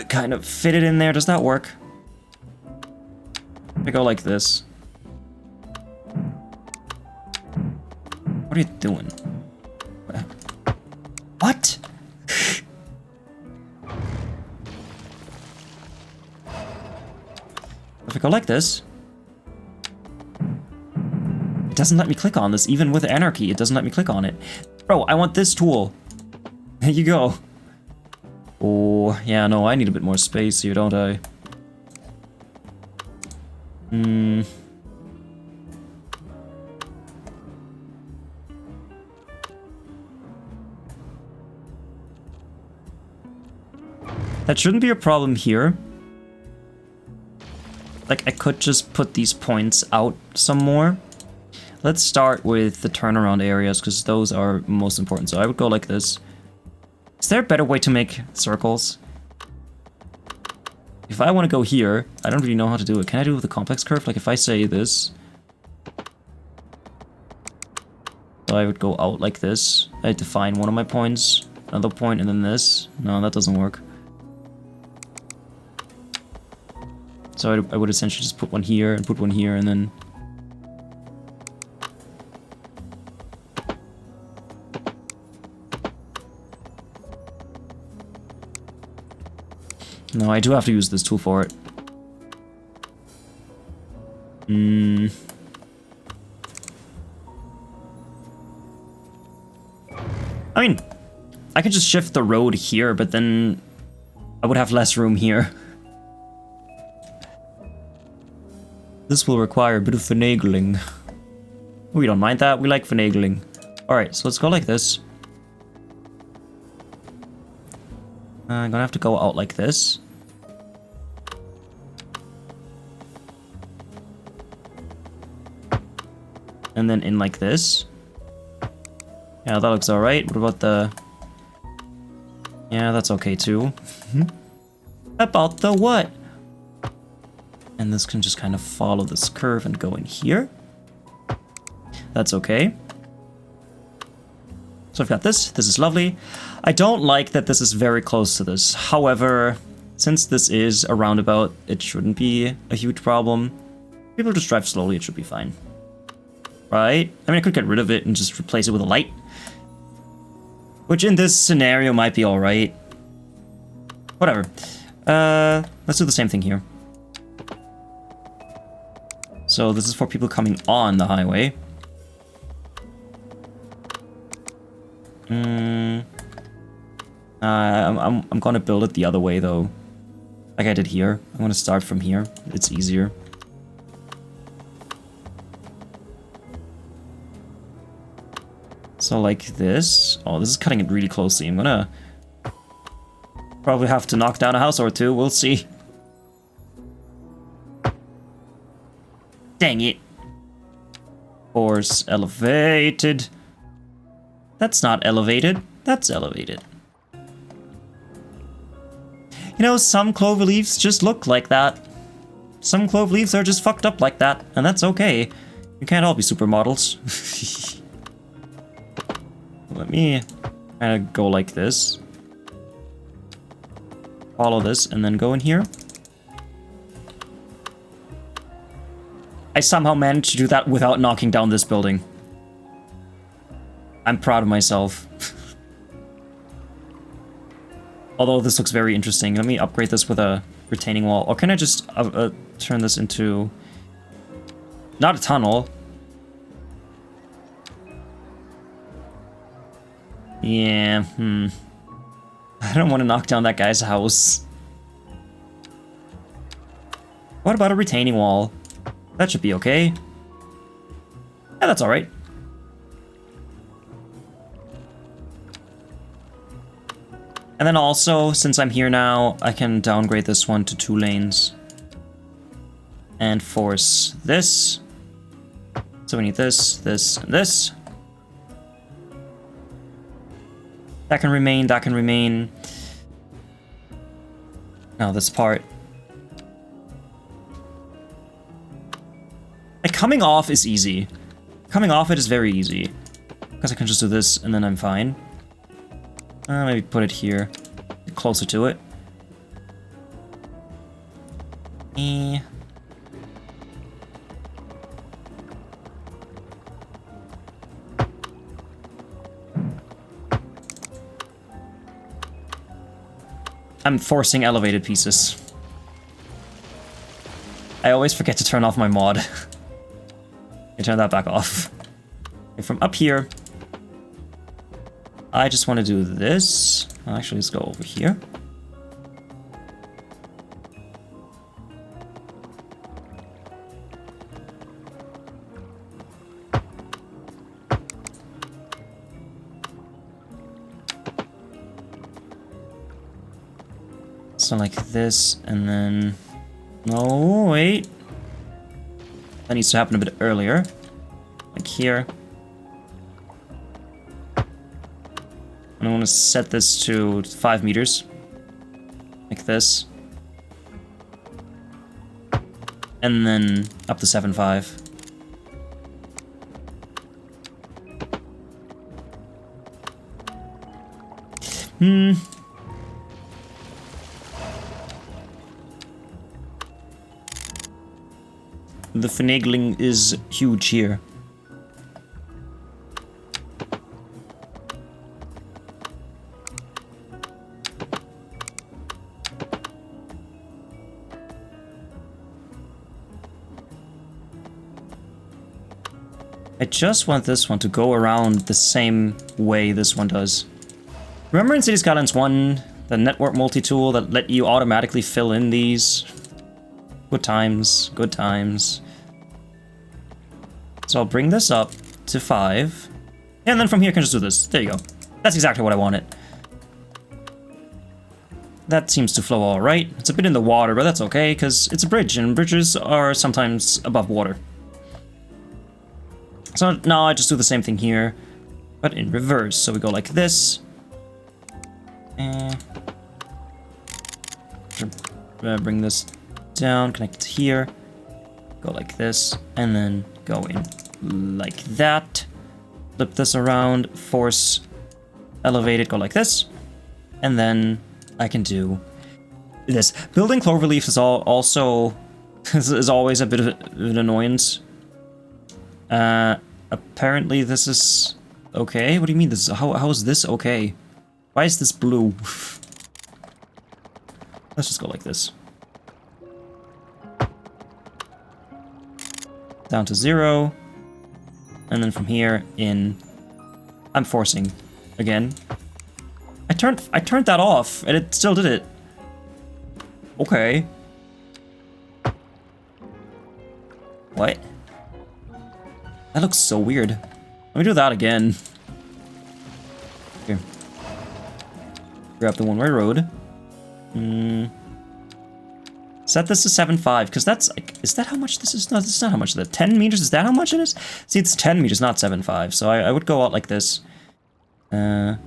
kind of fit it in there. Does that work? I go like this. What are you doing? What? If I go like this, it doesn't let me click on this. Even with anarchy, it doesn't let me click on it. Bro, I want this tool. There you go. Oh, yeah, no, I need a bit more space here, don't I? That shouldn't be a problem here. Like, I could just put these points out some more. Let's start with the turnaround areas, because those are most important. So I would go like this. Is there a better way to make circles? If I want to go here, I don't really know how to do it. Can I do it with a complex curve? Like, if I say this, so I would go out like this. I define one of my points, another point, and then this. No, that doesn't work. So I would essentially just put one here, and put one here, and then... No, I do have to use this tool for it. I mean, I could just shift the road here, but then I would have less room here. This will require a bit of finagling. We don't mind that, we like finagling. Alright, so let's go like this. I'm gonna have to go out like this. And then in like this. Yeah, that looks alright. What about the... Yeah, that's okay too. About the what? And this can just kind of follow this curve and go in here. That's okay. So I've got this. This is lovely. I don't like that this is very close to this. However, since this is a roundabout, it shouldn't be a huge problem. People just drive slowly, it should be fine. Right? I mean, I could get rid of it and just replace it with a light. Which in this scenario might be alright. Whatever. Let's do the same thing here. So this is for people coming on the highway. I'm gonna build it the other way though. Like I did here. I'm gonna start from here. It's easier. So like this. Oh, this is cutting it really closely. I'm gonna probably have to knock down a house or two. We'll see. Dang it. Force elevated. That's not elevated. That's elevated. You know, some clover leaves just look like that. Some clove leaves are just fucked up like that, and that's okay. You can't all be supermodels. Let me kind of go like this. Follow this, and then go in here. I somehow managed to do that without knocking down this building. I'm proud of myself. Although this looks very interesting. Let me upgrade this with a retaining wall. Or can I just turn this into... not a tunnel. Yeah, I don't want to knock down that guy's house. What about a retaining wall? That should be okay. Yeah, that's alright. And then also, since I'm here now, I can downgrade this one to 2 lanes. And force this. So we need this, this, and this. That can remain, that can remain. Now this part. Like, coming off is easy. Coming off it is very easy. Because I can just do this, and then I'm fine. Maybe put it here, closer to it. I'm forcing elevated pieces. I always forget to turn off my mod. I turn that back off. Okay, from up here, I just want to do this. Actually, let's go over here. So like this, and then... no, wait. That needs to happen a bit earlier. Like here. And I want to set this to 5 meters. Like this. And then up to 7.5. The finagling is huge here. I just want this one to go around the same way this one does. Remember in City Skylines 1, The network multi-tool that let you automatically fill in these. Good times, good times. So I'll bring this up to 5. And then from here I can just do this. There you go. That's exactly what I wanted. That seems to flow all right. It's a bit in the water, but that's okay, because it's a bridge, and bridges are sometimes above water. So now I just do the same thing here, but in reverse. So we go like this. Bring this down, connect it here. Go like this, and then go in like that. Flip this around, force, elevate it, go like this. And then I can do this. Building cloverleaf is also is always a bit of an annoyance. Apparently this is okay. What do you mean this? How is this okay? Why is this blue? Let's just go like this. Down to 0. And then from here in, I'm forcing again. I turned that off and it still did it. Okay. What? That looks so weird. Let me do that again. Here. Grab the one-way road. Set this to 7.5, because that's like, is that how much this is? No, this is not how much. The 10 meters, is that how much it is? See, it's 10 meters, not 7.5. So I would go out like this. Bring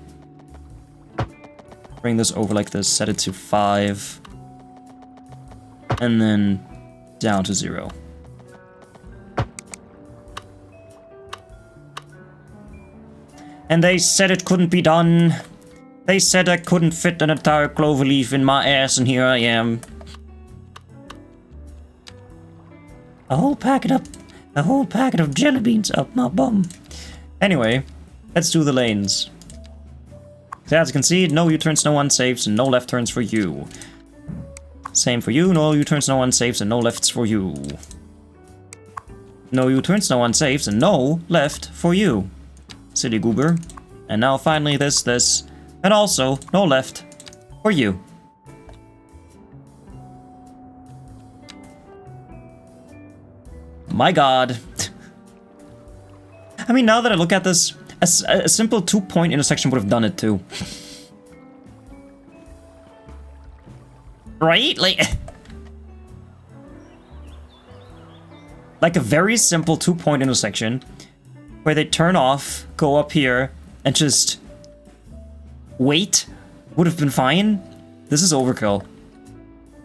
this over like this, set it to 5. And then down to 0. And they said it couldn't be done. They said I couldn't fit an entire cloverleaf in my ass, and here I am. A whole packet of jelly beans up my bum. Anyway, let's do the lanes. So as you can see, no U-turns, no unsafes, and no left turns for you. Same for you, no U-turns, no unsafes, and no lefts for you. No U-turns, no unsafes, and no left for you. City goober. And now finally this, and also no left for you. My god. I mean, now that I look at this, a simple 2-point intersection would have done it too. Right? Like a very simple 2-point intersection where they turn off, go up here, and just wait would have been fine. This is overkill.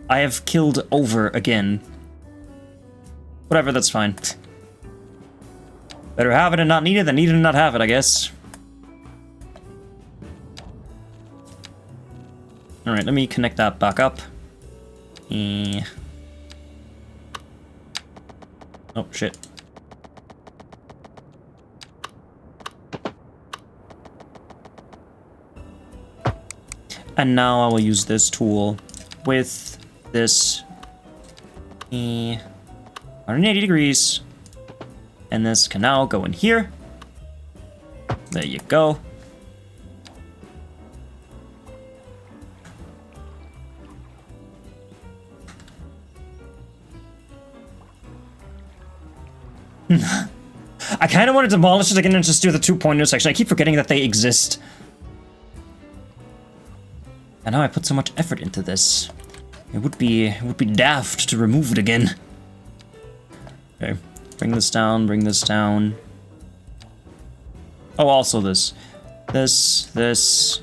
I have killed over again. Whatever, that's fine. Better have it and not need it than need it and not have it, I guess. Alright, let me connect that back up. Oh, shit. And now I will use this tool with this 180 degrees. And this can now go in here. There you go. I kind of want to demolish it again and just do the 2-point intersection. I keep forgetting that they exist. And now I put so much effort into this. It would be daft to remove it again. Okay, bring this down, bring this down. Oh, also this. This.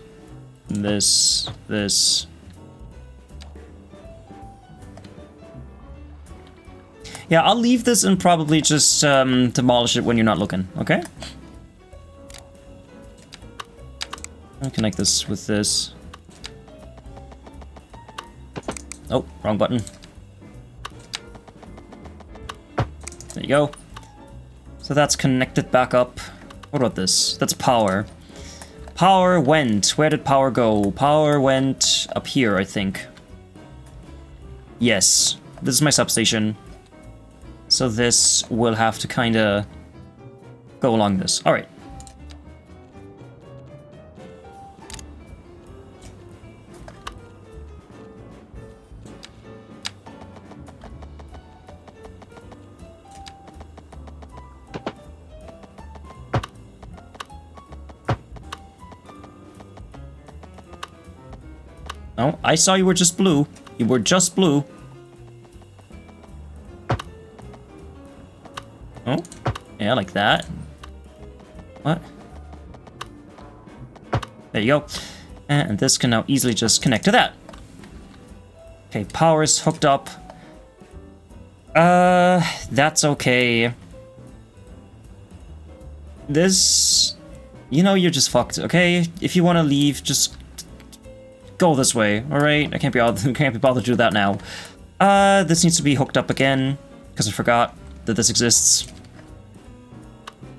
Yeah, I'll leave this and probably just demolish it when you're not looking, okay? I'll connect this with this. Oh, wrong button. There you go. So that's connected back up. What about this? That's power. Power went. Where did power go? Power went up here, I think. Yes. This is my substation. So this will have to kind of go along this. All right. Oh, I saw you were just blue. You were just blue. Oh, yeah, like that. What? There you go. And this can now easily just connect to that. Okay, power's hooked up. That's okay. This... You know, you're just fucked, okay? If you want to leave, just go this way, alright? I can't be bothered to do that now. This needs to be hooked up again, because I forgot that this exists.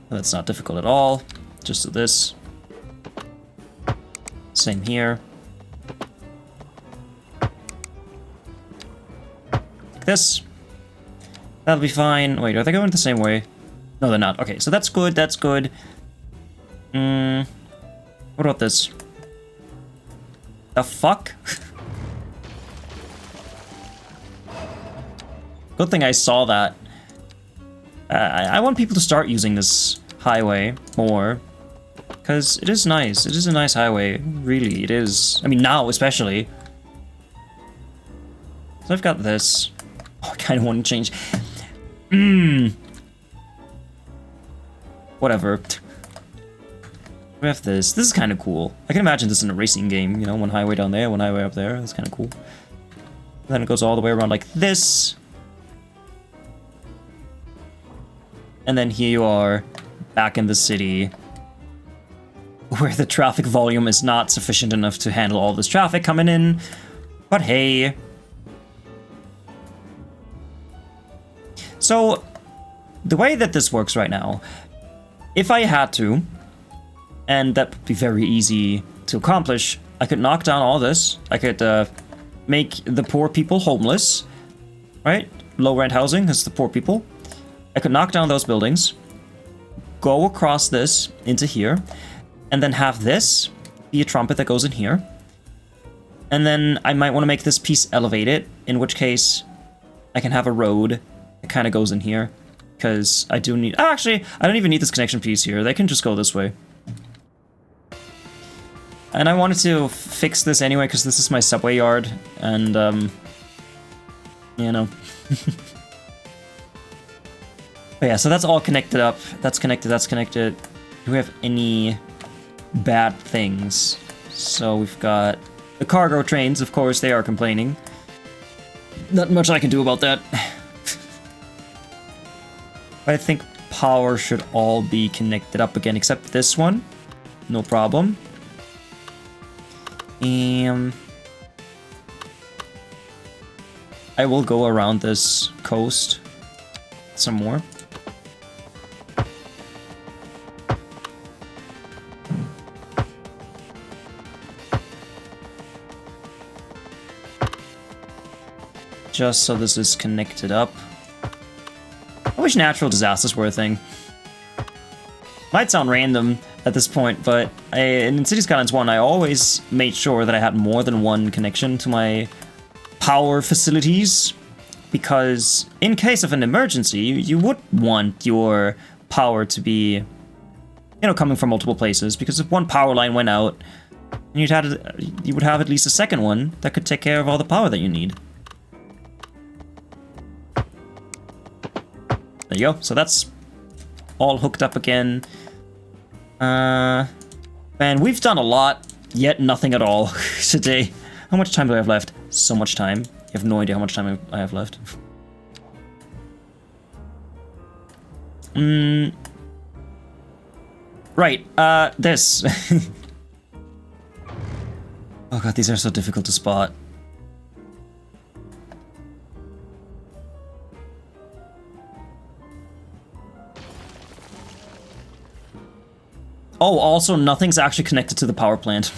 That's not difficult at all. Just do this. Same here. Like this. That'll be fine. Wait, are they going the same way? No, they're not. Okay, so that's good, that's good. What about this? The fuck? Good thing I saw that. I want people to start using this highway more. Because it is nice. It is a nice highway. Really, it is. I mean, now especially. So I've got this. Oh, I kind of want to change. Whatever. We have this. This is kind of cool. I can imagine this in a racing game. You know, one highway down there, one highway up there. That's kind of cool. Then it goes all the way around like this. And then here you are, back in the city, where the traffic volume is not sufficient enough to handle all this traffic coming in. But hey. So, the way that this works right now, if I had to, and that would be very easy to accomplish, I could knock down all this. I could make the poor people homeless, right? Low rent housing is the poor people. I could knock down those buildings, go across this into here, and then have this be a trumpet that goes in here. And then I might want to make this piece elevated, in which case I can have a road that kind of goes in here. Because I do need... Oh, actually, I don't even need this connection piece here. They can just go this way. And I wanted to fix this anyway, because this is my subway yard. And, you know... But yeah, so that's all connected up. That's connected, that's connected. Do we have any bad things? So we've got the cargo trains, of course, they are complaining. Not much I can do about that. But I think power should all be connected up again, except this one. No problem. I will go around this coast some more. Just so this is connected up. I wish natural disasters were a thing. Might sound random at this point, but in City Skylines 1, I always made sure that I had more than one connection to my power facilities, because in case of an emergency, you would want your power to be, you know, coming from multiple places, because if one power line went out, you would have at least a second one that could take care of all the power that you need. There you go. So that's all hooked up again. Man, we've done a lot, yet nothing at all today. How much time do I have left? So much time. You have no idea how much time I have left. Right, this. Oh god, these are so difficult to spot. Oh, also, nothing's actually connected to the power plant.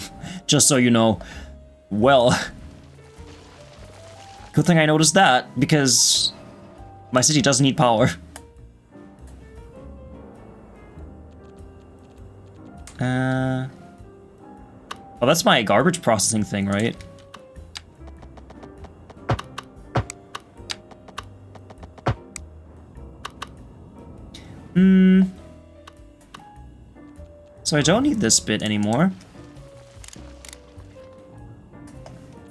Just so you know. Well. Good thing I noticed that, because my city does need power. Oh, that's my garbage processing thing, right? So I don't need this bit anymore.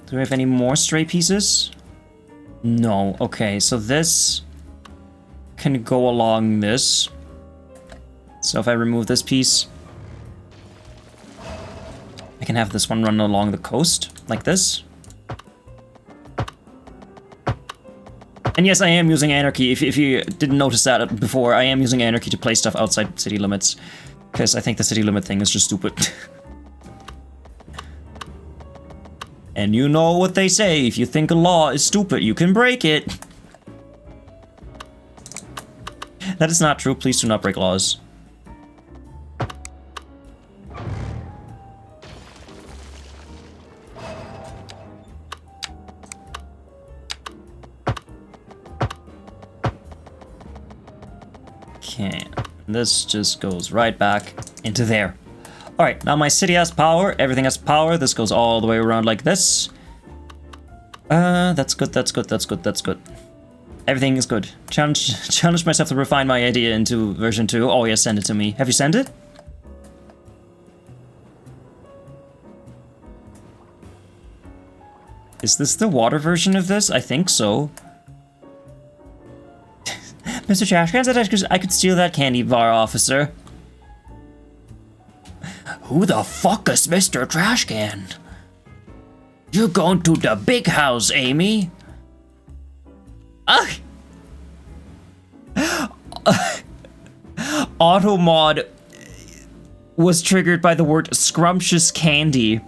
Do we have any more stray pieces? No. Okay, so this can go along this. So if I remove this piece, I can have this one run along the coast, like this. And yes, I am using Anarchy. If you didn't notice that before, I am using Anarchy to play stuff outside city limits. Because I think the city limit thing is just stupid. And you know what they say, if you think a law is stupid, you can break it. That is not true, please do not break laws. Okay, this just goes right back into there. Alright, now my city has power, everything has power, this goes all the way around like this. That's good, that's good, that's good, that's good. Everything is good. Challenge myself to refine my idea into version 2. Oh yeah, send it to me. Have you sent it? Is this the water version of this? I think so. MisterTrashcan said I could steal that candy bar, officer. Who the fuck is MisterTrashcan? You're going to the big house, Amy. Automod was triggered by the word scrumptious candy.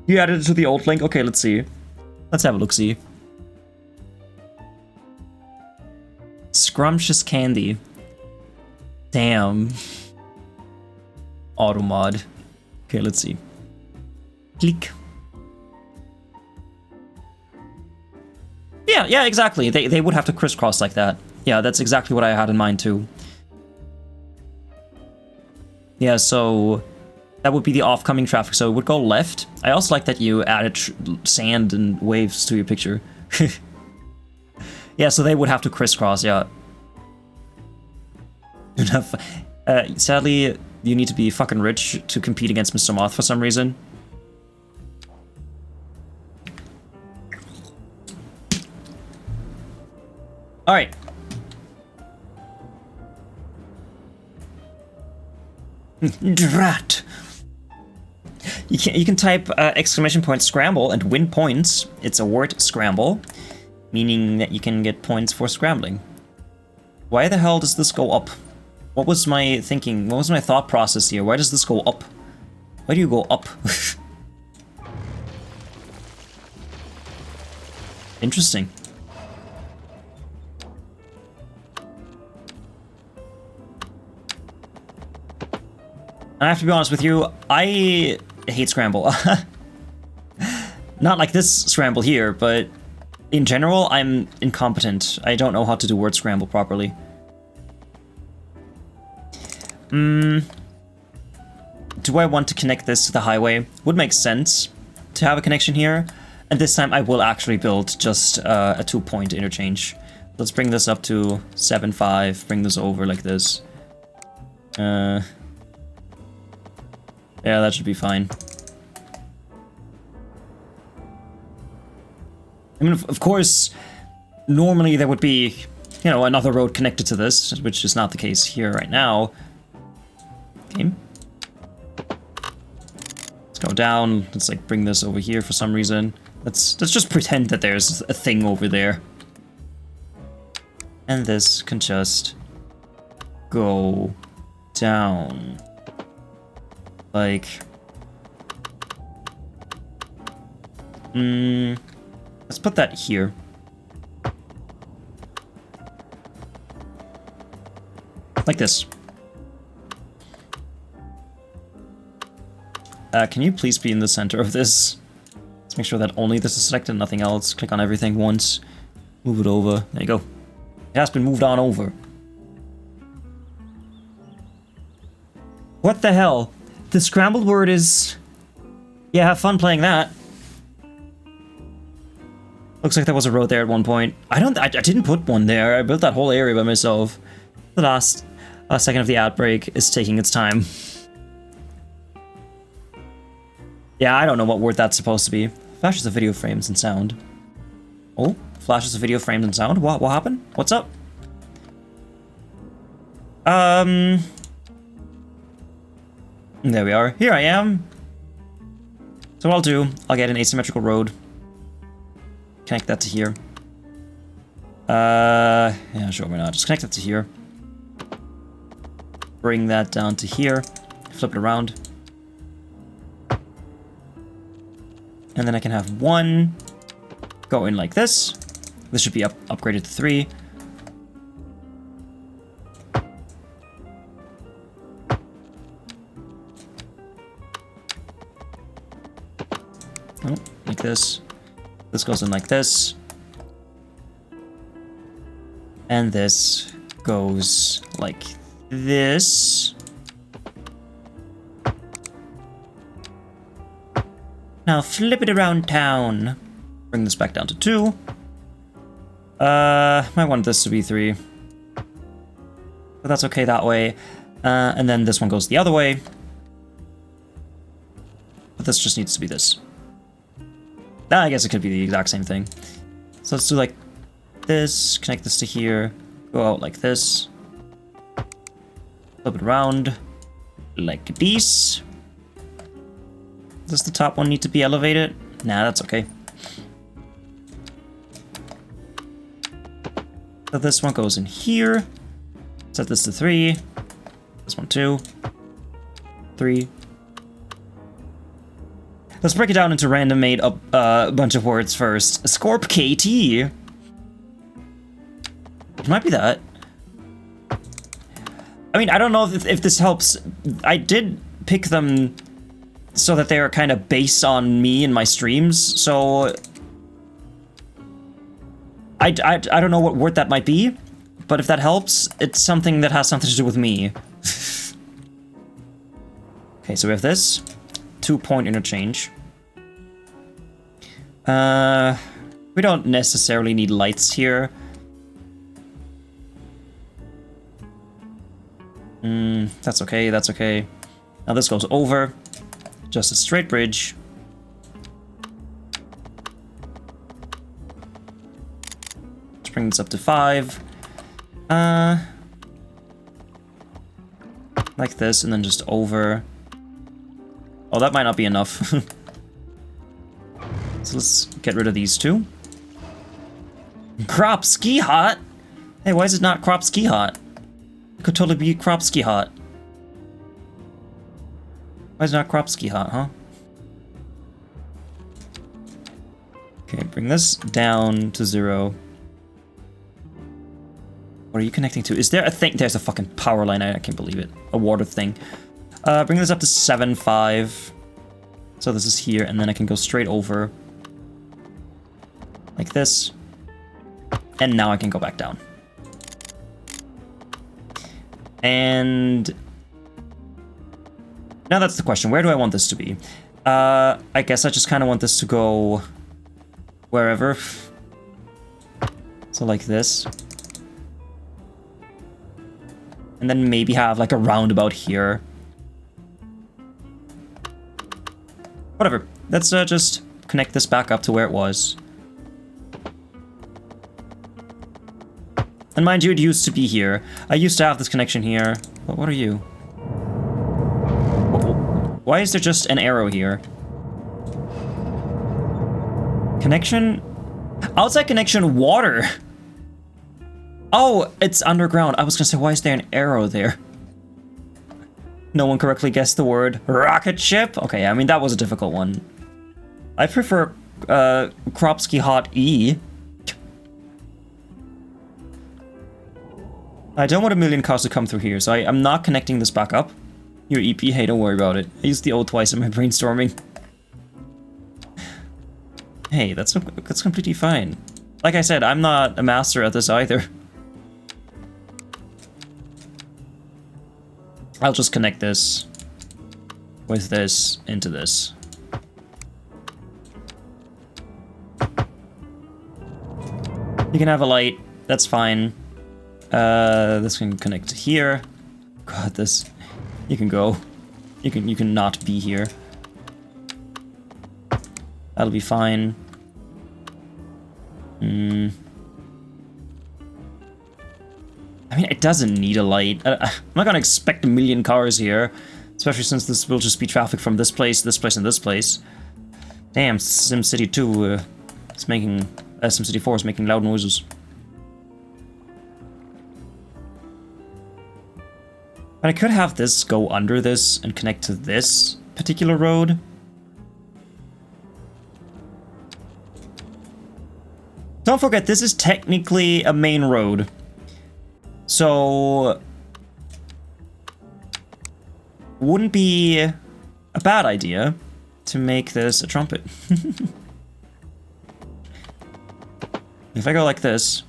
You added it to the old link? Okay, let's see. Let's have a look-see. Scrumptious candy. Damn. Automod. Okay, let's see. Click. Yeah, exactly. They would have to crisscross like that. Yeah, that's exactly what I had in mind too. Yeah, so that would be the off-coming traffic, so it would go left. I also like that you added sand and waves to your picture. Yeah, so they would have to crisscross, yeah. Sadly, you need to be fucking rich to compete against Mr. Moth for some reason. Alright. Drat. You can type exclamation point scramble and win points. It's a word scramble, meaning that you can get points for scrambling. Why the hell does this go up? What was my thinking? What was my thought process here? Why does this go up? Why do you go up? Interesting. I have to be honest with you, I hate scramble. Not like this scramble here, but in general, I'm incompetent. I don't know how to do word scramble properly. Do I want to connect this to the highway? Would make sense to have a connection here. And this time I will actually build just a 2-point interchange. Let's bring this up to 7.5, bring this over like this. Yeah, that should be fine. I mean, of course, normally there would be, you know, another road connected to this, which is not the case here right now. Okay. Let's go down. Let's like bring this over here for some reason. Let's just pretend that there's a thing over there. And this can just go down. Like, let's put that here. Like this. Can you please be in the center of this? Let's make sure that only this is selected, nothing else. Click on everything once. Move it over. There you go. It has been moved on over. What the hell? The scrambled word is... Yeah, have fun playing that. Looks like there was a road there at one point. I didn't put one there. I built that whole area by myself. The last second of the outbreak is taking its time. Yeah, I don't know what word that's supposed to be. Flashes of video frames and sound. Oh, flashes of video frames and sound? What happened? What's up? There we are. Here I am. So what I'll do, I'll get an asymmetrical road. Connect that to here. Yeah, sure, why not? Just connect that to here. Bring that down to here. Flip it around. And then I can have one go in like this. This should be upgraded to 3. Oh, like this. This goes in like this. And this goes like this. Now flip it around town. Bring this back down to 2. Might want this to be 3. But that's okay that way. And then this one goes the other way. But this just needs to be this. I guess it could be the exact same thing. So let's do like this, connect this to here, go out like this. Flip it around like this. Does the top one need to be elevated? Nah, that's okay. So this one goes in here. Set this to 3. This one 2. 3. Let's break it down into random made up bunch of words first. Scorp KT. It might be that. I mean, I don't know if this helps. I did pick them so that they are kind of based on me and my streams, so I don't know what word that might be, but if that helps, it's something that has something to do with me. Okay, so we have this 2-point interchange. We don't necessarily need lights here. That's okay, that's okay. Now this goes over. Just a straight bridge. Let's bring this up to 5. Like this, and then just over. Oh, that might not be enough. So let's get rid of these 2. Crop ski hot? Hey, why is it not crop ski hot? It could totally be crop ski hot. Why is it not crop ski hot, huh? Okay, bring this down to 0. What are you connecting to? Is there a thing? There's a fucking power line. I can't believe it. A water thing. Bring this up to 7, 5. So this is here, and then I can go straight over. Like this. And now I can go back down. And now that's the question. Where do I want this to be? I guess I just kind of want this to go wherever. So like this. And then maybe have like a roundabout here. Whatever. Let's just connect this back up to where it was. And mind you, it used to be here. I used to have this connection here. But what are you? Why is there just an arrow here? Connection? Outside connection, water! Oh, it's underground. I was gonna say, why is there an arrow there? No one correctly guessed the word rocket ship? Okay, I mean, that was a difficult one. I prefer Kropsky Hot E. I don't want a million cars to come through here, so I'm not connecting this back up. Your EP, hey, don't worry about it. I used the O twice in my brainstorming. Hey, that's completely fine. Like I said, I'm not a master at this either. I'll just connect this with this into this. You can have a light, that's fine. This can connect to here. God, this, you can go. You can not be here. That'll be fine. I mean, it doesn't need a light. I'm not gonna expect a million cars here, especially since this will just be traffic from this place, and this place. Damn, SimCity 2 is making... SimCity 4 is making loud noises. But I could have this go under this and connect to this particular road. Don't forget, this is technically a main road. So... wouldn't be a bad idea to make this a trumpet. If I go like this...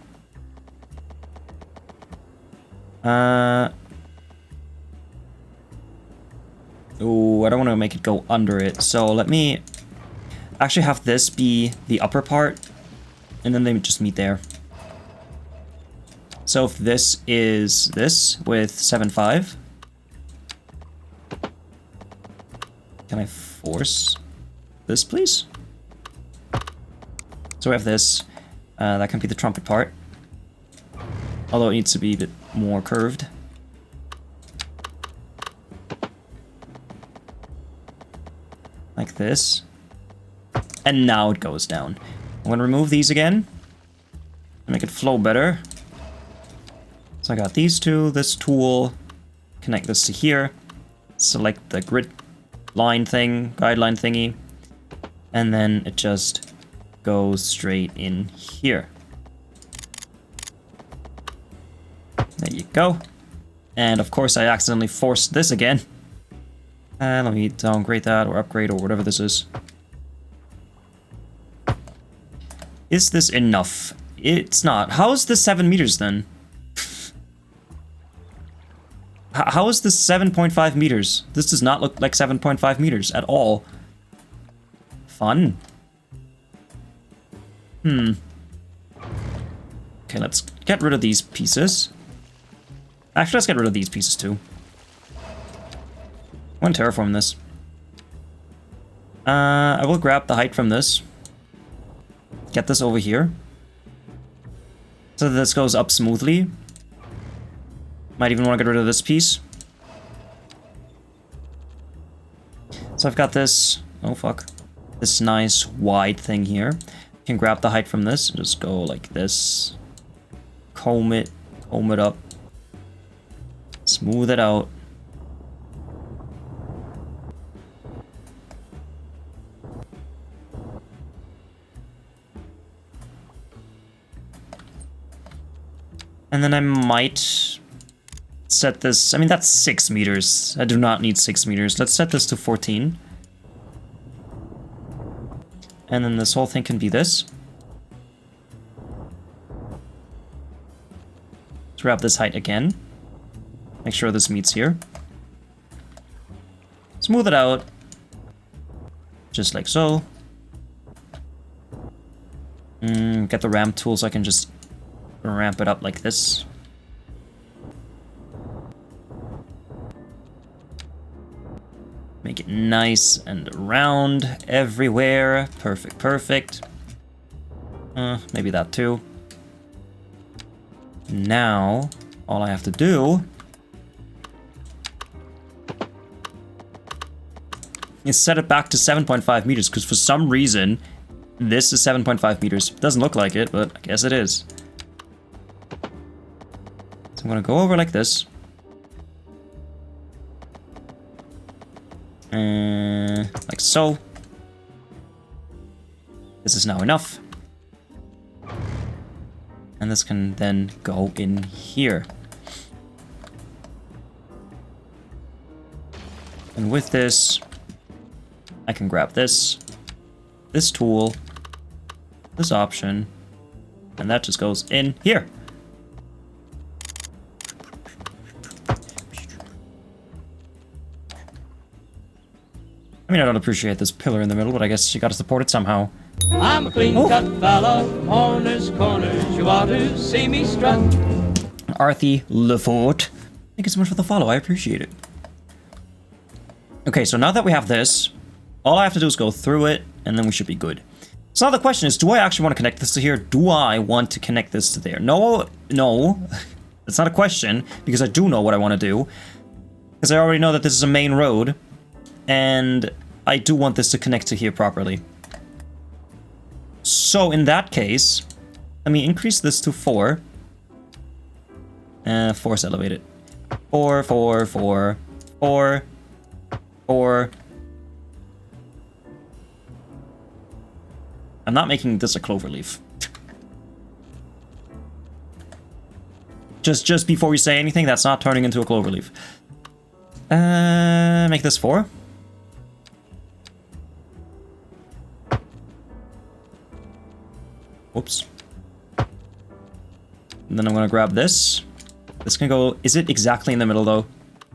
Ooh, I don't want to make it go under it, so let me actually have this be the upper part, and then they just meet there. So if this is this with 7.5, can I force this, please? So we have this, that can be the trumpet part, although it needs to be a bit more curved. Like this. And now it goes down. I'm gonna remove these again. Make it flow better. So I got these two, this tool. Connect this to here. Select the grid line thing, guideline thingy. And then it just goes straight in here. There you go. And of course I accidentally forced this again. Let me downgrade that, or upgrade, or whatever this is. Is this enough? It's not. How is this 7 meters then? How is this 7.5 meters? This does not look like 7.5 meters at all. Fun. Okay, let's get rid of these pieces. Actually, let's get rid of these pieces too. I want to terraform this. I will grab the height from this. Get this over here. So that this goes up smoothly. Might even want to get rid of this piece. So I've got this... oh fuck. This nice wide thing here. Can grab the height from this and just go like this. Comb it up. Smooth it out. And then I might set this... I mean, that's 6 meters. I do not need 6 meters. Let's set this to 14. And then this whole thing can be this. Let's grab this height again. Make sure this meets here. Smooth it out. Just like so. Get the ramp tool so I can just ramp it up like this. Make it nice and round everywhere. Perfect, perfect. Maybe that too. Now, all I have to do is set it back to 7.5 meters, because for some reason, this is 7.5 meters. Doesn't look like it, but I guess it is. So I'm gonna go over like this. Like so. This is now enough. And this can then go in here. And with this, I can grab this tool, this option, and that just goes in here. I mean, I don't appreciate this pillar in the middle, but I guess you gotta support it somehow. I'm a clean-cut fella, corners, corners, you ought to see me strut. Arthie Lefort, thank you so much for the follow, I appreciate it. Okay, so now that we have this, All I have to do is go through it, and then we should be good. So now the question is, do I actually want to connect this to here? Do I want to connect this to there? No, no. It's not a question, because I do know what I want to do. Because I already know that this is a main road, and I do want this to connect to here properly. So in that case, let me increase this to 4. Force elevate it. 4, 4, 4, 4, 4. I'm not making this a cloverleaf. Just before you say anything, that's not turning into a cloverleaf. Make this 4. Whoops. And then I'm gonna grab this. This can go. Is it exactly in the middle though?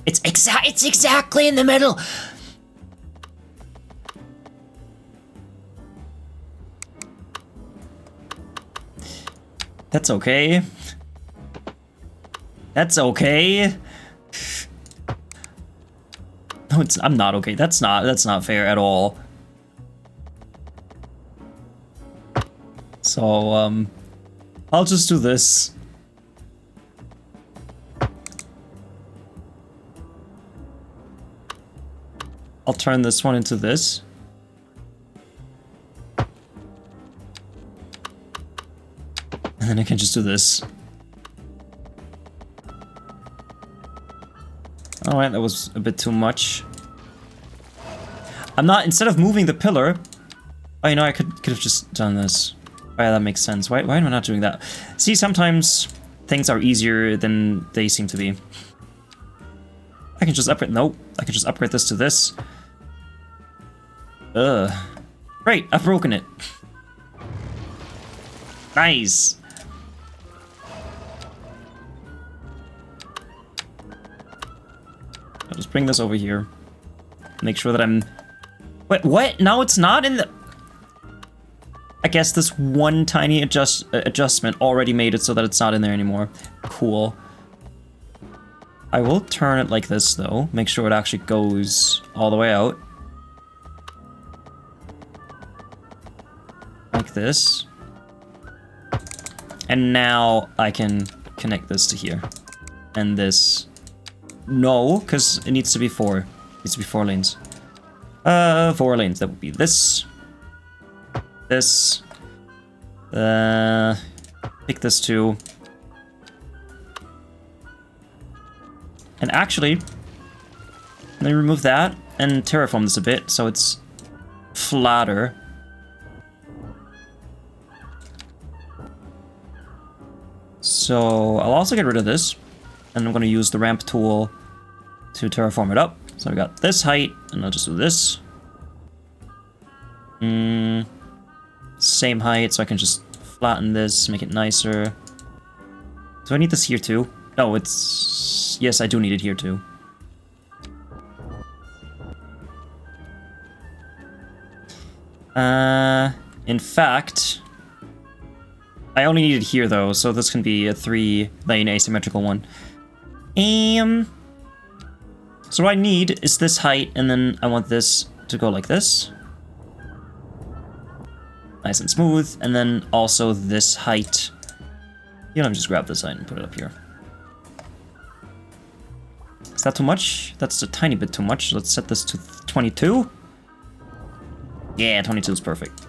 It's exactly in the middle. That's okay. That's okay. No, I'm not okay. That's not fair at all. So, I'll just do this. I'll turn this one into this. And then I can just do this. Alright, that was a bit too much. I'm not, instead of moving the pillar... Oh, you know, I could have just done this. Oh, yeah, that makes sense. Why am I not doing that? See, sometimes things are easier than they seem to be. I can just upgrade... Nope. I can just upgrade this to this. Ugh. Great, I've broken it. Nice. I'll just bring this over here. Make sure that I'm... Wait, what? No, it's not in the... I guess this one tiny adjustment already made it so that it's not in there anymore. Cool. I will turn it like this, though. Make sure it actually goes all the way out. Like this. And now I can connect this to here. And this... No, because it needs to be 4. It needs to be 4 lanes. 4 lanes. That would be this. This. Pick this too. And actually, let me remove that and terraform this a bit so it's flatter. So I'll also get rid of this. And I'm going to use the ramp tool to terraform it up. So I got this height, and I'll just do this. Same height, so I can just flatten this, make it nicer. Do I need this here too? No, it's... Yes, I do need it here too. In fact... I only need it here though, so this can be a 3-lane asymmetrical one. So what I need is this height, and then I want this to go like this. Nice and smooth, and then also this height. Let me just grab this height and put it up here. Is that too much? That's a tiny bit too much. Let's set this to 22. Yeah, 22 is perfect.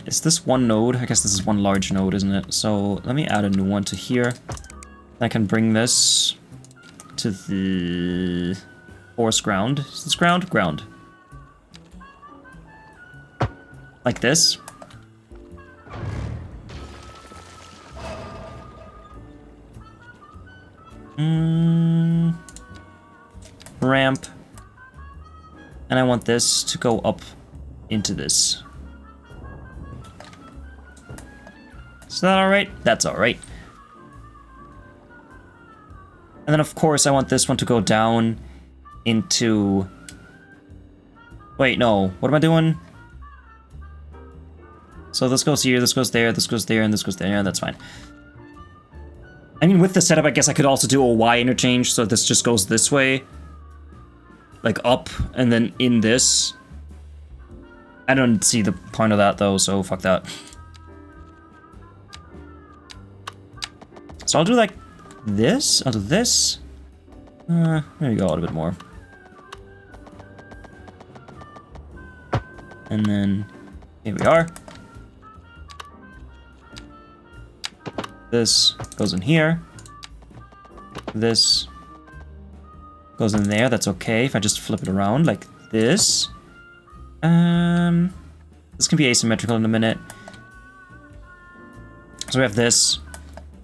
Is this one node? I guess this is one large node, isn't it? So let me add a new one to here. I can bring this to the force ground. Is this ground? Ground. Like this. Ramp. And I want this to go up into this. Is that alright? That's alright. And then of course I want this one to go down into... Wait, no. What am I doing? So this goes here, this goes there, this goes there, and this goes there. Yeah, that's fine. I mean, with the setup, I guess I could also do a Y interchange, so this just goes this way. like up and then in this. I don't see the point of that though, so fuck that. So I'll do like this. I'll do this. There you go, a little bit more. And then here we are. This goes in here. This goes in there. That's okay if I just flip it around like this. This can be asymmetrical in a minute. So we have this,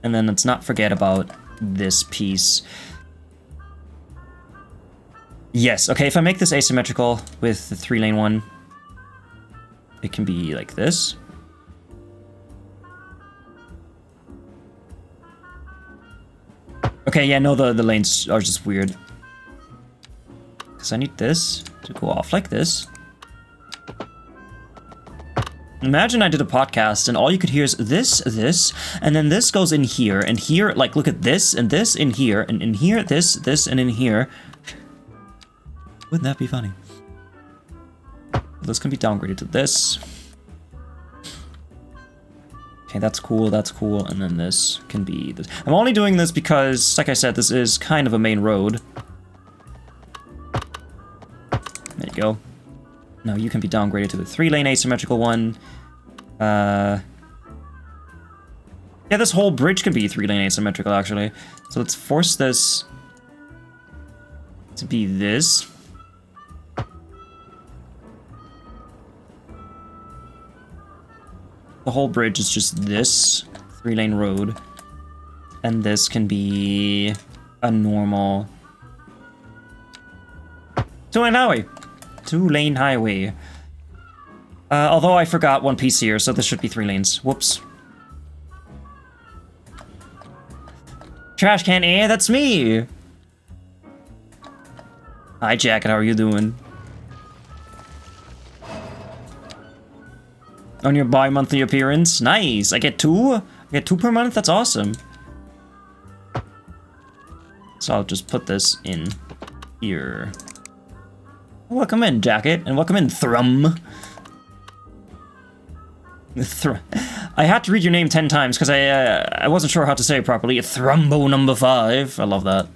and then let's not forget about this piece. Yes, okay, if I make this asymmetrical with the 3-lane one, it can be like this. Okay, yeah, no, the lanes are just weird. Because I need this to go off like this. Imagine I did a podcast and all you could hear is this, and then this goes in here, and here, like, look at this, and this in here, and in here, this, and in here. Wouldn't that be funny? This can be downgraded to this. Okay, that's cool, and then this can be this. I'm only doing this because, like I said, this is kind of a main road. There you go. Now you can be downgraded to the 3-lane asymmetrical one. Yeah, this whole bridge can be 3-lane asymmetrical, actually. So let's force this to be this. The whole bridge is just this 3-lane road. And this can be a normal 2-lane highway. 2-lane highway. Although I forgot one piece here, so this should be 3 lanes. Whoops. Trashcan, that's me! Hi, Jacket, how are you doing? On your bi-monthly appearance? Nice! I get 2? I get 2 per month? That's awesome. So I'll just put this in here. Welcome in, Jacket, and welcome in, Thrum. I had to read your name 10 times because I wasn't sure how to say it properly. Thrumbo number 5. I love that.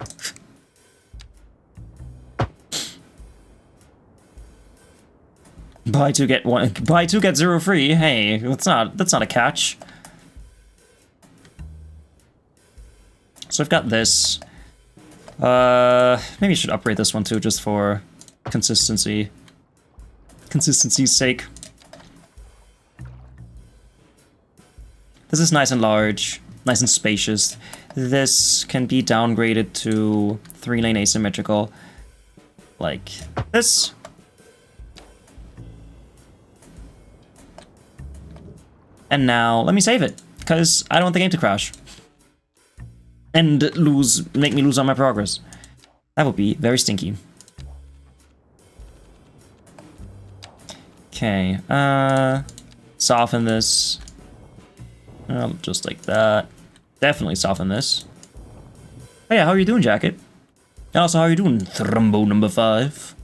Buy 2 get 1. Buy 2 get 0 free. Hey, that's not a catch. So I've got this. Maybe I should upgrade this one too, just for consistency's sake. This is nice and large, nice and spacious. This can be downgraded to 3-lane asymmetrical, like this. And now, let me save it, because I don't want the game to crash. And make me lose all my progress. That would be very stinky. Okay, soften this. Just like that. Definitely soften this. Oh yeah, how are you doing, Jacket? And also, how are you doing, Thrumbo number 5?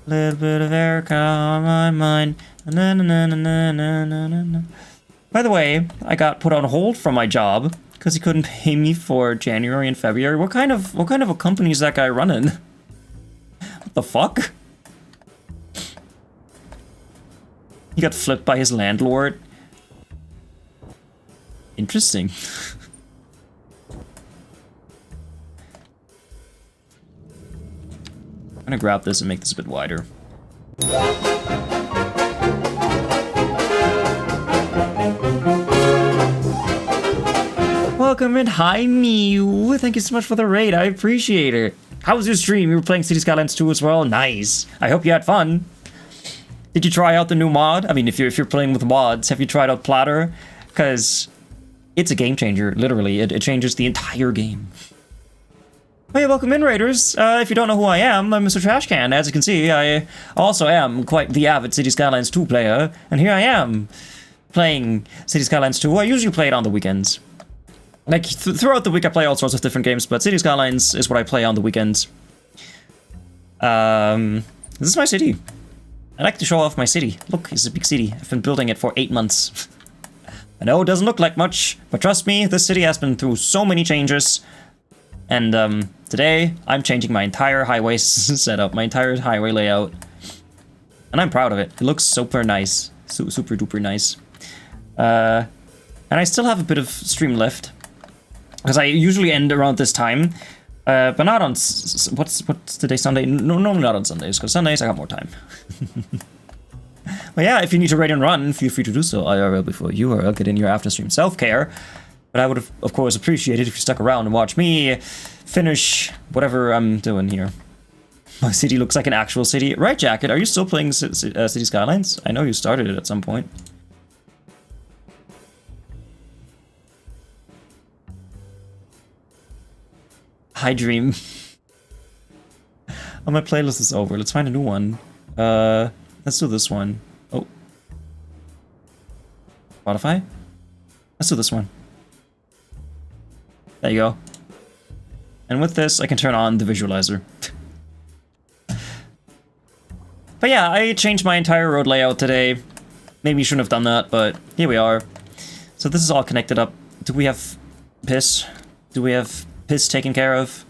Little bit of Erica on my mind. Na, na, na, na, na, na, na, na. By the way, I got put on hold from my job because he couldn't pay me for January and February. What kind of a company is that guy running? What the fuck? He got flipped by his landlord. Interesting. I'm gonna grab this and make this a bit wider. Welcome in, hi Mew. Thank you so much for the raid, I appreciate it. How was your stream? You were playing City Skylines 2 as well? Nice. I hope you had fun. Did you try out the new mod? I mean, if you're playing with mods, have you tried out Platter? Because it's a game changer, literally. It changes the entire game. Oh yeah, welcome in, Raiders. If you don't know who I am, I'm MisterTrashcan. As you can see, I also am quite the avid City Skylines 2 player. And here I am, playing City Skylines 2. I usually play it on the weekends. Like, throughout the week I play all sorts of different games, but City Skylines is what I play on the weekends. This is my city. I like to show off my city. Look, it's a big city. I've been building it for 8 months. I know it doesn't look like much, but trust me, this city has been through so many changes. And today, I'm changing my entire highway setup, my entire highway layout. And I'm proud of it. It looks super nice. Super duper nice. And I still have a bit of stream left. Because I usually end around this time. But not on... What's today, Sunday? No, normally not on Sundays, because Sundays I got more time. But yeah, if you need to raid and run, feel free to do so IRL before URL. Get in your after-stream self-care. But I would have, of course, appreciated if you stuck around and watched me finish whatever I'm doing here. My city looks like an actual city. Right, Jacket, are you still playing City Skylines? I know you started it at some point. Hi, Dream. Oh, my playlist is over. Let's find a new one. Let's do this one. Oh. Spotify? Let's do this one. There you go. And with this, I can turn on the visualizer. But yeah, I changed my entire road layout today. Maybe you shouldn't have done that, but here we are. So this is all connected up. Do we have piss? Do we have piss taken care of?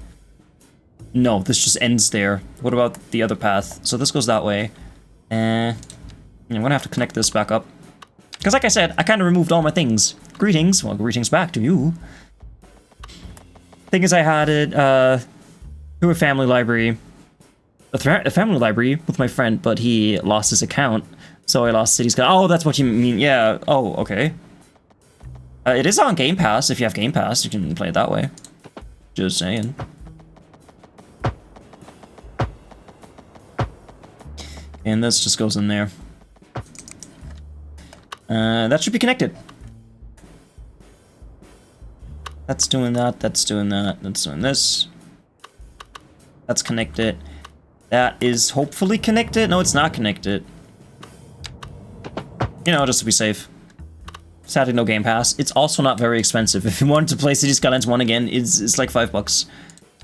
No, this just ends there. What about the other path? So this goes that way. I'm gonna have to connect this back up. Because like I said, I kind of removed all my things. Greetings. Well, greetings back to you. Thing is, I had it through a family library. A family library with my friend, but he lost his account. So I lost Cities. Oh, that's what you mean. Yeah. Oh, okay. It is on Game Pass. If you have Game Pass, you can play it that way. Just saying. And this just goes in there. That should be connected. That's doing that, that's doing that, that's doing this. That's connected. That is hopefully connected. No, it's not connected. You know, just to be safe. Sadly, no Game Pass. It's also not very expensive. If you wanted to play City Skylines 1 again, it's like $5.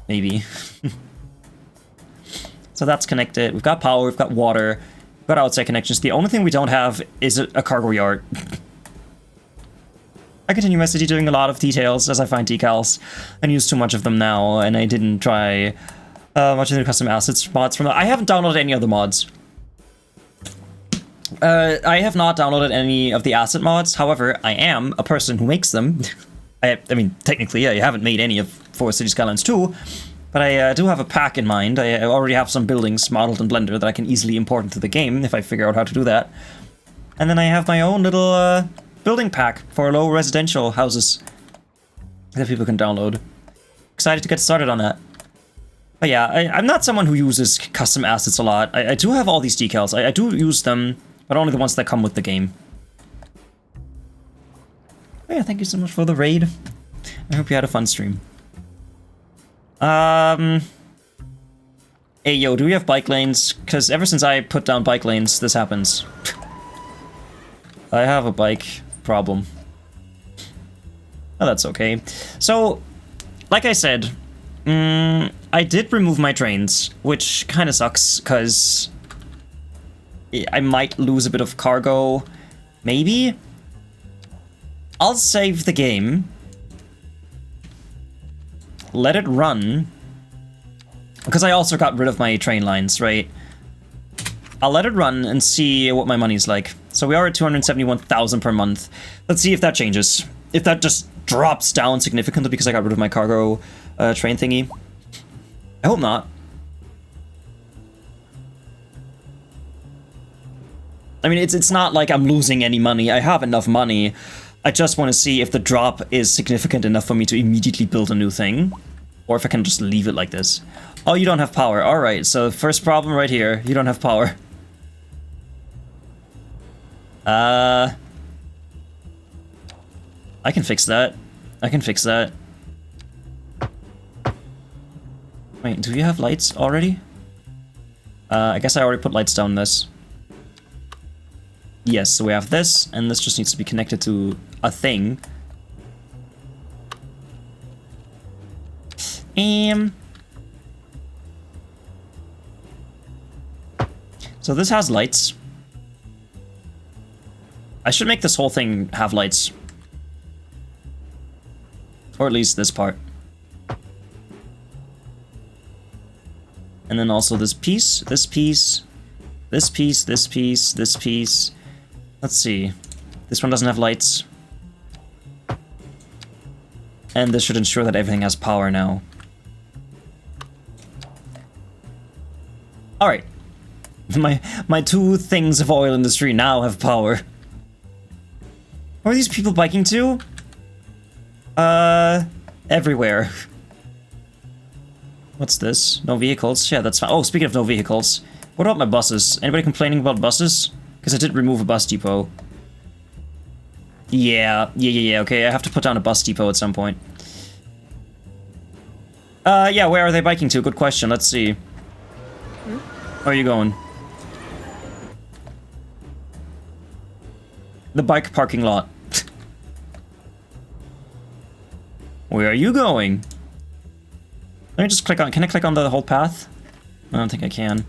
Maybe. So that's connected. We've got power, we've got water, we've got outside connections. The only thing we don't have is a cargo yard. I continue my city doing a lot of details as I find decals and use too much of them now, and I didn't try much of the custom assets mods from that. I haven't downloaded any other mods. I have not downloaded any of the asset mods. However, I am a person who makes them. I mean, technically, I haven't made any for City Skylines 2, but I do have a pack in mind. I already have some buildings modeled in Blender that I can easily import into the game if I figure out how to do that. And then I have my own little building pack for low residential houses that people can download. Excited to get started on that. But yeah, I'm not someone who uses custom assets a lot. I do have all these decals. I do use them, but only the ones that come with the game. But yeah, thank you so much for the raid. I hope you had a fun stream. Hey, yo, do we have bike lanes? Because ever since I put down bike lanes, this happens. I have a bike problem. Oh, that's okay. So, like I said, I did remove my trains, which kind of sucks, because I might lose a bit of cargo. Maybe? I'll save the game. Let it run. Because I also got rid of my train lines, right? I'll let it run and see what my money's like. So we are at 271,000 per month. Let's see if that changes. If that just drops down significantly because I got rid of my cargo train thingy. I hope not. I mean, it's not like I'm losing any money. I have enough money. I just want to see if the drop is significant enough for me to immediately build a new thing. Or if I can just leave it like this. Oh, you don't have power. Alright, so first problem right here. You don't have power. I can fix that. I can fix that. Wait, do you have lights already? I guess I already put lights down this. Yes, so we have this, and this just needs to be connected to a thing. So this has lights. I should make this whole thing have lights. Or at least this part. And then also this piece, this piece, this piece, this piece, this piece. Let's see. This one doesn't have lights. And this should ensure that everything has power now. Alright. My two things of oil industry now have power. Where are these people biking to? Everywhere. What's this? No vehicles? Yeah, that's fine. Oh, speaking of no vehicles, what about my buses? Anybody complaining about buses? Because I did remove a bus depot. Yeah, okay, I have to put down a bus depot at some point. Yeah, where are they biking to? Good question, let's see. Where are you going? The bike parking lot. Where are you going? Let me just click on... Can I click on the whole path? I don't think I can.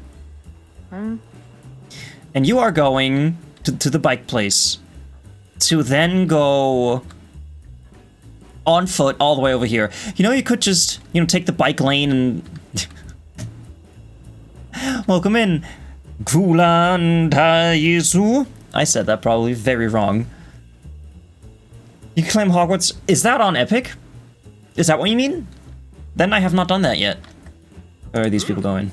And you are going to the bike place. To then go... on foot all the way over here. You know, you could just, you know, take the bike lane and... Welcome in. Kulantayisu. I said that probably very wrong. You claim Hogwarts... Is that on Epic? Is that what you mean? Then I have not done that yet. Where are these people going?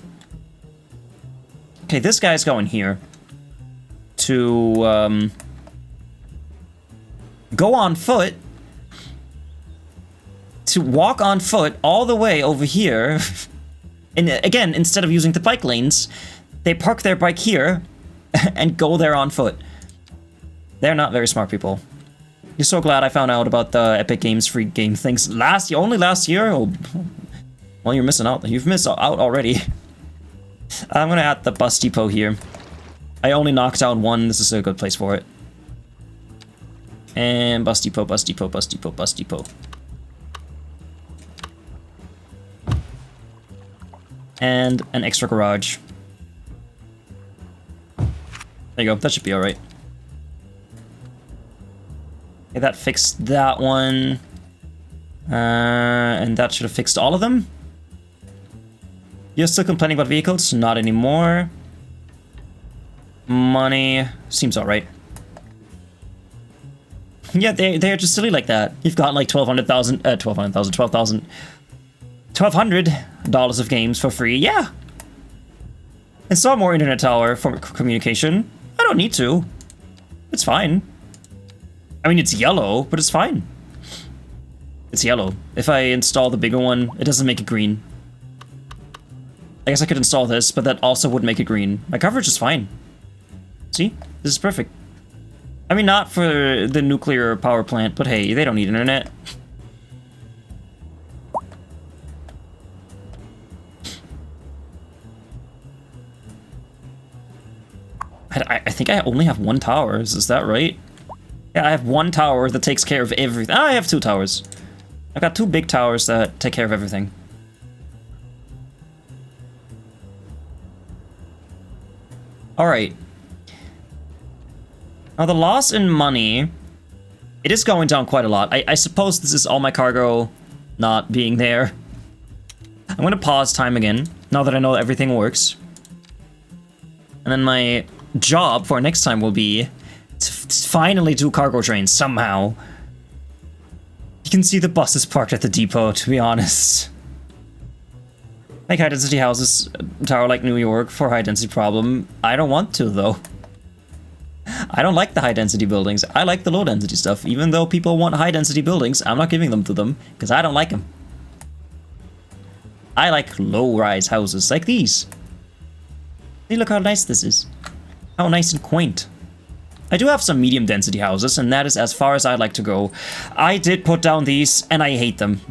Okay, this guy's going here. To, go on foot. To walk on foot all the way over here. And again, instead of using the bike lanes, they park their bike here and go there on foot. They're not very smart people. You're so glad I found out about the Epic Games free game things only last year? Oh, well, you're missing out. You've missed out already. I'm gonna add the bus depot here. I only knocked down one. This is a good place for it. And bus depot, bus depot, bus depot, bus depot. And an extra garage. There you go. That should be alright. Okay, that fixed that one. And that should have fixed all of them. You're still complaining about vehicles? Not anymore. Money. Seems alright. Yeah, they're just silly like that. You've got like $1,200 of games for free. Yeah. Install more internet tower for communication. I don't need to. It's fine. I mean, it's yellow, but it's fine. It's yellow. If I install the bigger one, it doesn't make it green. I guess I could install this, but that also would make it green. My coverage is fine. See? This is perfect. I mean, not for the nuclear power plant, but hey, they don't need internet. I think I only have one tower. Is that right? Yeah, I have one tower that takes care of everything. I have two towers. I've got two big towers that take care of everything. Alright. Now the loss in money, it is going down quite a lot. I suppose this is all my cargo not being there. I'm going to pause time again, now that I know everything works. And then my job for next time will be to finally do cargo trains somehow. You can see the buses parked at the depot, to be honest. Make high density houses, tower like New York for high density problem. I don't want to though. I don't like the high density buildings. I like the low density stuff. Even though people want high density buildings, I'm not giving them to them because I don't like them. I like low rise houses like these. Hey, look how nice this is. How nice and quaint. I do have some medium density houses, and that is as far as I'd like to go. I did put down these, and I hate them.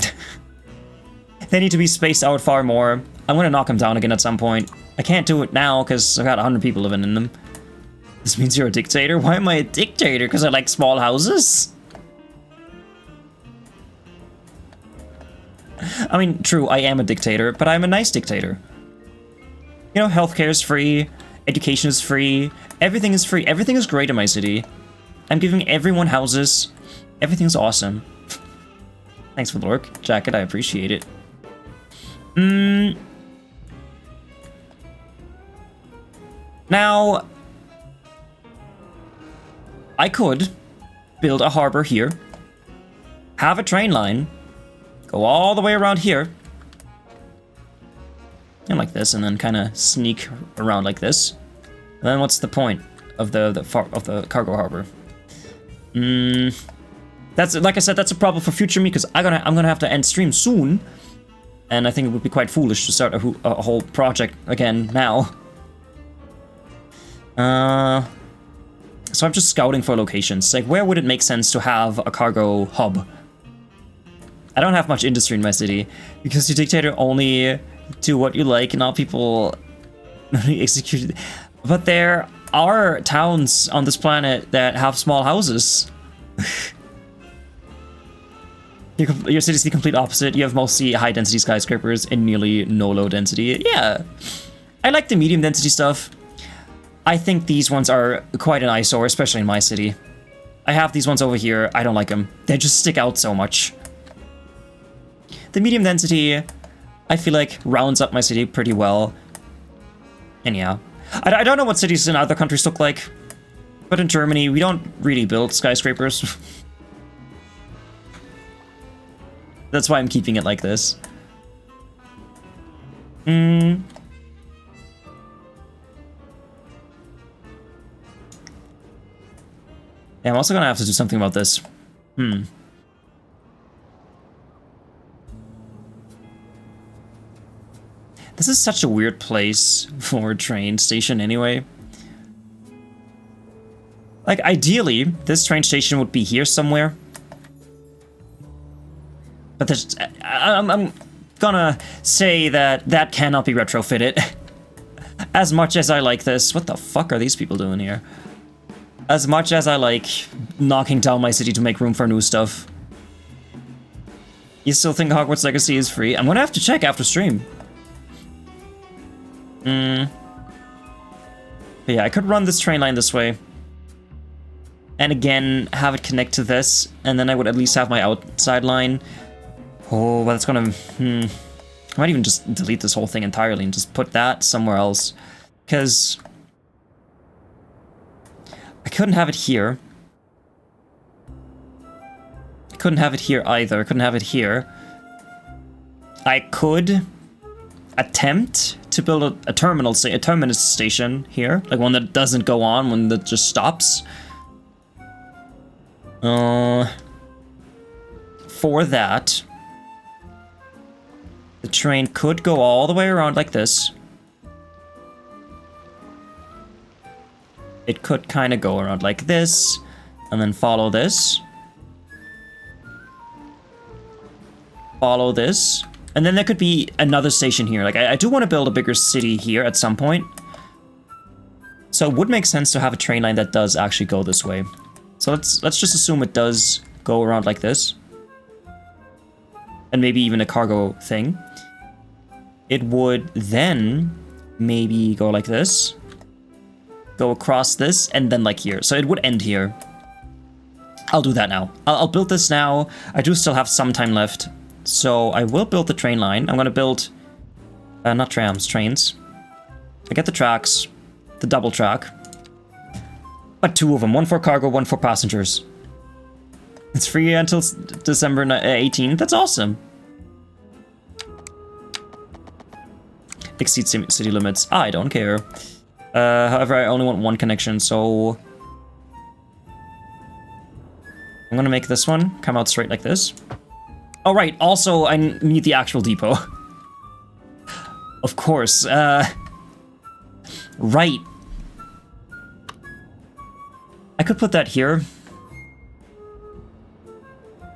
They need to be spaced out far more. I'm gonna knock them down again at some point. I can't do it now, because I've got 100 people living in them. This means you're a dictator? Why am I a dictator? Because I like small houses? I mean, true, I am a dictator, but I'm a nice dictator. You know, healthcare is free, education is free, everything is free, everything is great in my city. I'm giving everyone houses, everything's awesome. Thanks for the work, Jacket, I appreciate it. Now, I could build a harbor here, have a train line, go all the way around here, and like this, and then kind of sneak around like this. And then what's the point of the cargo harbor? That's, like I said, that's a problem for future me, because I'm gonna have to end stream soon, and I think it would be quite foolish to start a whole project again now. So I'm just scouting for locations. Like, where would it make sense to have a cargo hub? I don't have much industry in my city, because you dictator only do what you like and all people execute. But there are towns on this planet that have small houses. Your city's the complete opposite. You have mostly high density skyscrapers and nearly no low density. Yeah, I like the medium density stuff. I think these ones are quite an eyesore, especially in my city. I have these ones over here. I don't like them. They just stick out so much. The medium density, I feel like, rounds up my city pretty well. And yeah, I don't know what cities in other countries look like, but in Germany, we don't really build skyscrapers. That's why I'm keeping it like this. Yeah, I'm also gonna have to do something about this. This is such a weird place for a train station anyway. Like, ideally, this train station would be here somewhere. But there's, I'm gonna say that that cannot be retrofitted. As much as I like this, what the fuck are these people doing here? As much as I like knocking down my city to make room for new stuff. You still think Hogwarts Legacy is free? I'm gonna have to check after stream. But yeah, I could run this train line this way. And again, have it connect to this, and then I would at least have my outside line. Oh, but that's gonna... I might even just delete this whole thing entirely and just put that somewhere else. Because... I couldn't have it here. I couldn't have it here either. I couldn't have it here. I could attempt to build a terminus station here. Like one that doesn't go on, one that just stops. For that, the train could go all the way around like this. It could kind of go around like this, and then follow this. Follow this. And then there could be another station here. Like, I do want to build a bigger city here at some point. So it would make sense to have a train line that does actually go this way. So let's just assume it does go around like this. And maybe even a cargo thing. It would then maybe go like this. Go across this, and then like here. So it would end here. I'll do that now. I'll build this now. I do still have some time left. So I will build the train line. I'm gonna build, not trams, trains. I get the tracks, the double track. But two of them, one for cargo, one for passengers. It's free until December 18th. That's awesome. Exceed city limits. I don't care. However, I only want one connection, so I'm gonna make this one come out straight like this. Oh, right, also, I need the actual depot. Of course, right. I could put that here.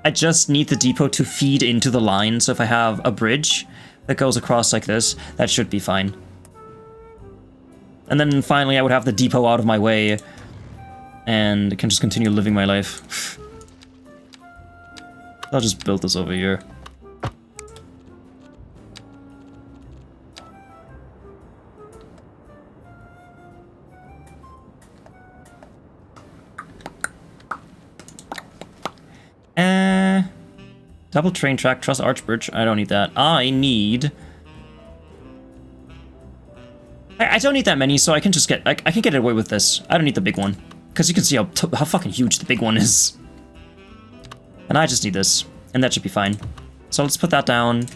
I just need the depot to feed into the line, so if I have a bridge that goes across like this, that should be fine. And then finally I would have the depot out of my way, and can just continue living my life. I'll just build this over here. Double train track, truss arch bridge. I don't need that. I need... I don't need that many, so I can just get... I can get away with this. I don't need the big one. Because you can see how fucking huge the big one is. And I just need this. And that should be fine. So let's put that down.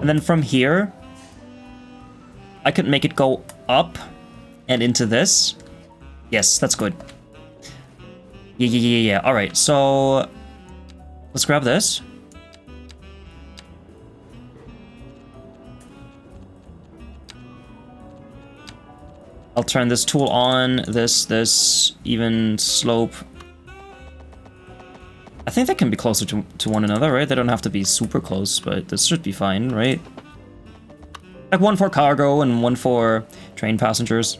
And then from here, I could make it go up and into this. Yes, that's good. Yeah. All right, so let's grab this. I'll turn this tool on, this, even slope. I think they can be closer to one another, right? They don't have to be super close, but this should be fine, right? Like one for cargo and one for train passengers.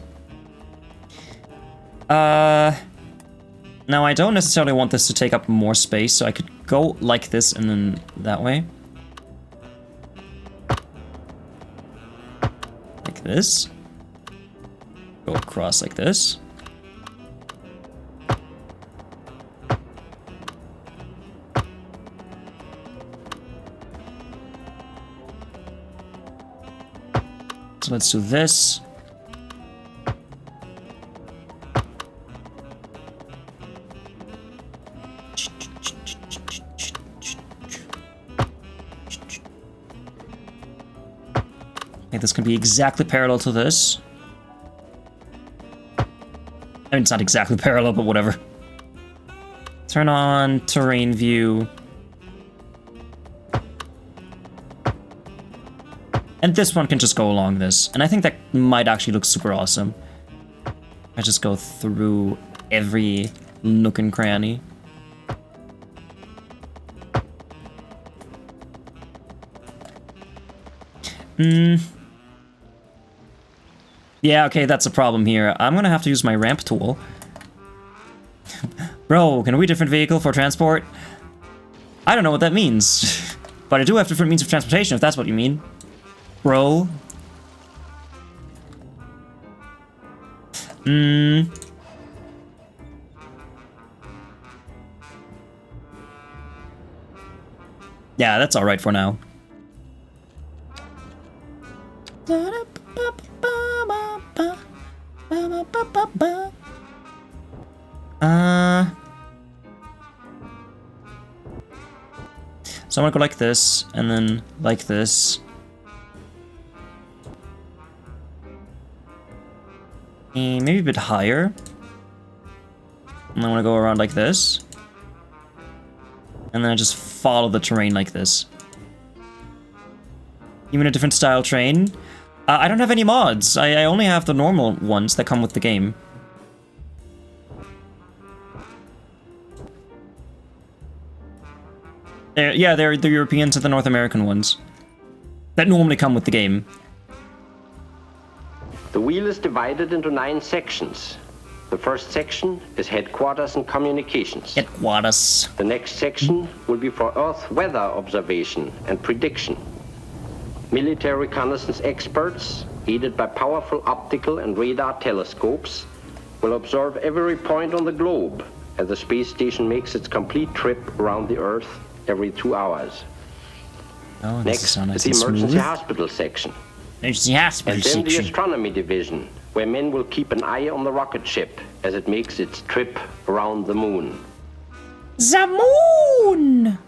Now I don't necessarily want this to take up more space, so I could go like this and then that way. Like this. Go across like this. So let's do this. Okay, this can be exactly parallel to this. I mean, it's not exactly parallel, but whatever. Turn on terrain view. And this one can just go along this. And I think that might actually look super awesome. I just go through every nook and cranny. Yeah, okay, that's a problem here. I'm gonna have to use my ramp tool. Bro, can we different vehicle for transport? I don't know what that means. But I do have different means of transportation, if that's what you mean. Bro. Yeah, that's alright for now. So I'm gonna go like this, and then like this. And maybe a bit higher. And I wanna go around like this. And then I just follow the terrain like this. Even a different style train. I don't have any mods. I only have the normal ones that come with the game. Yeah, they're the Europeans and the North American ones that normally come with the game. The wheel is divided into 9 sections. The first section is headquarters and communications. Headquarters. The next section will be for Earth weather observation and prediction. Military reconnaissance experts, aided by powerful optical and radar telescopes, will observe every point on the globe as the space station makes its complete trip around the Earth every 2 hours. Oh, next nice is the emergency smooth. hospital section. Emergency hospital And then the section. astronomy division, where men will keep an eye on the rocket ship as it makes its trip around the moon. The moon!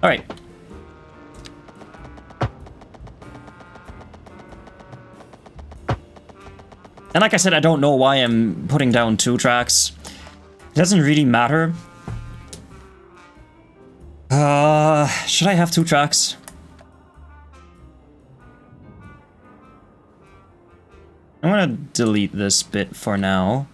Alright. And like I said, I don't know why I'm putting down 2 tracks. It doesn't really matter. Should I have 2 tracks? I'm gonna delete this bit for now.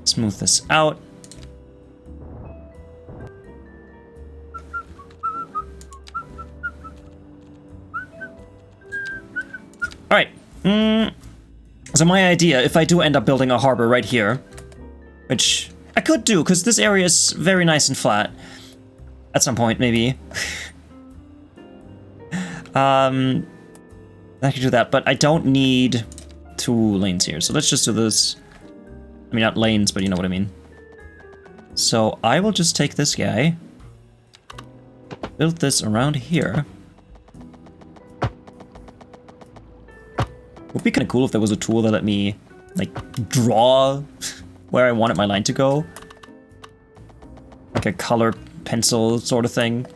Smooth this out. Alright. So my idea, if I do end up building a harbor right here, which I could do, because this area is very nice and flat. At some point, maybe. I could do that, but I don't need 2 lanes here. So let's just do this. I mean, not lanes, but you know what I mean. So I will just take this guy, build this around here. Would be kind of cool if there was a tool that let me, like, draw where I wanted my line to go. Like a color pencil sort of thing.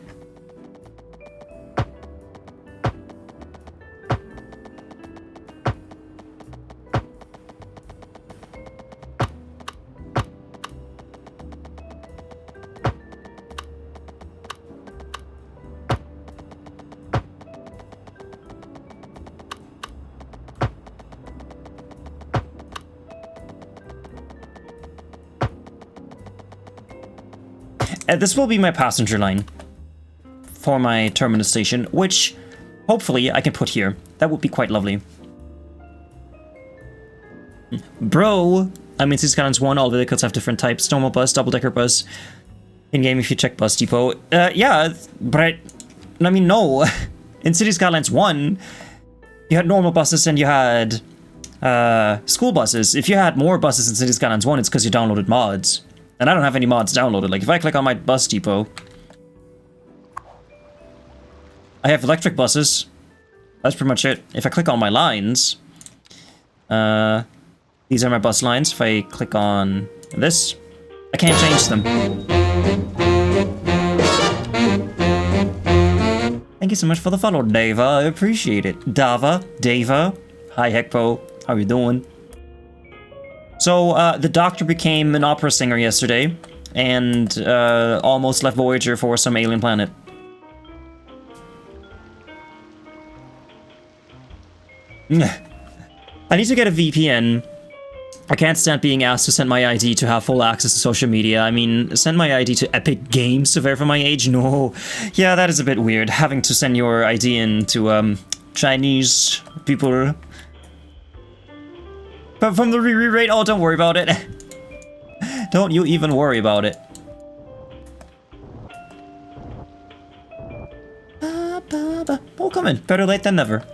This will be my passenger line for my terminus station, which hopefully I can put here. That would be quite lovely. Bro! I mean, Skylines 1, all vehicles have different types. Normal bus, double-decker bus. In-game, if you check bus depot. Yeah, but I mean, no. In City Skylines 1, you had normal buses and you had school buses. If you had more buses in City Skylines 1, it's because you downloaded mods. And I don't have any mods downloaded. Like, if I click on my bus depot, I have electric buses. That's pretty much it. If I click on my lines, these are my bus lines. If I click on this, I can't change them. Thank you so much for the follow, Dava. I appreciate it. Dava. Hi, Hekpo. How you doing? So, the Doctor became an opera singer yesterday, and almost left Voyager for some alien planet. I need to get a VPN. I can't stand being asked to send my ID to have full access to social media. I mean, send my ID to Epic Games to verify my age? No. Yeah, that is a bit weird, having to send your ID in to, Chinese people. But from the re-rate, oh, don't worry about it. Don't you even worry about it. Oh, come in. Better late than never.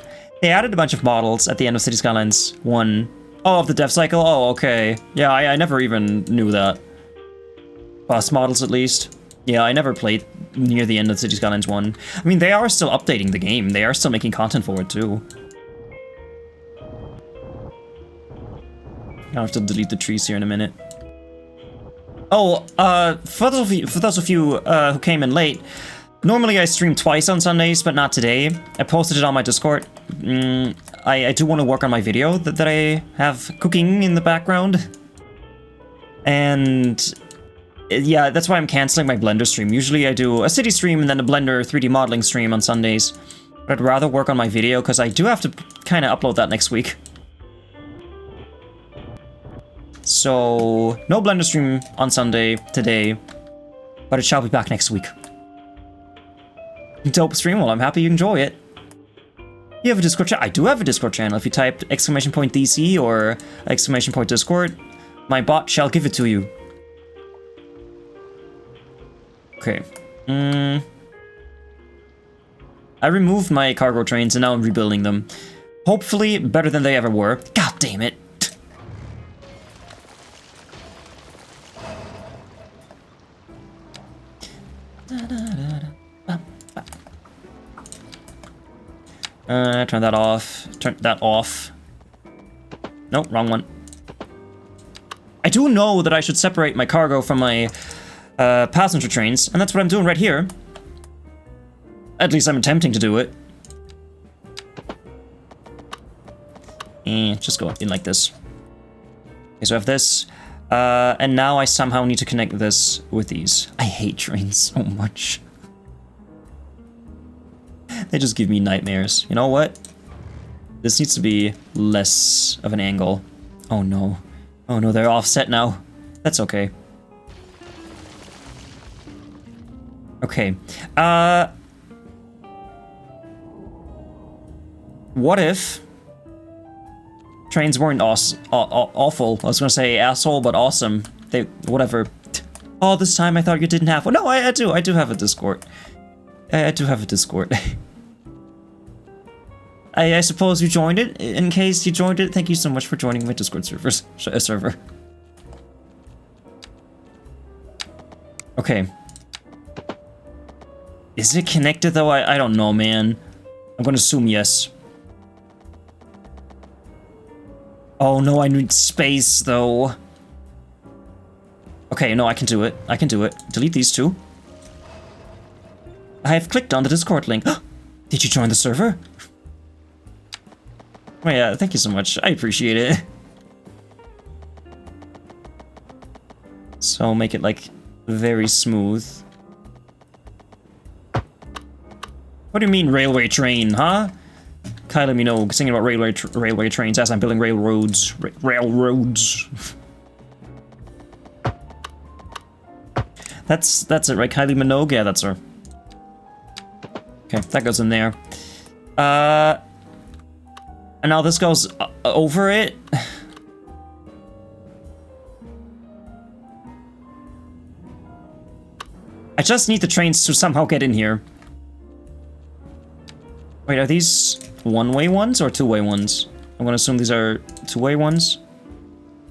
They added a bunch of models at the end of City Skylines 1. Oh, of the dev cycle? Oh, okay. Yeah, I never even knew that. Bus models, at least. Yeah, I never played near the end of City Skylines 1. I mean, they are still updating the game. They are still making content for it, too. I'll have to delete the trees here in a minute. Oh, for those of you who came in late, normally I stream twice on Sundays, but not today. I posted it on my Discord. I do want to work on my video that I have cooking in the background. And yeah, that's why I'm canceling my Blender stream. Usually I do a city stream and then a Blender 3D modeling stream on Sundays. But I'd rather work on my video because I do have to kind of upload that next week. So, no Blender stream on Sunday today, but it shall be back next week. Dope stream, well, I'm happy you enjoy it. You have a Discord channel? I do have a Discord channel. If you type !DC or !Discord, my bot shall give it to you. Okay. I removed my cargo trains and now I'm rebuilding them. Hopefully better than they ever were. God damn it. Turn that off. Turn that off. Nope, wrong one. I do know that I should separate my cargo from my passenger trains, and that's what I'm doing right here. At least I'm attempting to do it. And just go in like this. Okay, so I have this. And now I somehow need to connect this with these. I hate trains so much. They just give me nightmares. You know what? This needs to be less of an angle. Oh no. Oh no, they're offset now. That's okay. Okay. What if trains weren't awful. I was gonna say asshole, but awesome. They, whatever. Oh, this time I thought you didn't have one. No, I do. I do have a Discord. I do have a Discord. I suppose you joined it. In case you joined it, thank you so much for joining my Discord server. Okay. Is it connected though? I don't know, man. I'm gonna assume yes. Oh no, I need space though. Okay, no, I can do it. I can do it. Delete these two. I have clicked on the Discord link. Did you join the server? Oh yeah, thank you so much. I appreciate it. So make it like very smooth. What do you mean railway train, huh? Kylie Minogue singing about railway trains as I'm building railroads. Railroads. That's it, right? Kylie Minogue? Yeah, that's her. Okay, that goes in there. And now this goes over it. I just need the trains to somehow get in here. Wait, are these one-way ones or two-way ones? I'm gonna assume these are two-way ones.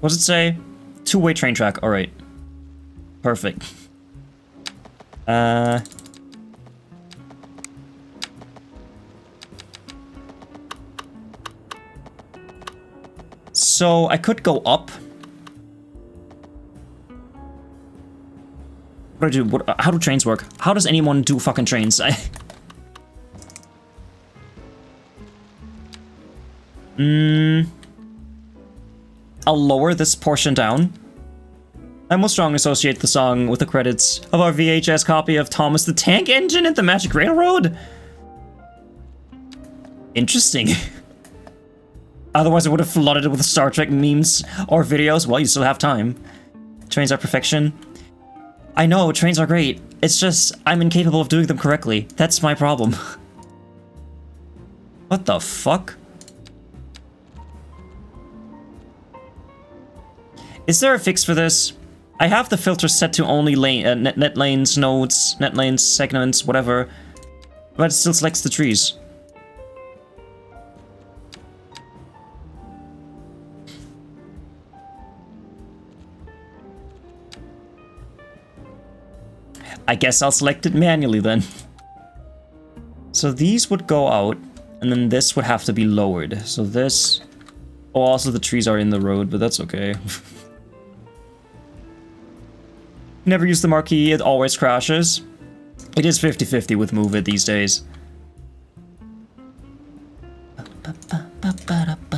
What does it say? Two-way train track. All right. Perfect. So I could go up. What do I do? How do trains work? How does anyone do fucking trains? I'll lower this portion down. I most strongly associate the song with the credits of our VHS copy of Thomas the Tank Engine and the Magic Railroad. Interesting. Otherwise, I would have flooded it with Star Trek memes or videos. Well, you still have time. Trains are perfection. I know, trains are great. It's just, I'm incapable of doing them correctly. That's my problem. What the fuck? Is there a fix for this? I have the filter set to only lane, net lanes, nodes, net lanes, segments, whatever. But it still selects the trees. I guess I'll select it manually then. So these would go out, and then this would have to be lowered. So this... Oh, also the trees are in the road, but that's okay. Never use the marquee, it always crashes. It is 50-50 with Move It these days.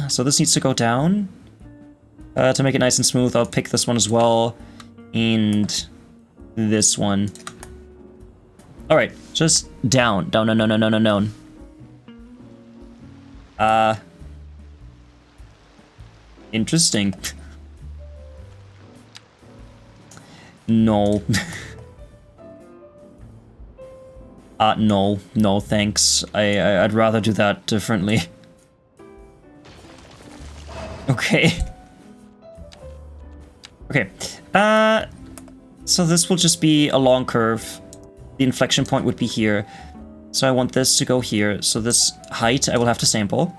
So this needs to go down. To make it nice and smooth, I'll pick this one as well. And this one. Alright, just down. Down, down. Interesting. No. No, thanks. I'd rather do that differently. Okay. Okay. So this will just be a long curve. The inflection point would be here. So I want this to go here. So this height I will have to sample.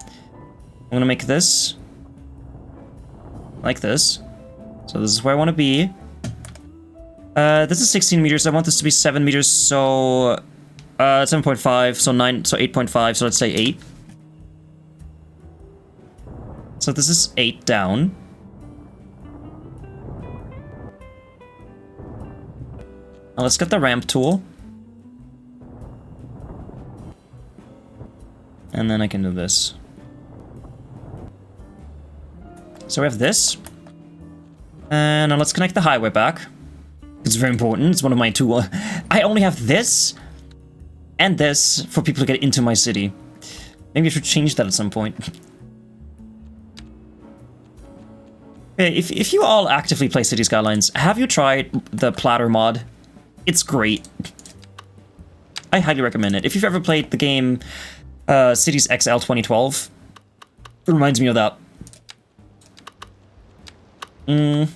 I'm gonna make this like this. So this is where I want to be. This is 16 meters. I want this to be 7 meters, so 7.5, so 9, so 8.5, so let's say 8. So this is 8 down. Now let's get the ramp tool. And then I can do this. So we have this. And now let's connect the highway back. It's very important. It's one of my two... I only have this and this for people to get into my city. Maybe I should change that at some point. Okay, if you all actively play City Skylines, have you tried the Platter mod? It's great. I highly recommend it. If you've ever played the game Cities XL 2012, it reminds me of that. You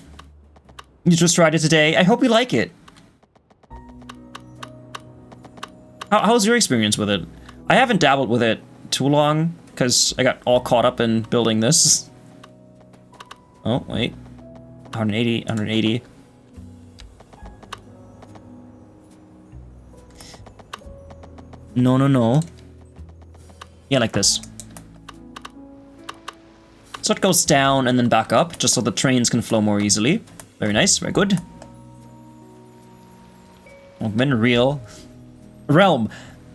just tried it today. I hope you like it. How's your experience with it? I haven't dabbled with it too long, because I got all caught up in building this. Oh, wait. 180, 180. No, no, no. Yeah, like this. So it goes down and then back up, just so the trains can flow more easily. Very nice, very good. Oh, been real. Realm.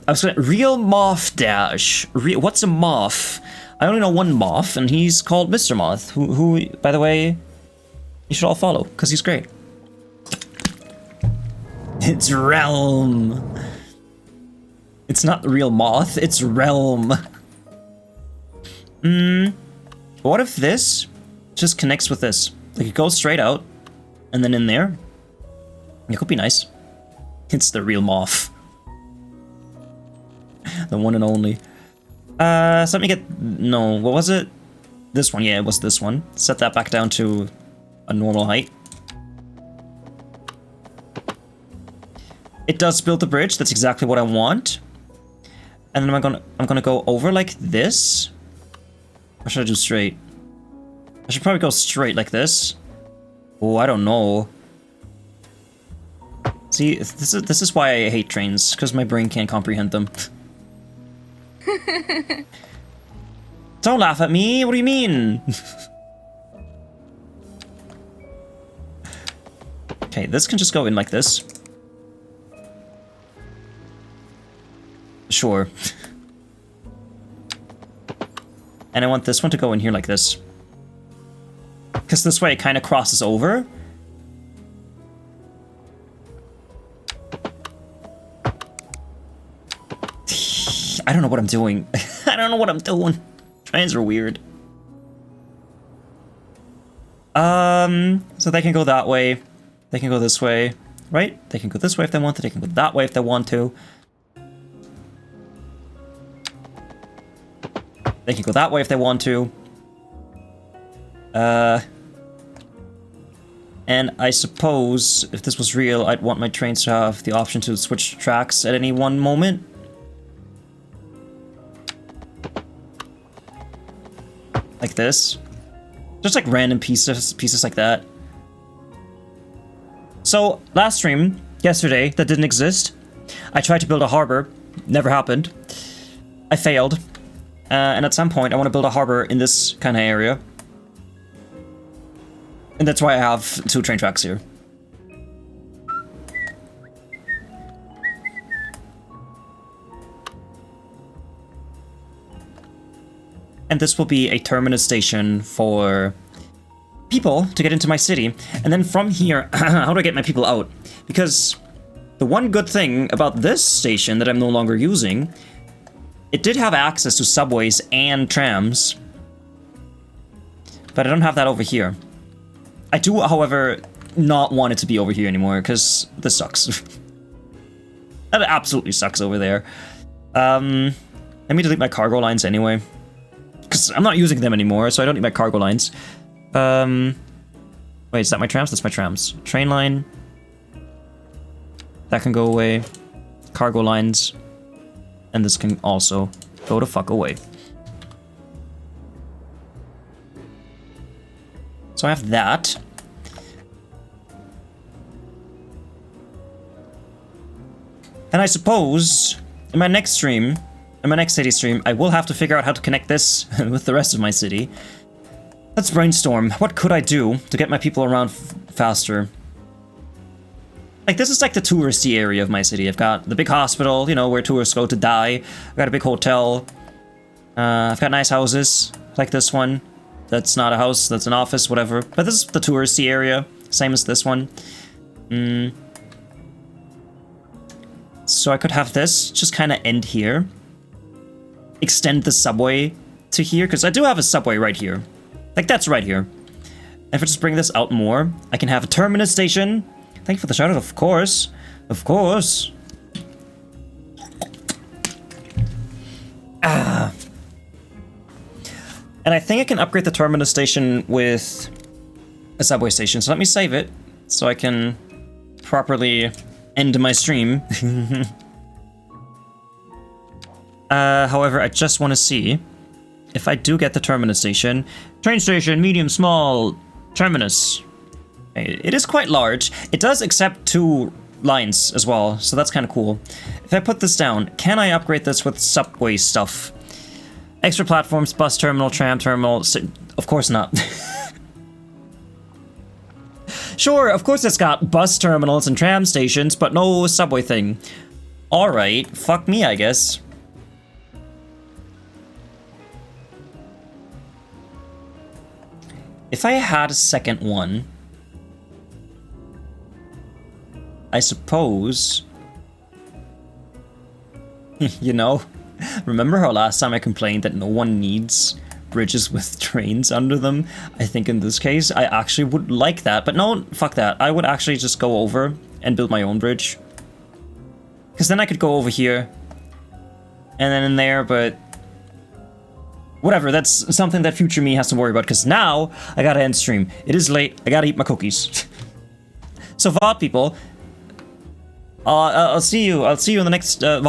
I was gonna... Real Moth Dash. What's a moth? I only know one moth, and he's called Mr. Moth, who, by the way, you should all follow, because he's great. It's Realm. It's not the real moth, it's Realm. What if this just connects with this? Like, it goes straight out, and then in there. It could be nice. It's the real moth. The one and only. So let me get... No, what was it? This one, yeah, it was this one. Set that back down to a normal height. It does build the bridge, that's exactly what I want. And then I'm gonna go over like this. Or should I do straight? I should probably go straight like this. Oh, I don't know. See, this is why I hate trains, because my brain can't comprehend them. Don't laugh at me, what do you mean? Okay, this can just go in like this. Sure. And I want this one to go in here like this. Because this way it kind of crosses over. I don't know what I'm doing. I don't know what I'm doing. Trains are weird. So they can go that way. They can go this way, right? They can go this way if they want to. They can go that way if they want to. They can go that way if they want to. And I suppose, if this was real, I'd want my trains to have the option to switch tracks at any one moment. Like this. Just like random pieces like that. So, last stream, yesterday, that didn't exist. I tried to build a harbor. Never happened. I failed. And at some point, I want to build a harbor in this kind of area. And that's why I have 2 train tracks here. And this will be a terminus station for people to get into my city. And then from here, how do I get my people out? Because the one good thing about this station that I'm no longer using, it did have access to subways and trams. But I don't have that over here. I do, however, not want it to be over here anymore, because this sucks. That absolutely sucks over there. Let me delete my cargo lines anyway. Because I'm not using them anymore, so I don't need my cargo lines. Wait, is that my trams? That's my trams. Train line. That can go away. Cargo lines. And this can also go to fuck away. So I have that. And I suppose in my next stream, in my next city stream, I will have to figure out how to connect this with the rest of my city. Let's brainstorm. What could I do to get my people around faster? Like, this is like the touristy area of my city. I've got the big hospital, you know, where tourists go to die. I've got a big hotel. I've got nice houses, like this one. That's not a house, that's an office, whatever. But this is the touristy area, same as this one. So I could have this just kind of end here. Extend the subway to here, because I do have a subway right here. Like, that's right here. And if I just bring this out more, I can have a terminus station. Thank you for the shout out, of course. Of course. And I think I can upgrade the terminus station with a subway station. So let me save it so I can properly end my stream. However, I just want to see if I do get the terminus station. Train station, medium, small, terminus. It is quite large. It does accept 2 lines as well, so that's kind of cool. If I put this down, can I upgrade this with subway stuff? Extra platforms, bus terminal, tram terminal. Of course not. Sure, of course it's got bus terminals and tram stations, but no subway thing. Alright, fuck me, I guess. If I had a second one, I suppose, you know, remember how last time I complained that no one needs bridges with trains under them? I think in this case, I actually would like that, but no, fuck that. I would actually just go over and build my own bridge. Because then I could go over here, and then in there, but whatever, that's something that future me has to worry about, because now I gotta end stream. It is late, I gotta eat my cookies. So VOD people, I'll see you in the next VOD.